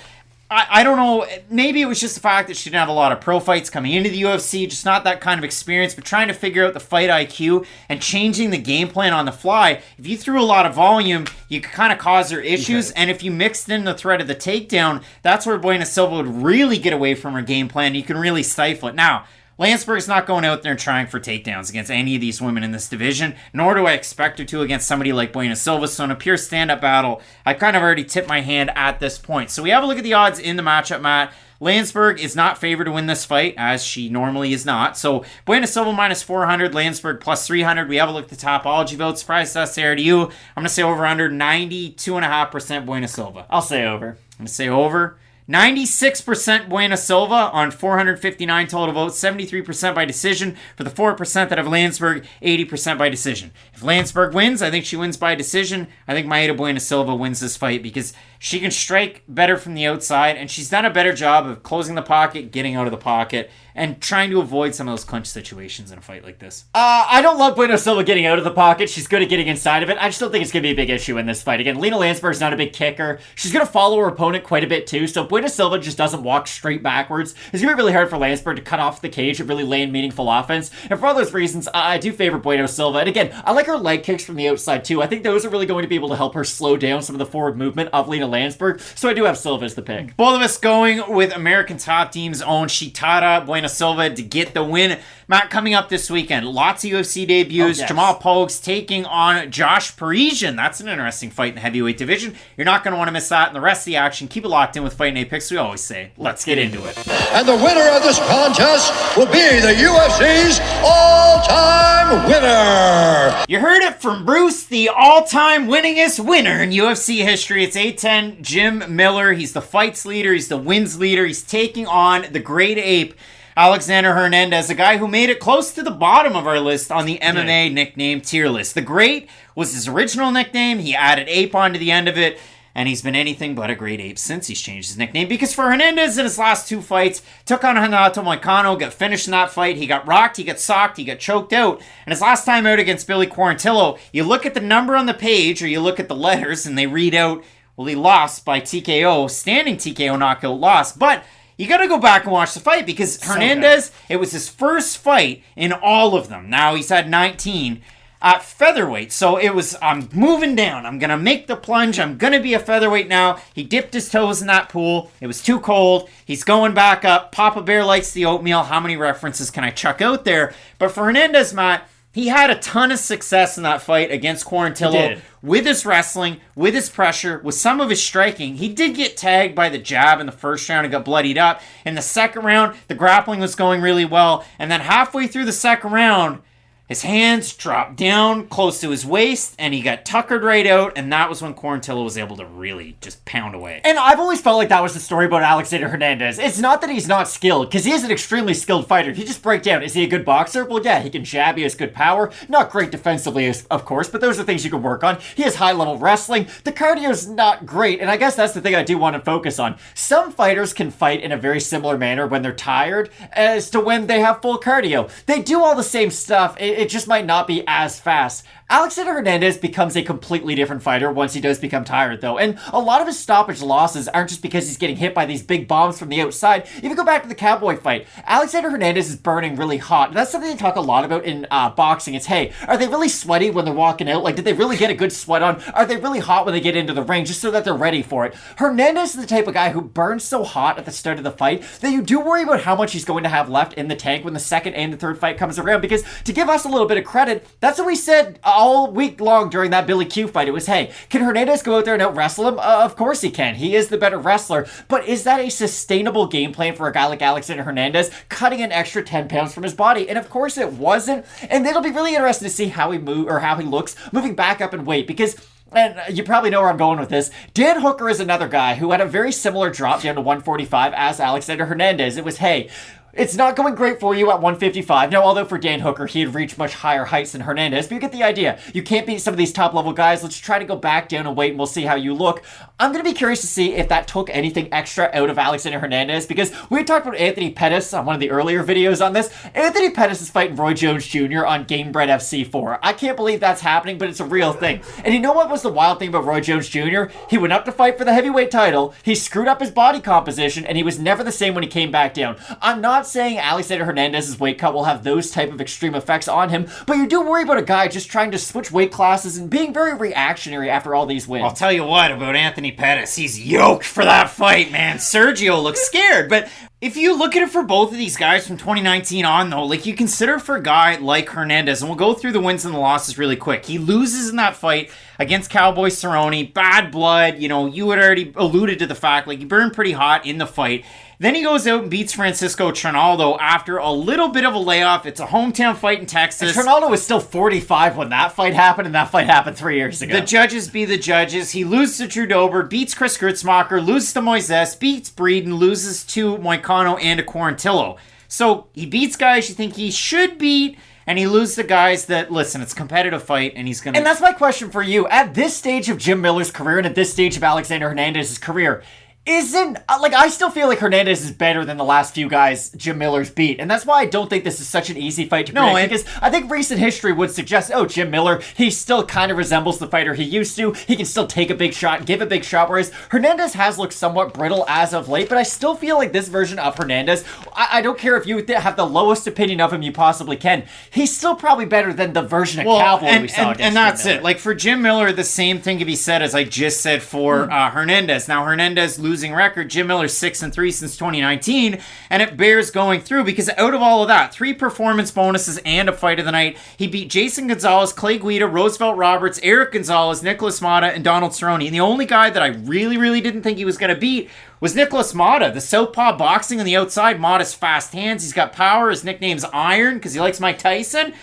I don't know, maybe it was just the fact that she didn't have a lot of pro fights coming into the UFC, just not that kind of experience, but trying to figure out the fight IQ and changing the game plan on the fly. If you threw a lot of volume, you could kind of cause her issues, and if you mixed in the threat of the takedown, that's where Bueno Silva would really get away from her game plan. You can really stifle it. Now, Lansberg's not going out there and trying for takedowns against any of these women in this division, nor do I expect her to against somebody like Bueno Silva. So in a pure stand-up battle, I kind of already tipped my hand at this point. So we have a look at the odds in the matchup, Matt. Lansberg is not favored to win this fight, as she normally is not. So Bueno Silva -400, Lansberg +300. We have a look at the Topology votes. Surprise us there to you. I'm going to say over under 92.5% Bueno Silva. I'll say over. I'm going to say over. 96% Bueno Silva on 459 total votes, 73% by decision. For the 4% that have Lansberg, 80% by decision. If Lansberg wins, I think she wins by decision. I think Mayra Bueno Silva wins this fight because she can strike better from the outside, and she's done a better job of closing the pocket, getting out of the pocket, and trying to avoid some of those clinch situations in a fight like this. I don't love Bueno Silva getting out of the pocket. She's good at getting inside of it. I just don't think it's going to be a big issue in this fight. Again, Lina Lansberg's not a big kicker. She's going to follow her opponent quite a bit too, so if Bueno Silva just doesn't walk straight backwards, it's going to be really hard for Lansberg to cut off the cage and really land meaningful offense. And for all those reasons, I do favor Bueno Silva. And again, I like her leg kicks from the outside too. I think those are really going to be able to help her slow down some of the forward movement of Lina Lansberg, so I do have Silva as the pick. Both of us going with American Top Team's own Shitara Bueno Silva to get the win. Matt, coming up this weekend, lots of UFC debuts. Jamal Pogues taking on Josh Parisian. That's an interesting fight in the heavyweight division. You're not going to want to miss that. And the rest of the action, keep it locked in with Fight Night Picks. We always say, let's get into it. And the winner of this contest will be the UFC's all-time winner. You heard it from Bruce, the all-time winningest winner in UFC history. It's A10 Jim Miller. He's the fights leader. He's the wins leader. He's taking on the great ape, Alexander Hernandez, a guy who made it close to the bottom of our list on the MMA nickname tier list. The Great was his original nickname. He added ape onto the end of it, and he's been anything but a great ape since he's changed his nickname. Because for Hernandez in his last 2 fights, took on Renato Moicano, got finished in that fight. He got rocked, he got socked, he got choked out. And his last time out against Billy Quarantillo, you look at the number on the page, or you look at the letters, and they read out, well, he lost by TKO, standing TKO knockout loss. But you got to go back and watch the fight because Hernandez, it was his first fight in all of them. Now he's had 19 at featherweight. So it was, I'm moving down. I'm going to make the plunge. I'm going to be a featherweight now. He dipped his toes in that pool. It was too cold. He's going back up. Papa Bear likes the oatmeal. How many references can I chuck out there? But for Hernandez, Matt, He had a ton of success in that fight against Quarantillo with his wrestling, with his pressure, with some of his striking. He did get tagged by the jab in the first round and got bloodied up. In the second round, the grappling was going really well. And then halfway through the second round, his hands dropped down close to his waist, and he got tuckered right out, and that was when Quarantillo was able to really just pound away. And I've always felt like that was the story about Alexander Hernandez. It's not that he's not skilled, because he is an extremely skilled fighter. If you just break down, is he a good boxer? Well, yeah, he can jab, he has good power. Not great defensively, of course, but those are things you can work on. He has high-level wrestling. The cardio's not great, and I guess that's the thing I do want to focus on. Some fighters can fight in a very similar manner when they're tired as to when they have full cardio. They do all the same stuff. It just might not be as fast. Alexander Hernandez becomes a completely different fighter once he does become tired, though. And a lot of his stoppage losses aren't just because he's getting hit by these big bombs from the outside. If you go back to the Cowboy fight, Alexander Hernandez is burning really hot. And that's something they talk a lot about in boxing. It's, hey, are they really sweaty when they're walking out? Like, did they really get a good sweat on? Are they really hot when they get into the ring just so that they're ready for it? Hernandez is the type of guy who burns so hot at the start of the fight that you do worry about how much he's going to have left in the tank when the second and the third fight comes around. Because to give us a little bit of credit, that's what we said all week long during that Billy Q fight. It was, hey, can Hernandez go out there and out-wrestle him? Of course he can. He is the better wrestler. But is that a sustainable game plan for a guy like Alexander Hernandez, cutting an extra 10 pounds from his body? And of course it wasn't. And it'll be really interesting to see how he looks moving back up in weight, because, and you probably know where I'm going with this, Dan Hooker is another guy who had a very similar drop down to 145 as Alexander Hernandez. It was, hey, it's not going great for you at 155. Now, although for Dan Hooker, he had reached much higher heights than Hernandez, but you get the idea. You can't beat some of these top-level guys. Let's try to go back down and wait, and we'll see how you look. I'm going to be curious to see if that took anything extra out of Alexander Hernandez, because we talked about Anthony Pettis on one of the earlier videos on this. Anthony Pettis is fighting Roy Jones Jr. on Gamebred FC4. I can't believe that's happening, but it's a real thing. And you know what was the wild thing about Roy Jones Jr.? He went up to fight for the heavyweight title, he screwed up his body composition, and he was never the same when he came back down. I'm not saying Alexander Hernandez's weight cut will have those type of extreme effects on him, but you do worry about a guy just trying to switch weight classes and being very reactionary after all these wins. I'll tell you what about Anthony Pettis. He's yoked for that fight, man. Sergio looks scared, but if you look at it for both of these guys from 2019 on, though, like, you consider for a guy like Hernandez, and we'll go through the wins and the losses really quick. He loses in that fight against Cowboy Cerrone, bad blood, you know, you had already alluded to the fact, like, he burned pretty hot in the fight. Then he goes out and beats Francisco Trinaldo after a little bit of a layoff. It's a hometown fight in Texas. And Trinaldo was still 45 when that fight happened, and that fight happened 3 years ago. The judges be the judges. He loses to Trudober, beats Chris Grutzmacher, loses to Moises, beats Breed, and loses to Moicano and to Quarantillo. So he beats guys you think he should beat, and he loses to guys that, listen, it's a competitive fight, and he's going to... And that's my question for you. At this stage of Jim Miller's career, and at this stage of Alexander Hernandez's career, I still feel like Hernandez is better than the last few guys Jim Miller's beat. And that's why I don't think this is such an easy fight to predict. Because I think recent history would suggest, Jim Miller, he still kind of resembles the fighter he used to. He can still take a big shot and give a big shot, whereas Hernandez has looked somewhat brittle as of late. But I still feel like this version of Hernandez, I don't care if you have the lowest opinion of him you possibly can, he's still probably better than the version of Cowboy we saw against and that's Jim it. Like, for Jim Miller, the same thing can be said as I just said for Hernandez. Now, Hernandez losing record, Jim Miller's 6-3 since 2019, and it bears going through because out of all of that, 3 performance bonuses and a fight of the night, he beat Jason Gonzalez, Clay Guida, Roosevelt Roberts, Eric Gonzalez, Nicholas Mata, and Donald Cerrone. And the only guy that I really didn't think he was going to beat was Nicholas Mata, the southpaw boxing on the outside. Mata's fast hands, he's got power, his nickname's Iron because he likes Mike Tyson.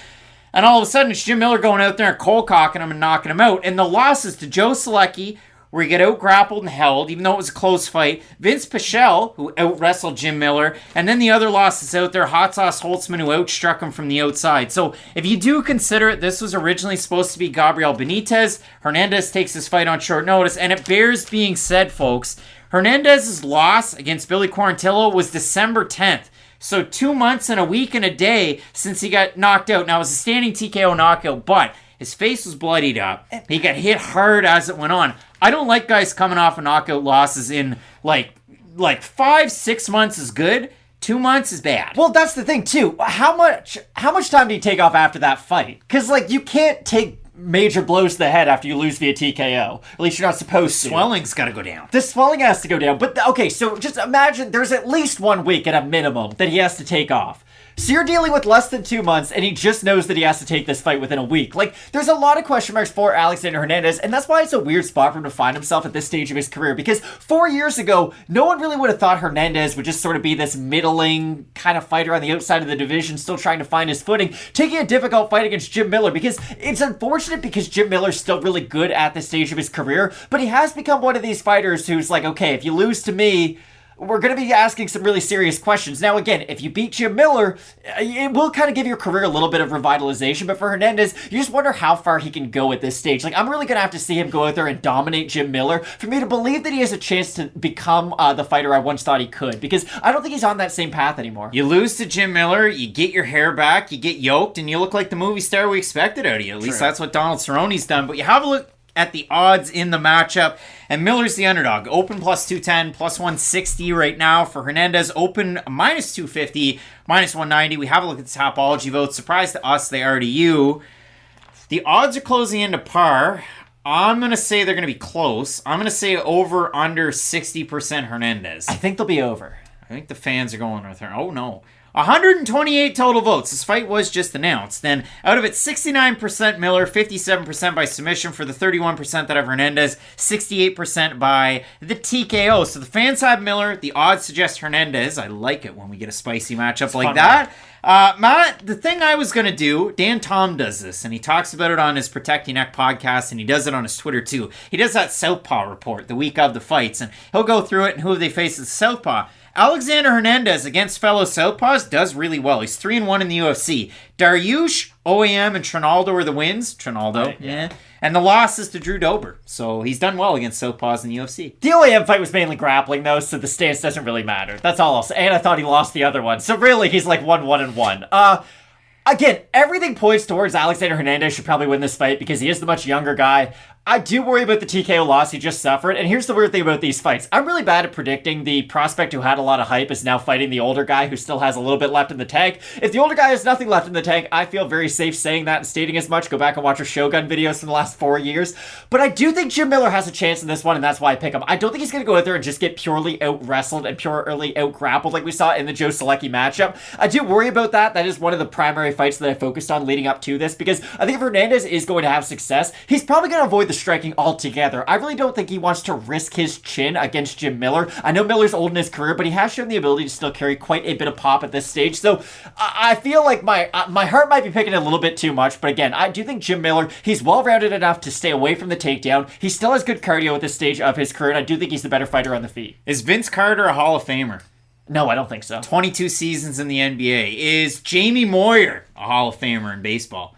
And all of a sudden, it's Jim Miller going out there and cold-cocking him and knocking him out. And the losses to Joe Selecki, where he got out-grappled and held, even though it was a close fight. Vince Pichel, who out-wrestled Jim Miller. And then the other losses out there, Hot Sauce Holtzman, who outstruck him from the outside. So if you do consider it, this was originally supposed to be Gabriel Benitez. Hernandez takes his fight on short notice. And it bears being said, folks, Hernandez's loss against Billy Quarantillo was December 10th. So 2 months and a week and a day since he got knocked out. Now, it was a standing TKO knockout, but his face was bloodied up. He got hit hard as it went on. I don't like guys coming off of knockout losses in like 5-6 months is good. 2 months is bad. Well, that's the thing too. How much time do you take off after that fight? Because you can't take major blows to the head after you lose via TKO. At least you're not supposed to. Swelling's got to go down. The swelling has to go down. But okay, so just imagine there's at least 1 week at a minimum that he has to take off. So you're dealing with less than 2 months, and he just knows that he has to take this fight within a week. Like, there's a lot of question marks for Alexander Hernandez, and that's why it's a weird spot for him to find himself at this stage of his career, because 4 years ago, no one really would have thought Hernandez would just sort of be this middling kind of fighter on the outside of the division, still trying to find his footing, taking a difficult fight against Jim Miller, because it's unfortunate because Jim Miller's still really good at this stage of his career, but he has become one of these fighters who's like, okay, if you lose to me, we're going to be asking some really serious questions. Now, again, if you beat Jim Miller, it will kind of give your career a little bit of revitalization. But for Hernandez, you just wonder how far he can go at this stage. Like, I'm really going to have to see him go out there and dominate Jim Miller for me to believe that he has a chance to become the fighter I once thought he could. Because I don't think he's on that same path anymore. You lose to Jim Miller, you get your hair back, you get yoked, and you look like the movie star we expected out of you. At least that's what Donald Cerrone's done. But you have a look at the odds in the matchup, and Miller's the underdog. Open plus 210, plus 160 right now for Hernandez. Open minus 250, minus 190. We have a look at the Topology votes. Surprise to us, they are to you. The odds are closing into par. I'm going to say they're going to be close. I'm going to say over under 60% Hernandez. I think they'll be over. I think the fans are going with her. Oh, no. 128 total votes. This fight was just announced. Then out of it, 69% Miller, 57% by submission for the 31% that have Hernandez, 68% by the TKO. So the fans have Miller. The odds suggest Hernandez. I like it when we get a spicy matchup like that. Matt, the thing I was going to do, Dan Tom does this, and he talks about it on his Protect Your Neck podcast, and he does it on his Twitter too. He does that Southpaw report the week of the fights, and he'll go through it and who they face as Southpaw. Alexander Hernandez against fellow Southpaws does really well. He's 3-1 in the UFC. Dariush, OAM, and Trinaldo are the wins. Trinaldo, right, yeah. And the loss is to Drew Dober. So he's done well against Southpaws in the UFC. The OAM fight was mainly grappling, though, so the stance doesn't really matter. That's all I'll say. And I thought he lost the other one. So really, he's like 1-1-1. Again, everything points towards Alexander Hernandez should probably win this fight because he is the much younger guy. I do worry about the TKO loss he just suffered, and here's the weird thing about these fights. I'm really bad at predicting the prospect who had a lot of hype is now fighting the older guy who still has a little bit left in the tank. If the older guy has nothing left in the tank, I feel very safe saying that and stating as much. Go back and watch our Shogun videos from the last 4 years. But I do think Jim Miller has a chance in this one, and that's why I pick him. I don't think he's going to go out there and just get purely out-wrestled and purely out-grappled like we saw in the Joe Selecki matchup. I do worry about that. That is one of the primary fights that I focused on leading up to this, because I think if Hernandez is going to have success, he's probably going to avoid the striking altogether. I really don't think he wants to risk his chin against Jim Miller. I know Miller's old in his career, but he has shown the ability to still carry quite a bit of pop at this stage. So I feel like my heart might be picking a little bit too much. But again, I do think Jim Miller, he's well-rounded enough to stay away from the takedown. He still has good cardio at this stage of his career, and I do think he's the better fighter on the feet. Is Vince Carter a Hall of Famer? No, I don't think so. 22 seasons in the NBA. Is Jamie Moyer a Hall of Famer in baseball?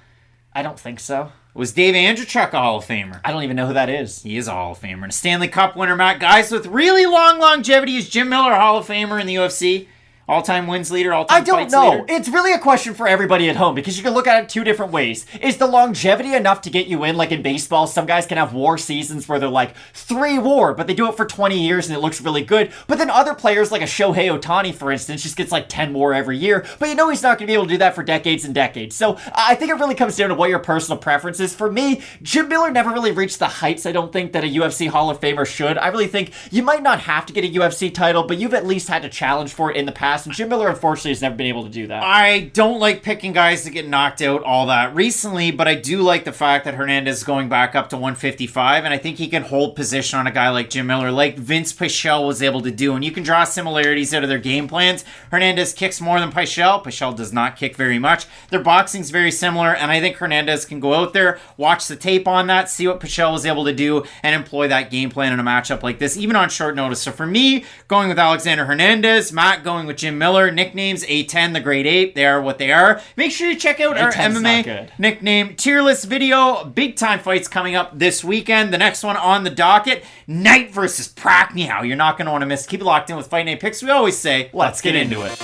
I don't think so. Was Dave Andreychuk a Hall of Famer? I don't even know who that is. He is a Hall of Famer. And a Stanley Cup winner, Matt. Guys with really long longevity. Is Jim Miller a Hall of Famer in the UFC? All-time wins leader, all-time fights leader? I don't know. It's really a question for everybody at home because you can look at it two different ways. Is the longevity enough to get you in? Like in baseball, some guys can have war seasons where they're like 3 war, but they do it for 20 years and it looks really good. But then other players like a Shohei Ohtani, for instance, just gets like 10 war every year. But you know he's not going to be able to do that for decades and decades. So I think it really comes down to what your personal preference is. For me, Jim Miller never really reached the heights I don't think that a UFC Hall of Famer should. I really think you might not have to get a UFC title, but you've at least had to challenge for it in the past. And Jim Miller, unfortunately, has never been able to do that. I don't like picking guys that get knocked out all that recently, but I do like the fact that Hernandez is going back up to 155, and I think he can hold position on a guy like Jim Miller, like Vince Pichel was able to do. And you can draw similarities out of their game plans. Hernandez kicks more than Pichel. Pichel does not kick very much. Their boxing's very similar, and I think Hernandez can go out there, watch the tape on that, see what Pichel was able to do, and employ that game plan in a matchup like this, even on short notice. So for me, going with Alexander Hernandez, Matt going with Jim Miller. Nicknames A10, the Grade 8. They are what they are. Make sure you check out our MMA nickname tier list video. Big time fights coming up this weekend. The next one on the docket, Knight versus Prachnio. You're not going to want to miss. Keep it locked in with Fight Night Picks. We always say, let's get into it.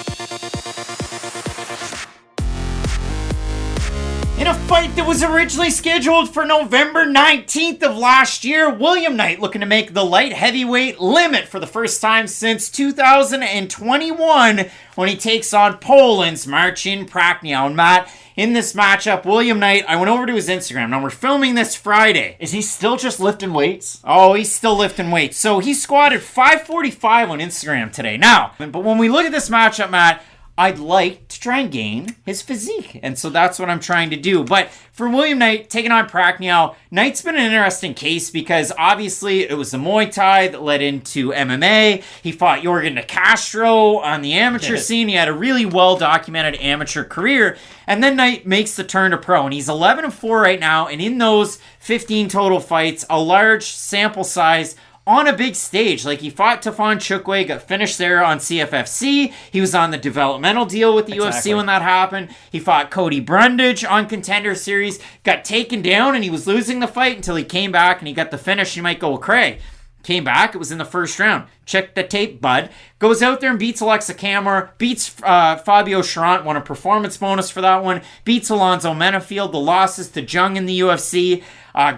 In a fight that was originally scheduled for November 19th of last year, William Knight looking to make the light heavyweight limit for the first time since 2021 when he takes on Poland's Marcin Prachnio. And Matt, in this matchup, William Knight, I went over to his Instagram. Now, we're filming this Friday. Is he still just lifting weights? Oh, he's still lifting weights. So he squatted 545 on Instagram today. Now, but when we look at this matchup, Matt, I'd like to try and gain his physique. And so that's what I'm trying to do. But for William Knight, taking on Prachnio, Knight's been an interesting case because obviously it was the Muay Thai that led into MMA. He fought Jorgen De Castro on the amateur scene. He had a really well-documented amateur career. And then Knight makes the turn to pro. And he's 11-4 right now. And in those 15 total fights, a large sample size on a big stage. Like, he fought Tafon Chukwe, got finished there on CFFC. He was on the developmental deal with the UFC when that happened. He fought Cody Brundage on Contender Series, got taken down, and he was losing the fight until he came back and he got the finish. You might go, well, Craig came back. It was in the first round. Check the tape, bud. Goes out there and beats Alexa Kammer, beats Fabio Charant, won a performance bonus for that one, beats Alonzo Menafield, the losses to Jung in the UFC,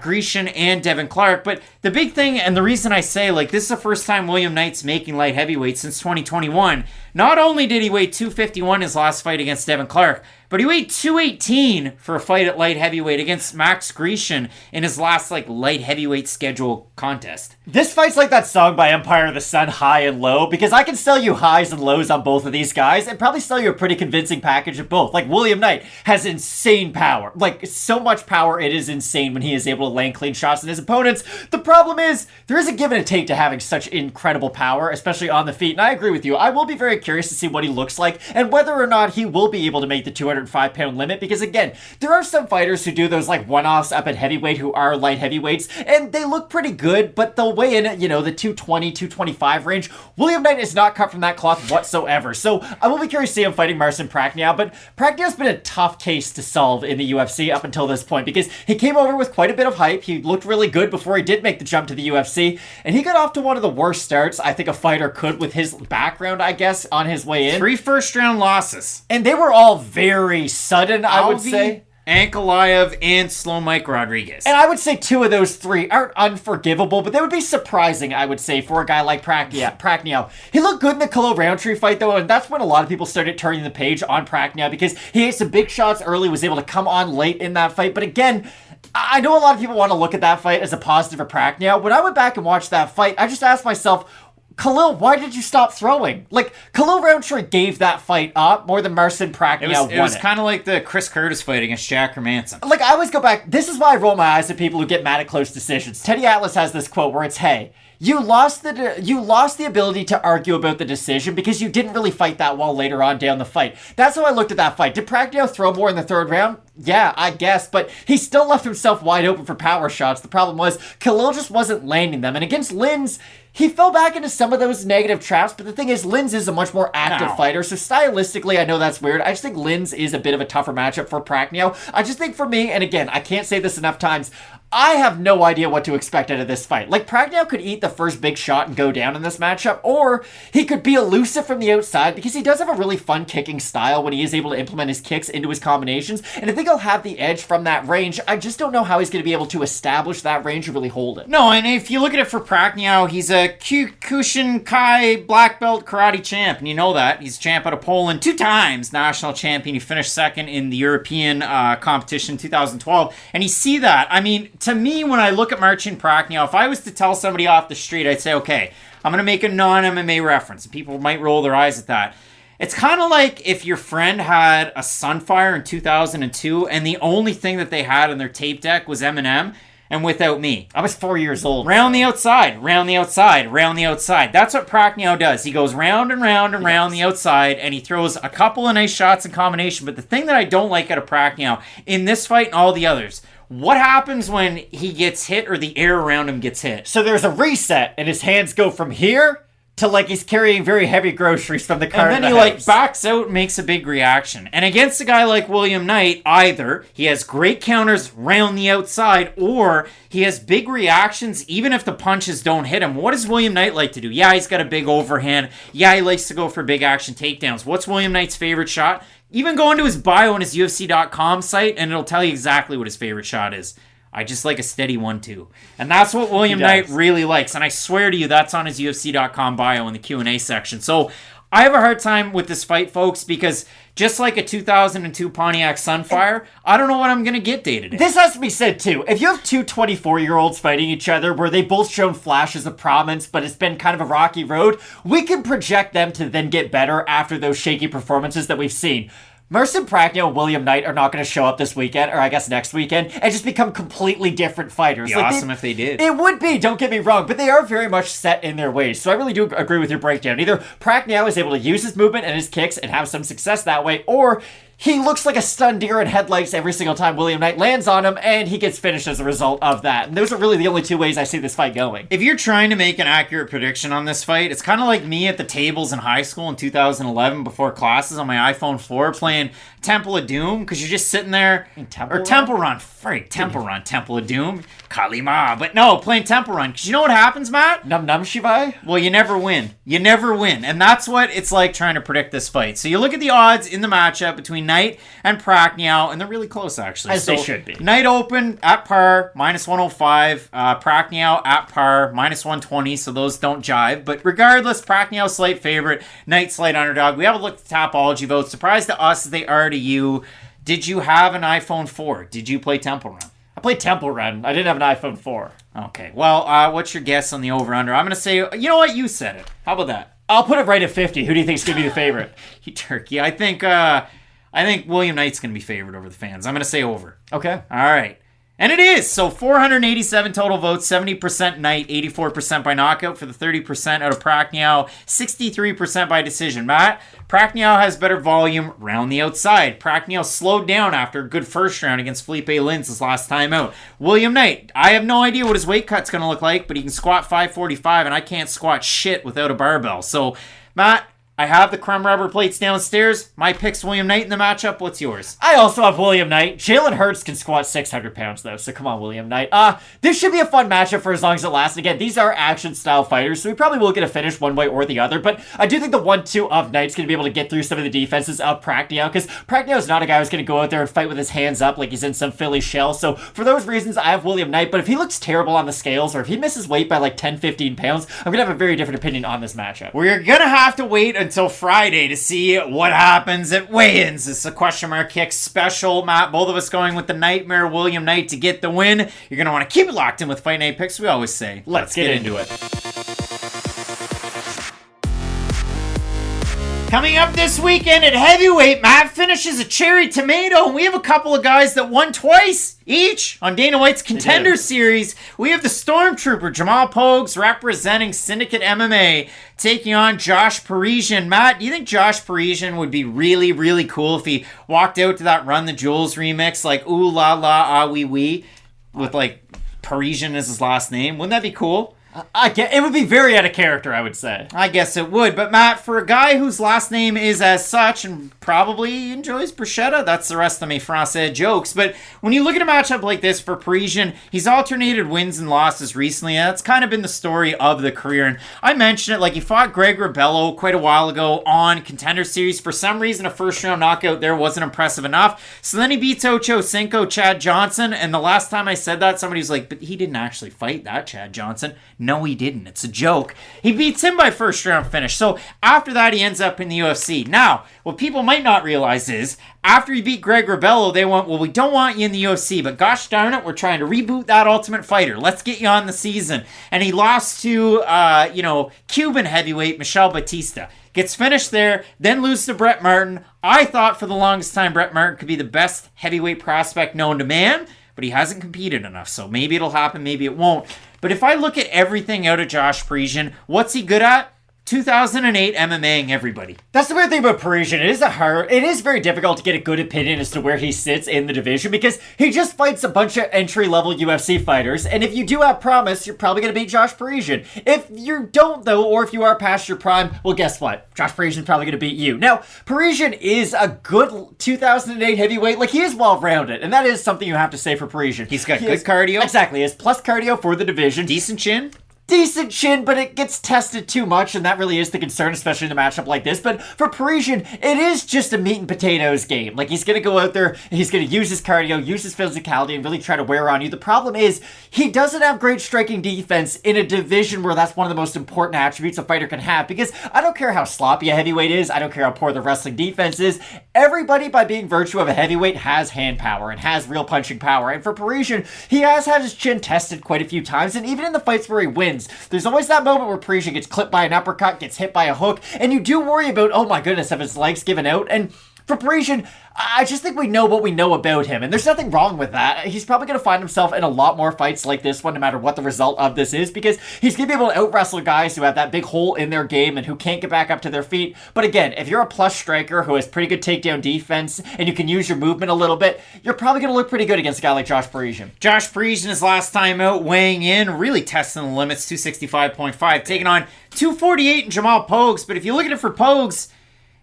Grecian and Devin Clark. But the big thing, and the reason I say, like, this is the first time William Knight's making light heavyweight since 2021. Not only did he weigh 251 his last fight against Devin Clark, but he weighed 218 for a fight at light heavyweight against Max Grecian in his last, like, light heavyweight schedule contest. This fight's like that song by Empire of the Sun, High and Low, because I can sell you highs and lows on both of these guys and probably sell you a pretty convincing package of both. Like, William Knight has insane power. Like, so much power, it is insane when he is able to land clean shots on his opponents. The problem is, there is a give and a take to having such incredible power, especially on the feet, and I agree with you. I will be very curious to see what he looks like and whether or not he will be able to make the 205-pound limit, because again, there are some fighters who do those like one-offs up at heavyweight who are light heavyweights, and they look pretty good, but they'll weigh in at, you know, the 220, 225 range. William Knight is not cut from that cloth whatsoever, so I will be curious to see him fighting Marcin Prachnio, but Prachnio's been a tough case to solve in the UFC up until this point, because he came over with quite a bit of hype. He looked really good before he did make the jump to the UFC, and he got off to one of the worst starts I think a fighter could with his background, I guess, on his way in. 3 first-round losses. And they were all very sudden, I would say. Ankalaev and Slow Mike Rodriguez. And I would say 2 of those 3 aren't unforgivable, but they would be surprising, I would say, for a guy like Prachnio. He looked good in the Khalil Roundtree fight, though, and that's when a lot of people started turning the page on Prachnio, because he hit some big shots early, was able to come on late in that fight. But again, I know a lot of people want to look at that fight as a positive for Prachnio. When I went back and watched that fight, I just asked myself, Khalil, why did you stop throwing? Like, Khalil Roundtree gave that fight up more than Marcin Prachnio won it. It was kind of like the Chris Curtis fight against Jack Hermanson. Like, I always go back, this is why I roll my eyes at people who get mad at close decisions. Teddy Atlas has this quote where it's, hey, you lost the ability to argue about the decision because you didn't really fight that well later on down the fight. That's how I looked at that fight. Did Prachnio throw more in the third round? Yeah, I guess, but he still left himself wide open for power shots. The problem was Khalil just wasn't landing them. And against Linz, he fell back into some of those negative traps, but the thing is, Linz is a much more active fighter, so stylistically, I know that's weird. I just think Linz is a bit of a tougher matchup for Prachnio. I just think for me, and again, I can't say this enough times, I have no idea what to expect out of this fight. Like, Prachnio could eat the first big shot and go down in this matchup, or he could be elusive from the outside, because he does have a really fun kicking style when he is able to implement his kicks into his combinations, and I think he'll have the edge from that range. I just don't know how he's going to be able to establish that range and really hold it. No, and if you look at it for Prachnio, he's a Khusein Kai black belt karate champ, and you know that. He's champ out of Poland 2 times, national champion. He finished second in the European competition 2012, and you see that. I mean, to me, when I look at Marcin Prachnio, if I was to tell somebody off the street, I'd say, okay, I'm going to make a non-MMA reference. People might roll their eyes at that. It's kind of like if your friend had a Sunfire in 2002 and the only thing that they had on their tape deck was Eminem and Without Me. I was 4 years old. Round the outside, round the outside, round the outside. That's what Prachnio does. He goes round and round and round the outside, and he throws a couple of nice shots in combination. But the thing that I don't like out of Prachnio in this fight and all the others, what happens when he gets hit or the air around him gets hit? So there's a reset, and his hands go from here to like he's carrying very heavy groceries from the car. And then he like backs out and makes a big reaction. And against a guy like William Knight, either he has great counters round the outside or he has big reactions even if the punches don't hit him. What does William Knight like to do? Yeah, he's got a big overhand. Yeah, he likes to go for big action takedowns. What's William Knight's favorite shot? Even go into his bio on his UFC.com site and it'll tell you exactly what his favorite shot is. I just like a steady 1-2. And that's what William Knight really likes. And I swear to you, that's on his UFC.com bio in the Q&A section. So I have a hard time with this fight, folks, because just like a 2002 Pontiac Sunfire, I don't know what I'm going to get day to day. This has to be said, too. If you have two 24-year-olds fighting each other where they both shown flashes of promise, but it's been kind of a rocky road, we can project them to then get better after those shaky performances that we've seen. Marcin Prachnio and William Knight are not going to show up this weekend, or I guess next weekend, and just become completely different fighters. It'd be awesome if they did. It would be, don't get me wrong, but they are very much set in their ways. So I really do agree with your breakdown. Either Prachnio is able to use his movement and his kicks and have some success that way, or he looks like a stunned deer in headlights every single time William Knight lands on him, and he gets finished as a result of that. And those are really the only two ways I see this fight going. If you're trying to make an accurate prediction on this fight, it's kind of like me at the tables in high school in 2011 before classes on my iPhone 4 playing Temple of Doom, because you're just sitting there. Temple Run. Freak, Temple Run, Temple of Doom, Kalima. But no, playing Temple Run, because you know what happens, Matt? Num Shivai? Well, you never win. You never win. And that's what it's like trying to predict this fight. So you look at the odds in the matchup between Knight and Prachnio, and they're really close, actually. As they should be. Knight open at par, minus 105. Prachnio at par, minus 120, so those don't jive. But regardless, Prachnio slight favorite, Knight slight underdog. We have a look at the Tapology votes. Surprised to us as they are to you. Did you have an iPhone 4? Did you play Temple Run? I played Temple Run. I didn't have an iPhone 4. Okay, well, what's your guess on the over-under? I'm going to say, you know what? You said it. How about that? I'll put it right at 50. Who do you think's going to be the favorite? You turkey. I think William Knight's going to be favored over the fans. I'm going to say over. Okay. All right. And it is. So 487 total votes, 70% Knight, 84% by knockout for the 30% out of Prachnio, 63% by decision. Matt, Prachnio has better volume round the outside. Prachnio slowed down after a good first round against Philipe Lins his last time out. William Knight, I have no idea what his weight cut's going to look like, but he can squat 545, and I can't squat shit without a barbell. So, Matt, I have the crumb rubber plates downstairs. My pick's William Knight in the matchup. What's yours? I also have William Knight. Jalen Hurts can squat 600 pounds, though, so come on, William Knight. This should be a fun matchup for as long as it lasts. Again, these are action-style fighters, so we probably will get a finish one way or the other, but I do think the 1-2 of Knight's going to be able to get through some of the defenses of Prachnio, because Prachnio is not a guy who's going to go out there and fight with his hands up like he's in some Philly shell, so for those reasons, I have William Knight, but if he looks terrible on the scales, or if he misses weight by like 10-15 pounds, I'm going to have a very different opinion on this matchup. We're going to have to wait until Friday to see what happens at weigh-ins. It's a question mark kick special. Matt, both of us going with the Nightmare William Knight to get the win. You're going to want to keep it locked in with Fight Night picks, we always say. Let's get into it. Coming up this weekend at heavyweight, Matt finishes a cherry tomato, and we have a couple of guys that won twice each on Dana White's Contender Series. We have the Stormtrooper, Jamal Pogues, representing Syndicate MMA, taking on Josh Parisian. Matt, do you think Josh Parisian would be really, really cool if he walked out to that Run the Jewels remix, like Ooh La La Ah Wee Wee, with like Parisian as his last name? Wouldn't that be cool? It would be very out of character, I would say. I guess it would. But Matt, for a guy whose last name is as such and probably enjoys bruschetta, that's the rest of me Francais jokes. But when you look at a matchup like this for Parisian, he's alternated wins and losses recently, and that's kind of been the story of the career. And I mentioned it, like he fought Greg Rebello quite a while ago on Contender Series. For some reason, a first round knockout there wasn't impressive enough. So then he beats Ocho Cinco, Chad Johnson. And the last time I said that, somebody was like, but he didn't actually fight that Chad Johnson. No, he didn't. It's a joke. He beats him by first round finish. So after that, he ends up in the UFC. Now, what people might not realize is, after he beat Greg Rebello, they went, well, we don't want you in the UFC, but gosh darn it, we're trying to reboot that Ultimate Fighter. Let's get you on the season. And he lost to, Cuban heavyweight Michel Batista. Gets finished there, then loses to Brett Martin. I thought for the longest time Brett Martin could be the best heavyweight prospect known to man, but he hasn't competed enough, so maybe it'll happen, maybe it won't. But if I look at everything out of Josh Parisian, what's he good at? 2008 MMAing everybody. That's the weird thing about Parisian. It is very difficult to get a good opinion as to where he sits in the division because he just fights a bunch of entry-level UFC fighters, and if you do have promise, you're probably going to beat Josh Parisian. If you don't, though, or if you are past your prime, well, guess what? Josh Parisian's probably going to beat you. Now, Parisian is a good 2008 heavyweight. Like, he is well-rounded, and that is something you have to say for Parisian. He's got good cardio. Exactly. He has plus cardio for the division. Decent chin. decent chin, but it gets tested too much, and that really is the concern, especially in a matchup like this. But for Parisian, it is just a meat and potatoes game. Like, he's going to go out there, and he's going to use his cardio, use his physicality, and really try to wear on you. The problem is, he doesn't have great striking defense in a division where that's one of the most important attributes a fighter can have, because I don't care how sloppy a heavyweight is, I don't care how poor the wrestling defense is, everybody, by being virtue of a heavyweight, has hand power and has real punching power. And for Parisian, he has had his chin tested quite a few times, and even in the fights where he wins, there's always that moment where Parisian gets clipped by an uppercut, gets hit by a hook, and you do worry about, oh my goodness, have his legs given out? And for Parisian, I just think we know what we know about him, and there's nothing wrong with that. He's probably going to find himself in a lot more fights like this one, no matter what the result of this is, because he's going to be able to out-wrestle guys who have that big hole in their game and who can't get back up to their feet. But again, if you're a plus striker who has pretty good takedown defense, and you can use your movement a little bit, you're probably going to look pretty good against a guy like Josh Parisian. Josh Parisian, his last time out, weighing in, really testing the limits, 265.5, taking on 248 in Jamal Pogues. But if you look at it for Pogues,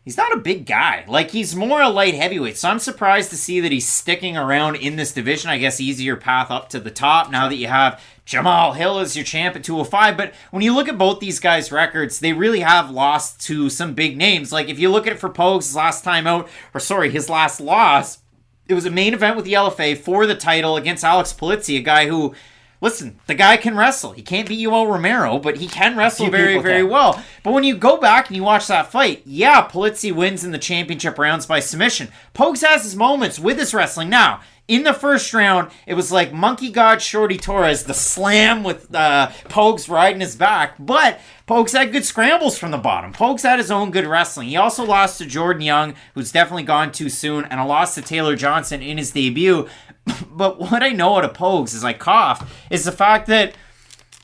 he's not a big guy. Like, he's more a light heavyweight. So I'm surprised to see that he's sticking around in this division. I guess easier path up to the top now that you have Jamall Hill as your champ at 205. But when you look at both these guys' records, they really have lost to some big names. Like, if you look at it for Pogues, his last time out, his last loss, it was a main event with the LFA for the title against Alex Polizzi, a guy who, listen, the guy can wrestle. He can't beat Yoel Romero, but he can wrestle very, very well. But when you go back and you watch that fight, yeah, Polizzi wins in the championship rounds by submission. Pogues has his moments with his wrestling. Now, in the first round, it was like Monkey God Shorty Torres, the slam with Pogues riding his back. But Pogues had good scrambles from the bottom. Pogues had his own good wrestling. He also lost to Jordan Young, who's definitely gone too soon, and a loss to Taylor Johnson in his debut. But what I know out of Pogues, as I cough, is the fact that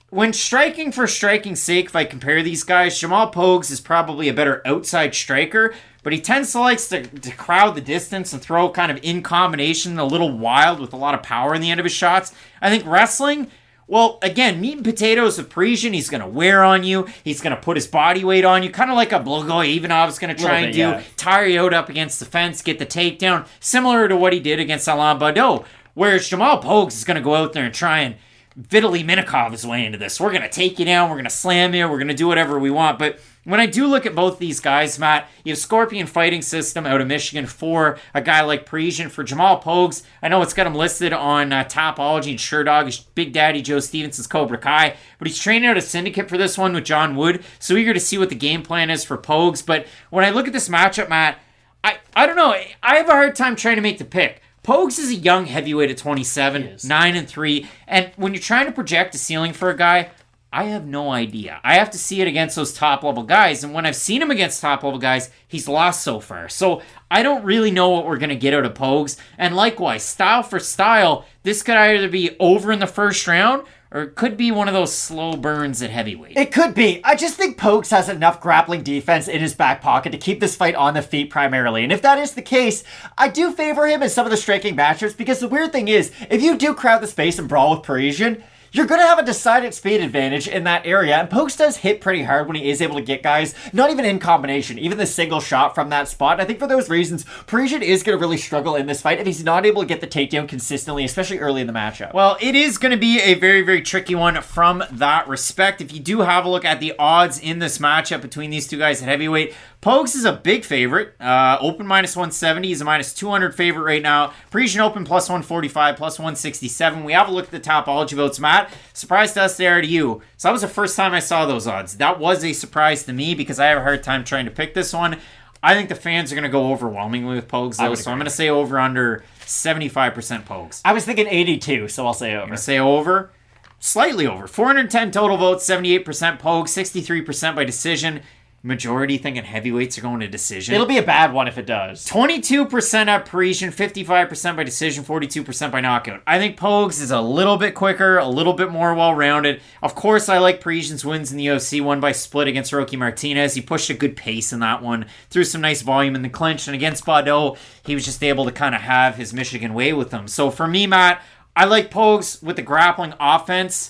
when striking for striking's sake, if I compare these guys, Jamal Pogues is probably a better outside striker, but he tends to like to crowd the distance and throw kind of in combination a little wild with a lot of power in the end of his shots. I think wrestling, well, again, meat and potatoes of Parisian. He's going to wear on you. He's going to put his body weight on you, kind of like a Blagoy Ivanov's going to try and do. Tire you out up against the fence, get the takedown, similar to what he did against Alain Baudot. Whereas Jamal Pogues is going to go out there and try and Vitaly Minakov his way into this. We're going to take you down. We're going to slam you. We're going to do whatever we want. But when I do look at both these guys, Matt, you have Scorpion Fighting System out of Michigan for a guy like Parisian. For Jamal Pogues, I know it's got him listed on Tapology and SureDog. He's Big Daddy Joe Stevenson's Cobra Kai. But he's training out a syndicate for this one with John Wood. So eager to see what the game plan is for Pogues. But when I look at this matchup, Matt, I don't know. I have a hard time trying to make the pick. Pogues is a young heavyweight at 27, 9-3, and when you're trying to project a ceiling for a guy, I have no idea. I have to see it against those top-level guys, and when I've seen him against top-level guys, he's lost so far. So I don't really know what we're going to get out of Pogues, and likewise, style for style, this could either be over in the first round, or it could be one of those slow burns at heavyweight. It could be. I just think Pogues has enough grappling defense in his back pocket to keep this fight on the feet primarily. And if that is the case, I do favor him in some of the striking matchups, because the weird thing is, if you do crowd the space and brawl with Parisian, you're going to have a decided speed advantage in that area, and Pogues does hit pretty hard when he is able to get guys, not even in combination, even the single shot from that spot. I think for those reasons, Parisian is going to really struggle in this fight if he's not able to get the takedown consistently, especially early in the matchup. Well, it is going to be a very, very tricky one from that respect. If you do have a look at the odds in this matchup between these two guys at heavyweight, Pogues is a big favorite. Open minus 170. He's a minus 200 favorite right now. Parisian open plus 145, plus 167. We have a look at the Tapology votes, Matt. Surprise to us there to you. So that was the first time I saw those odds. That was a surprise to me because I have a hard time trying to pick this one. I think the fans are going to go overwhelmingly with Pogues, though, so I'm going to say over under 75% Pogues. I was thinking 82, so I'll say over. I'm going to say over. Slightly over. 410 total votes, 78% Pogues, 63% by decision. Majority thinking heavyweights are going to decision. It'll be a bad one if it does. 22% at Parisian, 55% by decision, 42% by knockout. I think Pogues is a little bit quicker, a little bit more well-rounded. Of course, I like Parisian's wins in the UFC, one by split against Rocky Martinez. He pushed a good pace in that one, threw some nice volume in the clinch, and against Baudot, he was just able to kind of have his Michigan way with him. So for me, Matt, I like Pogues with the grappling offense.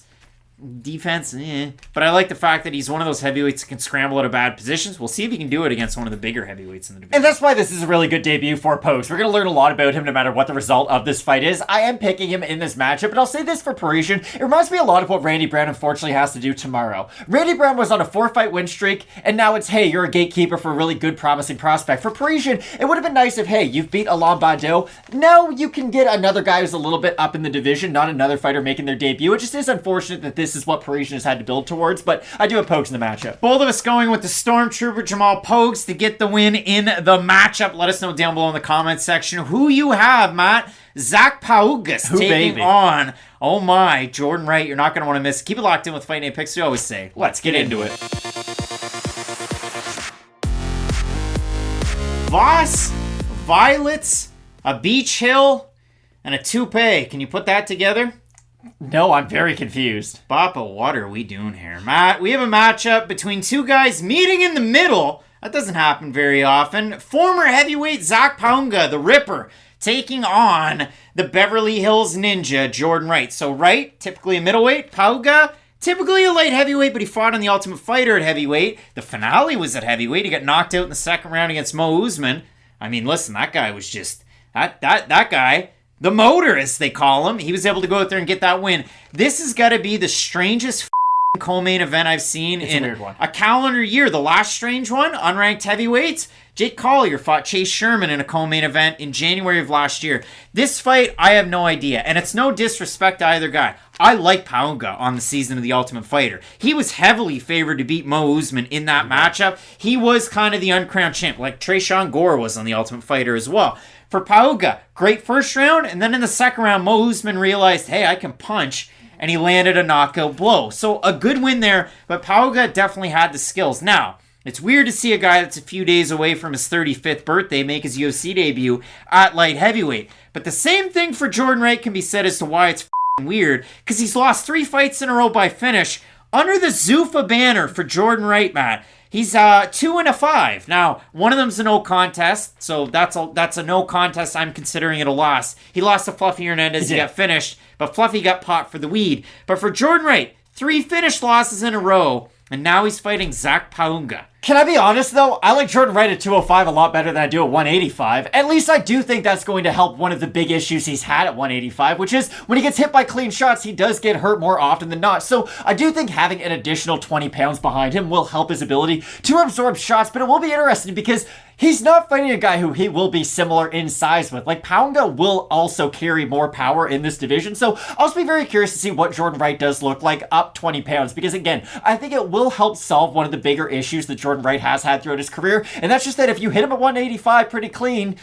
defense, but I like the fact that he's one of those heavyweights that can scramble out of bad positions. We'll see if he can do it against one of the bigger heavyweights in the division. And that's why this is a really good debut for Pogues. We're going to learn a lot about him no matter what the result of this fight is. I am picking him in this matchup, but I'll say this for Parisian. It reminds me a lot of what Randy Brown unfortunately has to do tomorrow. Randy Brown was on a 4-fight win streak, and now it's, hey, you're a gatekeeper for a really good, promising prospect. For Parisian, it would have been nice if, hey, you've beat Alain Baudot. Now you can get another guy who's a little bit up in the division, not another fighter making their debut. It just is unfortunate that this is what Parisian has had to build towards, but I do have Pogues in the matchup. Both of us going with the Stormtrooper Jamal Pogues to get the win in the matchup. Let us know down below in the comments section who you have, Matt. Zach Paugas taking on, oh my, Jordan Wright. You're not going to want to miss. Keep it locked in with Fight Night Picks. We always say, let's get into it. Voss, Violets, a Beach Hill, and a Toupee. Can you put that together? No, I'm very confused. Papa, what are we doing here? Matt, we have a matchup between two guys meeting in the middle. That doesn't happen very often. Former heavyweight Zach Pauga, the Ripper, taking on the Beverly Hills Ninja, Jordan Wright. So Wright, typically a middleweight. Pauga, typically a light heavyweight, but he fought on the Ultimate Fighter at heavyweight. The finale was at heavyweight. He got knocked out in the second round against Mo Usman. I mean, listen, that guy was just... That guy... The motor, as they call him. He was able to go out there and get that win. This has got to be the strangest co-main event I've seen in a calendar year. The last strange one, unranked heavyweights, Jake Collier fought Chase Sherman in a co-main event in January of last year. This fight, I have no idea. And it's no disrespect to either guy. I like Pauga on the season of The Ultimate Fighter. He was heavily favored to beat Mo Usman in that matchup. He was kind of the uncrowned champ, like Tresean Gore was on The Ultimate Fighter as well. For Pauga, great first round, and then in the second round, Mo Usman realized, hey, I can punch, and he landed a knockout blow. So a good win there, but Pauga definitely had the skills. Now, it's weird to see a guy that's a few days away from his 35th birthday make his UFC debut at light heavyweight. But the same thing for Jordan Wright can be said as to why it's weird, because he's lost 3 fights in a row by finish under the Zuffa banner for Jordan Wright, Matt. He's 2-5. Now, one of them's a no contest, so that's a no contest. I'm considering it a loss. He lost to Fluffy Hernandez. He got finished, but Fluffy got popped for the weed. But for Jordan Wright, 3 finished losses in a row, and now he's fighting Zach Pauga. Can I be honest, though? I like Jordan Wright at 205 a lot better than I do at 185. At least I do think that's going to help one of the big issues he's had at 185, which is when he gets hit by clean shots, he does get hurt more often than not. So I do think having an additional 20 pounds behind him will help his ability to absorb shots, but it will be interesting because he's not fighting a guy who he will be similar in size with. Like, Pauga will also carry more power in this division, so I'll just be very curious to see what Jordan Wright does look like up 20 pounds, because again, I think it will help solve one of the bigger issues that Jordan Wright has had throughout his career, and that's just that if you hit him at 185 pretty clean,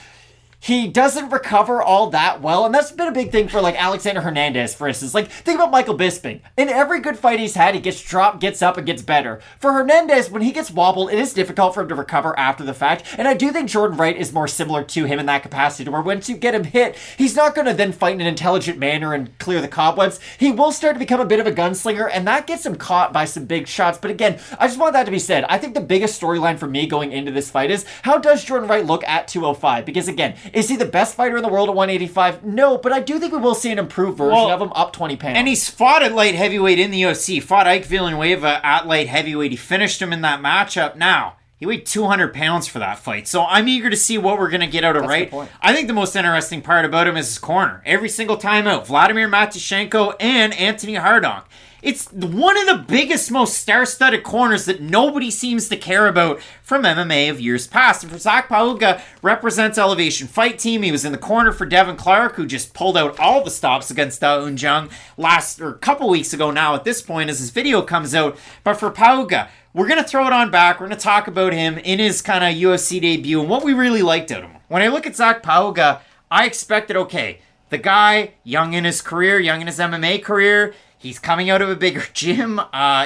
he doesn't recover all that well, and that's been a big thing for, like, Alexander Hernandez, for instance. Like, think about Michael Bisping. In every good fight he's had, he gets dropped, gets up, and gets better. For Hernandez, when he gets wobbled, it is difficult for him to recover after the fact, and I do think Jordan Wright is more similar to him in that capacity, to where once you get him hit, he's not going to then fight in an intelligent manner and clear the cobwebs. He will start to become a bit of a gunslinger, and that gets him caught by some big shots. But again, I just want that to be said. I think the biggest storyline for me going into this fight is, how does Jordan Wright look at 205? Because again, is he the best fighter in the world at 185? No, but I do think we will see an improved version of him up 20 pounds. And he's fought at light heavyweight in the UFC. Fought Ike Villanueva at light heavyweight. He finished him in that matchup. Now, he weighed 200 pounds for that fight. So I'm eager to see what we're going to get out of Wright. I think the most interesting part about him is his corner. Every single time out, Vladimir Matyushenko and Anthony Hardonk. It's one of the biggest, most star-studded corners that nobody seems to care about from MMA of years past. And for Zach Pauga, represents Elevation Fight Team. He was in the corner for Devin Clark, who just pulled out all the stops against Dao Unjung a couple weeks ago now at this point as this video comes out. But for Pauga, we're going to throw it on back. We're going to talk about him in his kind of UFC debut and what we really liked out of him. When I look at Zach Pauga, I expected, okay, the guy, young in his career, young in his MMA career, he's coming out of a bigger gym.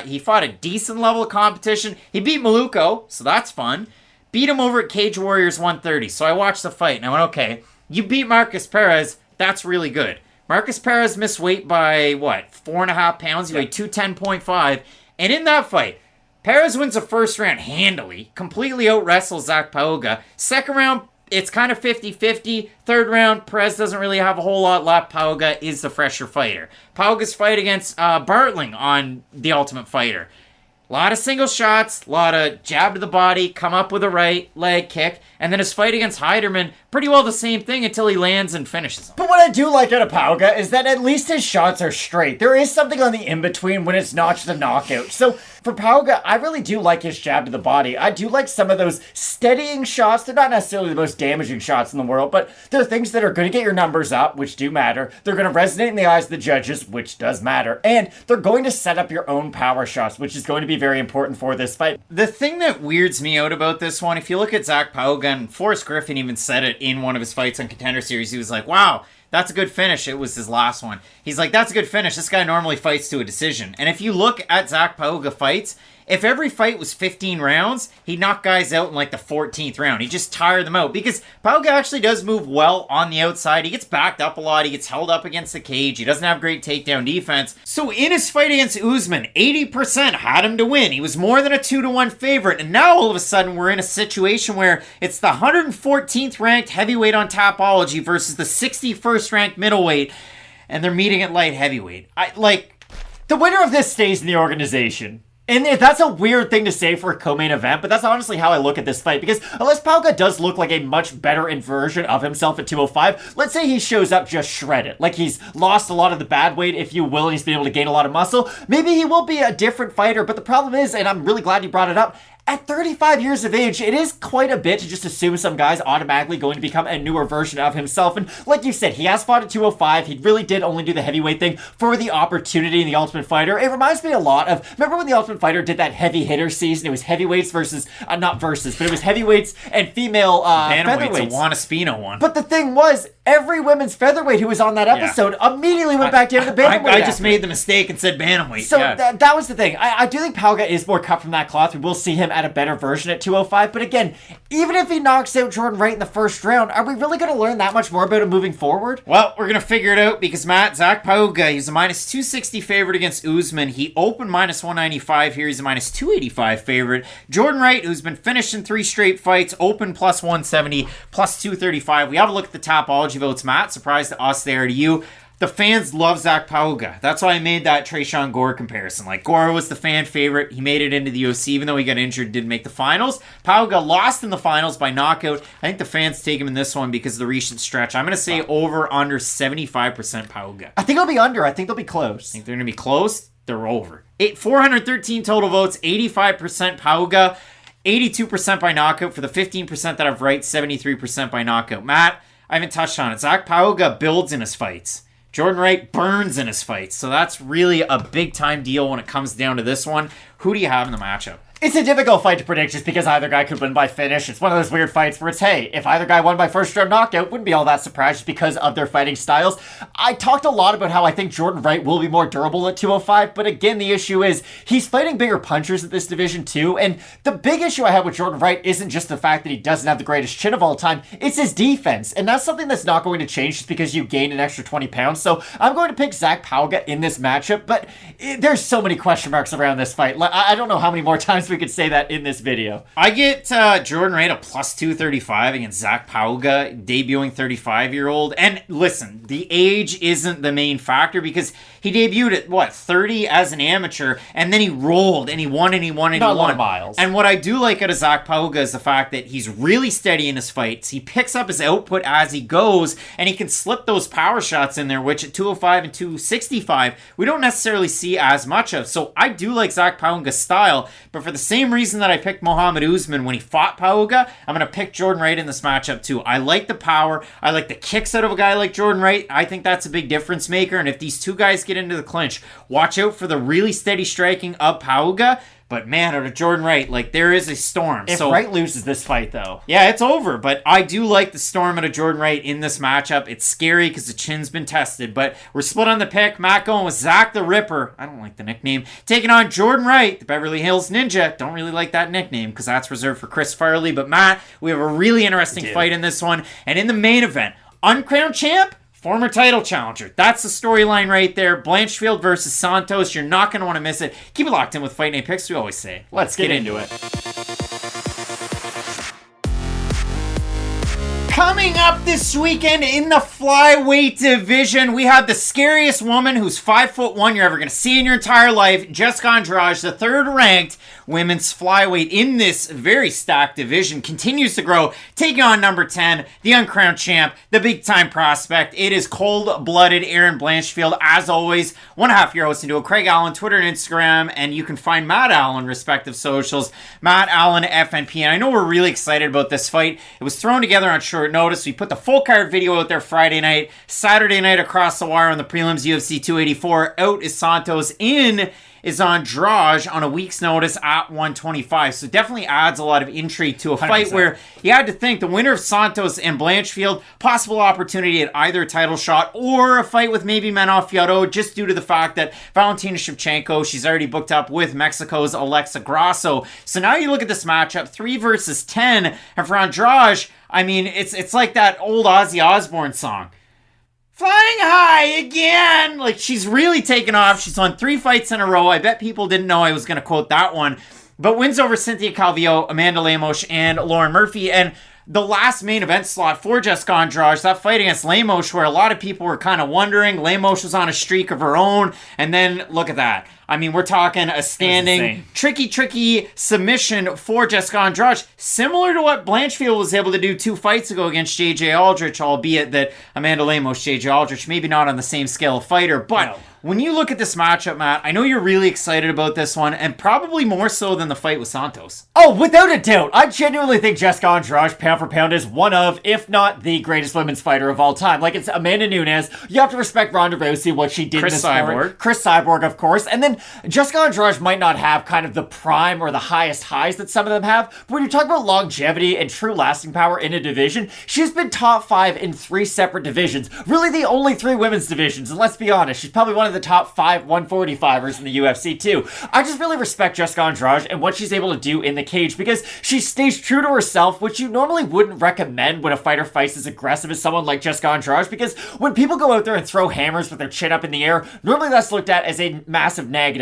He fought a decent level of competition. He beat Maluko, so that's fun. Beat him over at Cage Warriors 130. So I watched the fight, and I went, okay, you beat Marcus Perez. That's really good. Marcus Perez missed weight by, 4.5 pounds? He weighed 210.5. And in that fight, Perez wins the first round handily, completely out-wrestles Zach Pauga. Second round, it's kind of 50-50. Third round, Preux doesn't really have a whole lot left. Pauga is the fresher fighter. Pauga's fight against Bartling on The Ultimate Fighter. A lot of single shots, a lot of jab to the body, come up with a right leg kick, and then his fight against Heiderman, pretty well the same thing until he lands and finishes him. But what I do like out of Pauga is that at least his shots are straight. There is something on the in-between when it's not just a knockout. So for Pauga, I really do like his jab to the body. I do like some of those steadying shots. They're not necessarily the most damaging shots in the world, but they're things that are going to get your numbers up, which do matter. They're going to resonate in the eyes of the judges, which does matter. And they're going to set up your own power shots, which is going to be very important for this fight. The thing that weirds me out about this one, if you look at Zach Pauga, and Forrest Griffin even said it in one of his fights on Contender Series, he was like, wow, that's a good finish. It was his last one. He's like, that's a good finish. This guy normally fights to a decision. And if you look at Zach Pauga fights, if every fight was 15 rounds, he'd knock guys out in like the 14th round. He'd just tire them out because Pauga actually does move well on the outside. He gets backed up a lot. He gets held up against the cage. He doesn't have great takedown defense. So in his fight against Usman, 80% had him to win. He was more than a 2-1 favorite. And now all of a sudden we're in a situation where it's the 114th ranked heavyweight on Tapology versus the 61st ranked middleweight. And they're meeting at light heavyweight. The winner of this stays in the organization. And that's a weird thing to say for a co-main event, but that's honestly how I look at this fight, because unless Pauga does look like a much better version of himself at 205, let's say he shows up just shredded, like he's lost a lot of the bad weight, if you will, and he's been able to gain a lot of muscle, maybe he will be a different fighter, but the problem is, and I'm really glad you brought it up, at 35 years of age, it is quite a bit to just assume some guy's automatically going to become a newer version of himself. And like you said, he has fought at 205. He really did only do the heavyweight thing for the opportunity in The Ultimate Fighter. It reminds me a lot of, remember when The Ultimate Fighter did that heavy hitter season? It was heavyweights versus, not versus, but it was heavyweights and female featherweights. The Juancamilo one. But the thing was, every women's featherweight who was on that episode immediately went back down to bantamweight. I just made the mistake and said bantamweight. So that was the thing. I do think Pauga is more cut from that cloth. We will see him at a better version at 205. But again, even if he knocks out Jordan Wright in the first round, are we really going to learn that much more about him moving forward? Well, we're going to figure it out because Zach Pauga, he's a minus 260 favorite against Usman. He opened minus 195 here. He's a minus 285 favorite. Jordan Wright, who's been finishing 3 straight fights, open plus 170, plus 235. We have a look at the Tapology votes, Matt. Surprise to us there, to you. The fans love Zach Pauga. That's why I made that Tresean Gore comparison. Like, Gore was the fan favorite. He made it into the UFC, even though he got injured, didn't make the finals. Pauga lost in the finals by knockout. I think the fans take him in this one because of the recent stretch. I'm going to say over under 75% Pauga. I think it'll be under. I think they'll be close. Think they're going to be close? They're over. 413 total votes, 85% Pauga, 82% by knockout. For the 15% that I've right, 73% by knockout. Matt, I haven't touched on it. Zach Pauga builds in his fights. Jordan Wright burns in his fights. So that's really a big-time deal when it comes down to this one. Who do you have in the matchup? It's a difficult fight to predict just because either guy could win by finish. It's one of those weird fights where it's, hey, if either guy won by first round knockout, wouldn't be all that surprised just because of their fighting styles. I talked a lot about how I think Jordan Wright will be more durable at 205, but again, the issue is he's fighting bigger punchers at this division too, and the big issue I have with Jordan Wright isn't just the fact that he doesn't have the greatest chin of all time, it's his defense, and that's something that's not going to change just because you gain an extra 20 pounds, so I'm going to pick Zach Pauga in this matchup, but there's so many question marks around this fight. I don't know how many more times we could say that in this video. I get Jordan Wright a plus 235 against Zach Pauga, debuting 35-year-old. And listen, the age isn't the main factor because he debuted at, 30 as an amateur, and then he rolled, and he won, and he won, and Not he won. A lot of miles. And what I do like out of Zach Pauga is the fact that he's really steady in his fights. He picks up his output as he goes, and he can slip those power shots in there, which at 205 and 265, we don't necessarily see as much of. So I do like Zach Pauga's style, but for the same reason that I picked Mohammed Usman when he fought Pauga, I'm going to pick Jordan Wright in this matchup too. I like the power. I like the kicks out of a guy like Jordan Wright. I think that's a big difference maker. And if these two guys get into the clinch, watch out for the really steady striking of Pauga. But man, out of Jordan Wright, there is a storm. If Wright loses this fight, though. Yeah, it's over. But I do like the storm out of Jordan Wright in this matchup. It's scary because the chin's been tested. But we're split on the pick. Matt going with Zach the Ripper. I don't like the nickname. Taking on Jordan Wright, the Beverly Hills Ninja. Don't really like that nickname because that's reserved for Chris Farley. But Matt, we have a really interesting fight in this one. And in the main event, uncrowned champ, former title challenger. That's the storyline right there. Blanchfield versus Santos. You're not going to want to miss it. Keep it locked in with Fight Night Picks, we always say. Let's get into it. Coming up this weekend in the flyweight division, we have the scariest woman who's 5'1" you're ever going to see in your entire life, Jessica Andrade, the third-ranked women's flyweight in this very stacked division, continues to grow, taking on number 10, the uncrowned champ, the big-time prospect. It is cold-blooded Erin Blanchfield. As always, one half your host into Craig Allen, Twitter and Instagram, and you can find Matt Allen, respective socials, Matt Allen FNP. And I know we're really excited about this fight. It was thrown together on short notice. We put the full card video out there Friday night, Saturday night across the wire on the prelims, UFC 284. Out is Santos, in is Andrade on a week's notice at 125. So definitely adds a lot of intrigue to a fight 100%. where you had to think the winner of Santos and Blanchfield, possible opportunity at either title shot or a fight with maybe Manon Fiorot, just due to the fact that Valentina Shevchenko, she's already booked up with Mexico's Alexa Grasso. So now you look at this matchup, 3 versus 10, and for Andrade, I mean, it's like that old Ozzy Osbourne song. Flying high again! Like, she's really taken off. She's won 3 fights in a row. I bet people didn't know I was going to quote that one. But wins over Cynthia Calvillo, Amanda Lemos, and Lauren Murphy. And the last main event slot for Jessica Andrade, that fight against Lemos, where a lot of people were kind of wondering. Lemos was on a streak of her own. And then, look at that. I mean, we're talking a standing, tricky submission for Jessica Andrade, similar to what Blanchfield was able to do 2 fights ago against J.J. Aldrich, albeit that Amanda Lemos, J.J. Aldrich, maybe not on the same scale of fighter. But when you look at this matchup, Matt, I know you're really excited about this one, and probably more so than the fight with Santos. Oh, without a doubt. I genuinely think Jessica Andrade, pound for pound, is one of, if not the greatest women's fighter of all time. Like, it's Amanda Nunes. You have to respect Ronda Rousey, what she did in this sport. Chris Cyborg, of course. And then Jessica Andrade might not have kind of the prime or the highest highs that some of them have, but when you talk about longevity and true lasting power in a division, she's been top 5 in 3 separate divisions. Really the only 3 women's divisions, and let's be honest, she's probably one of the top 5 145ers in the UFC too. I just really respect Jessica Andrade and what she's able to do in the cage, because she stays true to herself, which you normally wouldn't recommend when a fighter fights as aggressive as someone like Jessica Andrade, because when people go out there and throw hammers with their chin up in the air, normally that's looked at as a massive negative.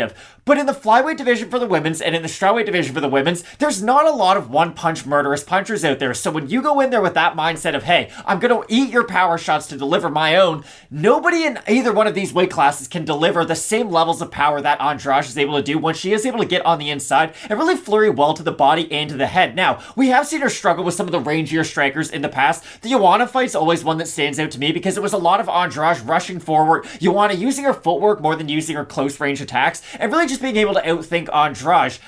But in the flyweight division for the women's and in the strawweight division for the women's, there's not a lot of one-punch murderous punchers out there. So when you go in there with that mindset of, hey, I'm going to eat your power shots to deliver my own, nobody in either one of these weight classes can deliver the same levels of power that Andrade is able to do when she is able to get on the inside and really flurry well to the body and to the head. Now, we have seen her struggle with some of the rangier strikers in the past. The Joanna fight's always one that stands out to me because it was a lot of Andrade rushing forward, Joanna using her footwork more than using her close range attacks, and really just being able to outthink Andrade.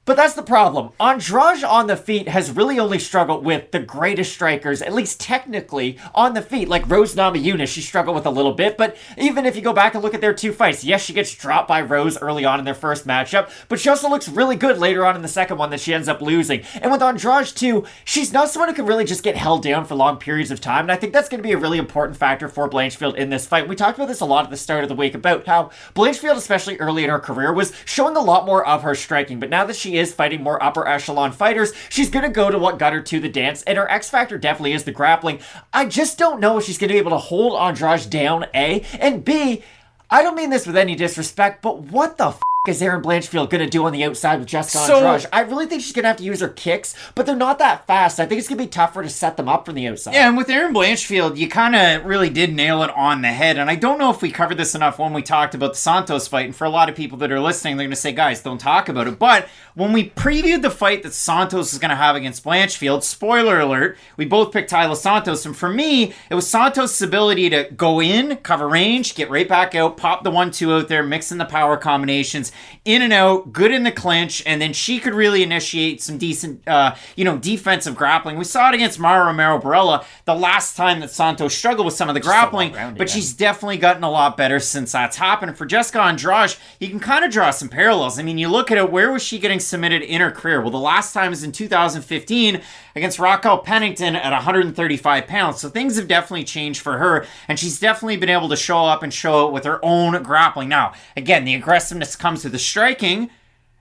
But that's the problem. Andrade on the feet has really only struggled with the greatest strikers, at least technically, on the feet. Like Rose Namajunas, she struggled with a little bit, but even if you go back and look at their 2 fights, yes, she gets dropped by Rose early on in their first matchup, but she also looks really good later on in the second one that she ends up losing. And with Andrade too, she's not someone who can really just get held down for long periods of time, and I think that's going to be a really important factor for Blanchfield in this fight. We talked about this a lot at the start of the week about how Blanchfield, especially early in her career, was showing a lot more of her striking, but now that she is fighting more upper echelon fighters, she's going to go to what got her to the dance, and her X factor definitely is the grappling. I just don't know if she's going to be able to hold Andrade down, A, and B, I don't mean this with any disrespect, but what the is Erin Blanchfield going to do on the outside with Jessica Andrade? I really think she's going to have to use her kicks, but they're not that fast. I think it's going to be tougher to set them up from the outside. Yeah, and with Erin Blanchfield, you kind of really did nail it on the head, and I don't know if we covered this enough when we talked about the Santos fight, and for a lot of people that are listening, they're going to say, guys, don't talk about it, but when we previewed the fight that Santos is going to have against Blanchfield, spoiler alert, we both picked Tyler Santos, and for me, it was Santos' ability to go in, cover range, get right back out, pop the 1-2 out there, mix in the power combinations, in and out, good in the clinch, and then she could really initiate some decent, defensive grappling. We saw it against Mayra Romero Barella the last time that Santos struggled with some of the grappling, but she's definitely gotten a lot better since that's happened. And for Jessica Andrade, you can kind of draw some parallels. I mean, you look at it, where was she getting submitted in her career? Well, the last time was in 2015 against Raquel Pennington at 135 pounds. So things have definitely changed for her, and she's definitely been able to show up and show it with her own grappling. Now, again, the aggressiveness comes with the striking,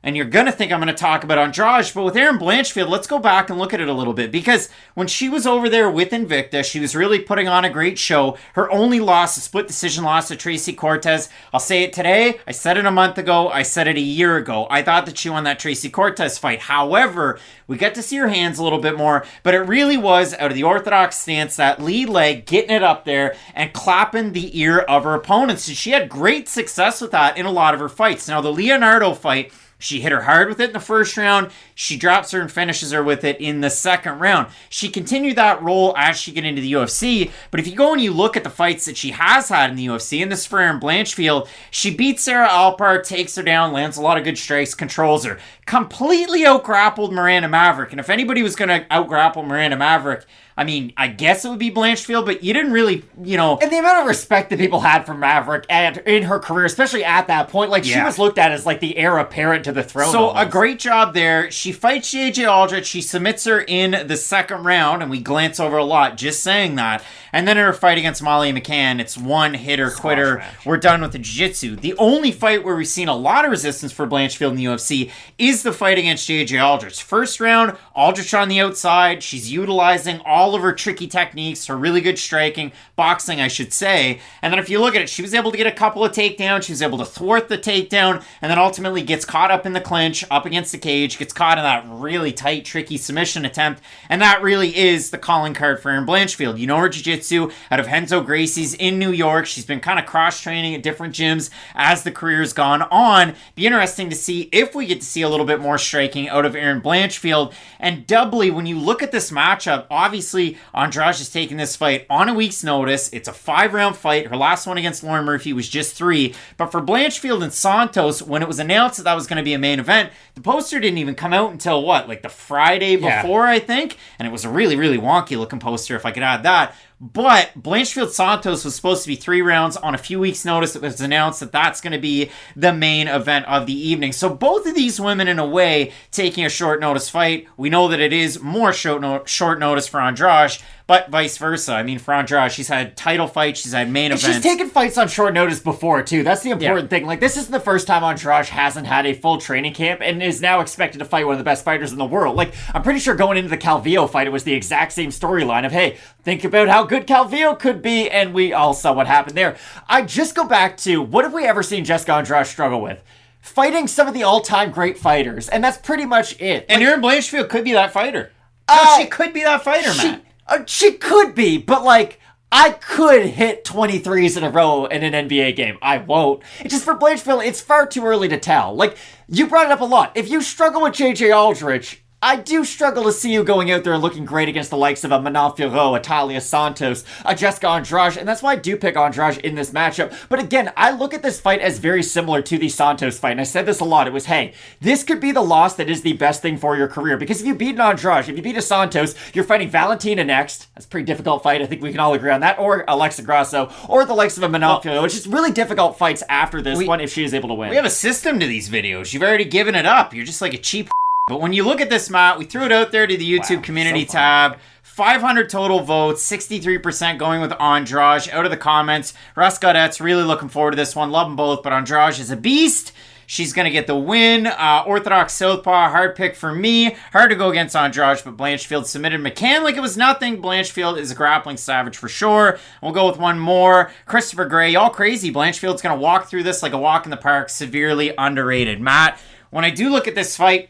and you're going to think I'm going to talk about Andrade, but with Erin Blanchfield, let's go back and look at it a little bit, because when she was over there with Invicta, she was really putting on a great show. Her only loss, a split decision loss to Tracy Cortez. I'll say it today. I said it a month ago. I said it a year ago. I thought that she won that Tracy Cortez fight. However, we got to see her hands a little bit more, but it really was out of the orthodox stance, that lead leg, getting it up there and clapping the ear of her opponents. And she had great success with that in a lot of her fights. Now, the Leonardo fight, she hit her hard with it in the first round. She drops her and finishes her with it in the second round. She continued that role as she get into the UFC, but if you go and you look at the fights that she has had in the UFC, and this is for Erin Blanchfield, she beats Sarah Alpar, takes her down, lands a lot of good strikes, controls her. Completely out-grappled Miranda Maverick, and if anybody was going to out-grapple Miranda Maverick, I mean, I guess it would be Blanchfield, but you didn't really, And the amount of respect that people had for Maverick and in her career, especially at that point, she was looked at as like the heir apparent to the throne. So a great job there. She fights JJ Aldrich. She submits her in the second round, and we glance over a lot just saying that. And then in her fight against Molly McCann, it's one hitter quitter. We're done with the jiu-jitsu. The only fight where we've seen a lot of resistance for Blanchfield in the UFC is the fight against JJ Aldrich. First round, Aldrich on the outside. She's utilizing all of her tricky techniques, her really good striking, boxing, I should say. And then if you look at it, she was able to get a couple of takedowns. She was able to thwart the takedown, and then ultimately gets caught up in the clinch, up against the cage, gets caught in that really tight, tricky submission attempt. And that really is the calling card for Erin Blanchfield. You know her jiu-jitsu out of Renzo Gracie's in New York. She's been kind of cross-training at different gyms as the career's gone on. Be interesting to see if we get to see a little bit more striking out of Erin Blanchfield. And doubly, when you look at this matchup, obviously Andrade is taking this fight on a week's notice. It's a 5-round fight. Her last one against Lauren Murphy was just 3. But for Blanchfield and Santos, when it was announced that was going to be a main event, the poster didn't even come out until the Friday before, I think? And it was a really, really wonky looking poster, if I could add that. But Blanchfield Santos was supposed to be 3 rounds on a few weeks' notice. It was announced that that's going to be the main event of the evening. So both of these women, in a way, taking a short notice fight. We know that it is more short notice for Andrade, but vice versa. I mean, for Andrade, she's had title fights, she's had main events. She's taken fights on short notice before, too. That's the important thing. This isn't the first time Andrade hasn't had a full training camp and is now expected to fight one of the best fighters in the world. I'm pretty sure going into the Calvillo fight, it was the exact same storyline of, hey, think about how good Calvillo could be, and we all saw what happened there. I just go back to, what have we ever seen Jessica Andrade struggle with? Fighting some of the all-time great fighters, and that's pretty much it. And Erin Blanchfield could be that fighter. She could be that fighter, Matt. She could be, but I could hit 23s in a row in an NBA game. I won't. It's just for Blanchfield, it's far too early to tell. You brought it up a lot. If you struggle with JJ Aldrich, I do struggle to see you going out there and looking great against the likes of a Manon Fiorot, a Talia Santos, a Jessica Andrade, and that's why I do pick Andrade in this matchup. But again, I look at this fight as very similar to the Santos fight, and I said this a lot. It was, hey, this could be the loss that is the best thing for your career, because if you beat an Andrade, if you beat a Santos, you're fighting Valentina next. That's a pretty difficult fight. I think we can all agree on that. Or Alexa Grasso, or the likes of a Manon Fiorot, which is really difficult fights after this one if she is able to win. We have a system to these videos. You've already given it up. You're just like a cheap. But when you look at this, Matt, we threw it out there to the YouTube community tab. 500 total votes, 63% going with Andrade. Out of the comments, Russ Gaudette's really looking forward to this one. Love them both, but Andrade is a beast. She's going to get the win. Orthodox Southpaw, hard pick for me. Hard to go against Andrade, but Blanchfield submitted McCann like it was nothing. Blanchfield is a grappling savage for sure. We'll go with one more. Christopher Gray, y'all crazy. Blanchfield's going to walk through this like a walk in the park. Severely underrated. Matt, when I do look at this fight,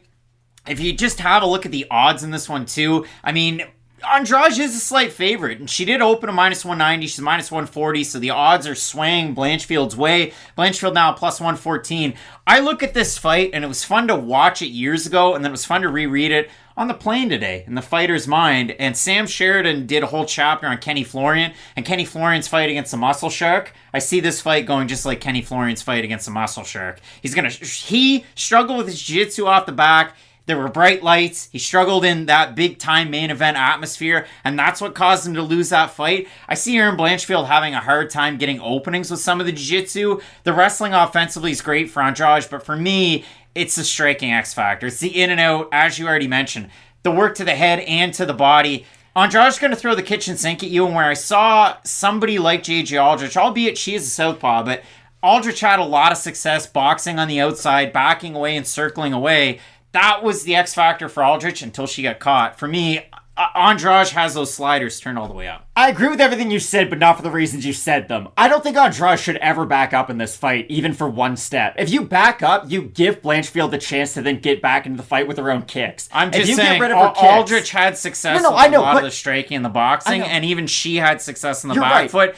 if you just have a look at the odds in this one too, I mean, Andrade is a slight favorite, and she did open a minus 190. She's minus 140, so the odds are swaying Blanchfield's way. Blanchfield now plus 114. I look at this fight, and it was fun to watch it years ago, and then it was fun to reread it on the plane today in the fighter's mind. And Sam Sheridan did a whole chapter on Kenny Florian and Kenny Florian's fight against the Muscle Shark. I see this fight going just like Kenny Florian's fight against the Muscle Shark. He struggled with his jiu-jitsu off the back. There were bright lights. He struggled in that big-time main event atmosphere, and that's what caused him to lose that fight. I see Erin Blanchfield having a hard time getting openings with some of the jiu-jitsu. The wrestling offensively is great for Andrade, but for me, it's the striking X factor. It's the in and out, as you already mentioned. The work to the head and to the body. Andrade's going to throw the kitchen sink at you, and where I saw somebody like JJ Aldrich, albeit she is a southpaw, but Aldrich had a lot of success boxing on the outside, backing away and circling away. That was the X factor for Aldrich until she got caught. For me, Andrade has those sliders turned all the way up. I agree with everything you said, but not for the reasons you said them. I don't think Andrade should ever back up in this fight, even for one step. If you back up, you give Blanchfield the chance to then get back into the fight with her own kicks. I'm just if you saying, get rid of her kicks, Aldrich had success with a lot of the striking and the boxing, and even she had success in the back foot.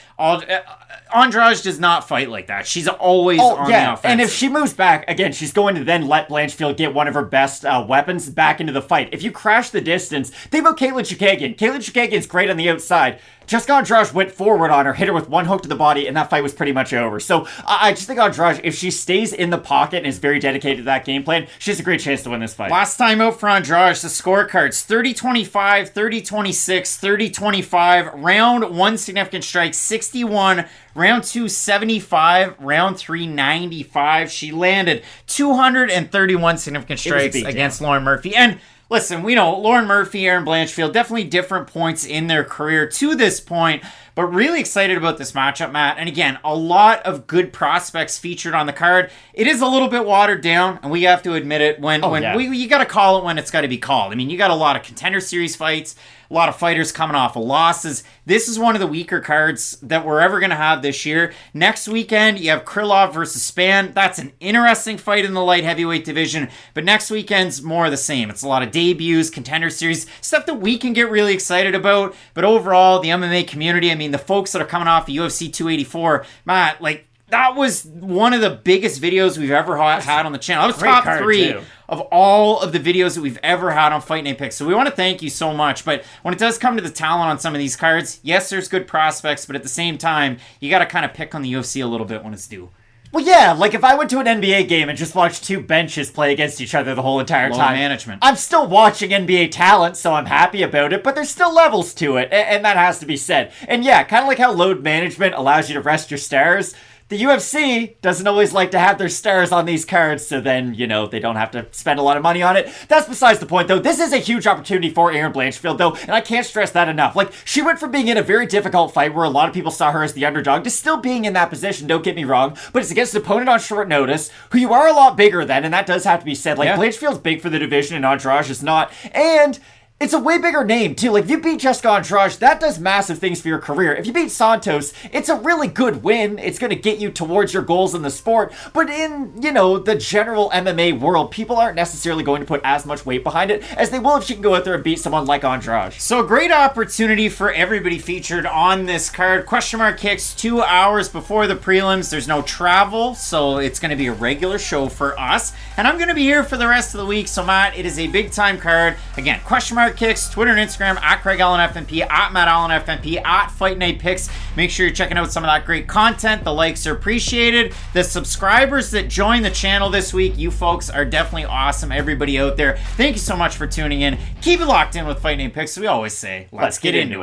Andrade does not fight like that. She's always on the offensive. And if she moves back, again, she's going to then let Blanchfield get one of her best weapons back into the fight. If you crash the distance, think about Caitlin Chukagian. Caitlin Chukagian's great on the outside. Jessica Andrade went forward on her, hit her with one hook to the body, and that fight was pretty much over. So I just think Andrade, if she stays in the pocket and is very dedicated to that game plan, she has a great chance to win this fight. Last time out for Andrade, the scorecards, 30-25, 30-26, 30-25, round 1 significant strike, 61, round 2, 75, round 3, 95. She landed 231 significant strikes against Lauren Murphy. And listen, we know Lauren Murphy, Erin Blanchfield, definitely different points in their career to this point, but really excited about this matchup, Matt. And again, a lot of good prospects featured on the card. It is a little bit watered down, and we have to admit it. You got to call it when it's got to be called. I mean, you got a lot of contender series fights, a lot of fighters coming off of losses. This is one of the weaker cards that we're ever going to have this year. Next weekend, you have Krylov versus Spann. That's an interesting fight in the light heavyweight division, but next weekend's more of the same. It's a lot of debuts, contender series, stuff that we can get really excited about, but overall, the MMA community, I mean, the folks that are coming off the UFC 284, Matt, like, that was one of the biggest videos we've ever had on the channel. That was top 3 of all of the videos that we've ever had on Fight Night Picks. So we want to thank you so much. But when it does come to the talent on some of these cards, yes, there's good prospects, but at the same time, you got to kind of pick on the UFC a little bit when it's due. Well, yeah, like if I went to an NBA game and just watched 2 benches play against each other the whole entire time, management. I'm still watching NBA talent, so I'm happy about it, but there's still levels to it, and that has to be said. And yeah, kind of like how load management allows you to rest your stars, the UFC doesn't always like to have their stars on these cards, so then, they don't have to spend a lot of money on it. That's besides the point, though. This is a huge opportunity for Erin Blanchfield, though, and I can't stress that enough. Like, she went from being in a very difficult fight where a lot of people saw her as the underdog to still being in that position, don't get me wrong, but it's against an opponent on short notice, who you are a lot bigger than, and that does have to be said. Like, Blanchfield's big for the division, and Andrade is not, and it's a way bigger name, too. Like, if you beat Jessica Andrade, that does massive things for your career. If you beat Santos, it's a really good win. It's going to get you towards your goals in the sport. But in, the general MMA world, people aren't necessarily going to put as much weight behind it as they will if she can go out there and beat someone like Andrade. So, a great opportunity for everybody featured on this card. Question mark kicks 2 hours before the prelims. There's no travel, so it's going to be a regular show for us. And I'm going to be here for the rest of the week. So, Matt, it is a big-time card. Again, question mark kicks, Twitter and Instagram, at Craig Allen FNP, at Matt Allen FNP, at Fight Night Picks. Make sure you're checking out some of that great content. The likes are appreciated. The subscribers that joined the channel this week, you folks are definitely awesome. Everybody out there, thank you so much for tuning in. Keep it locked in with Fight Night Picks. We always say, let's get into it.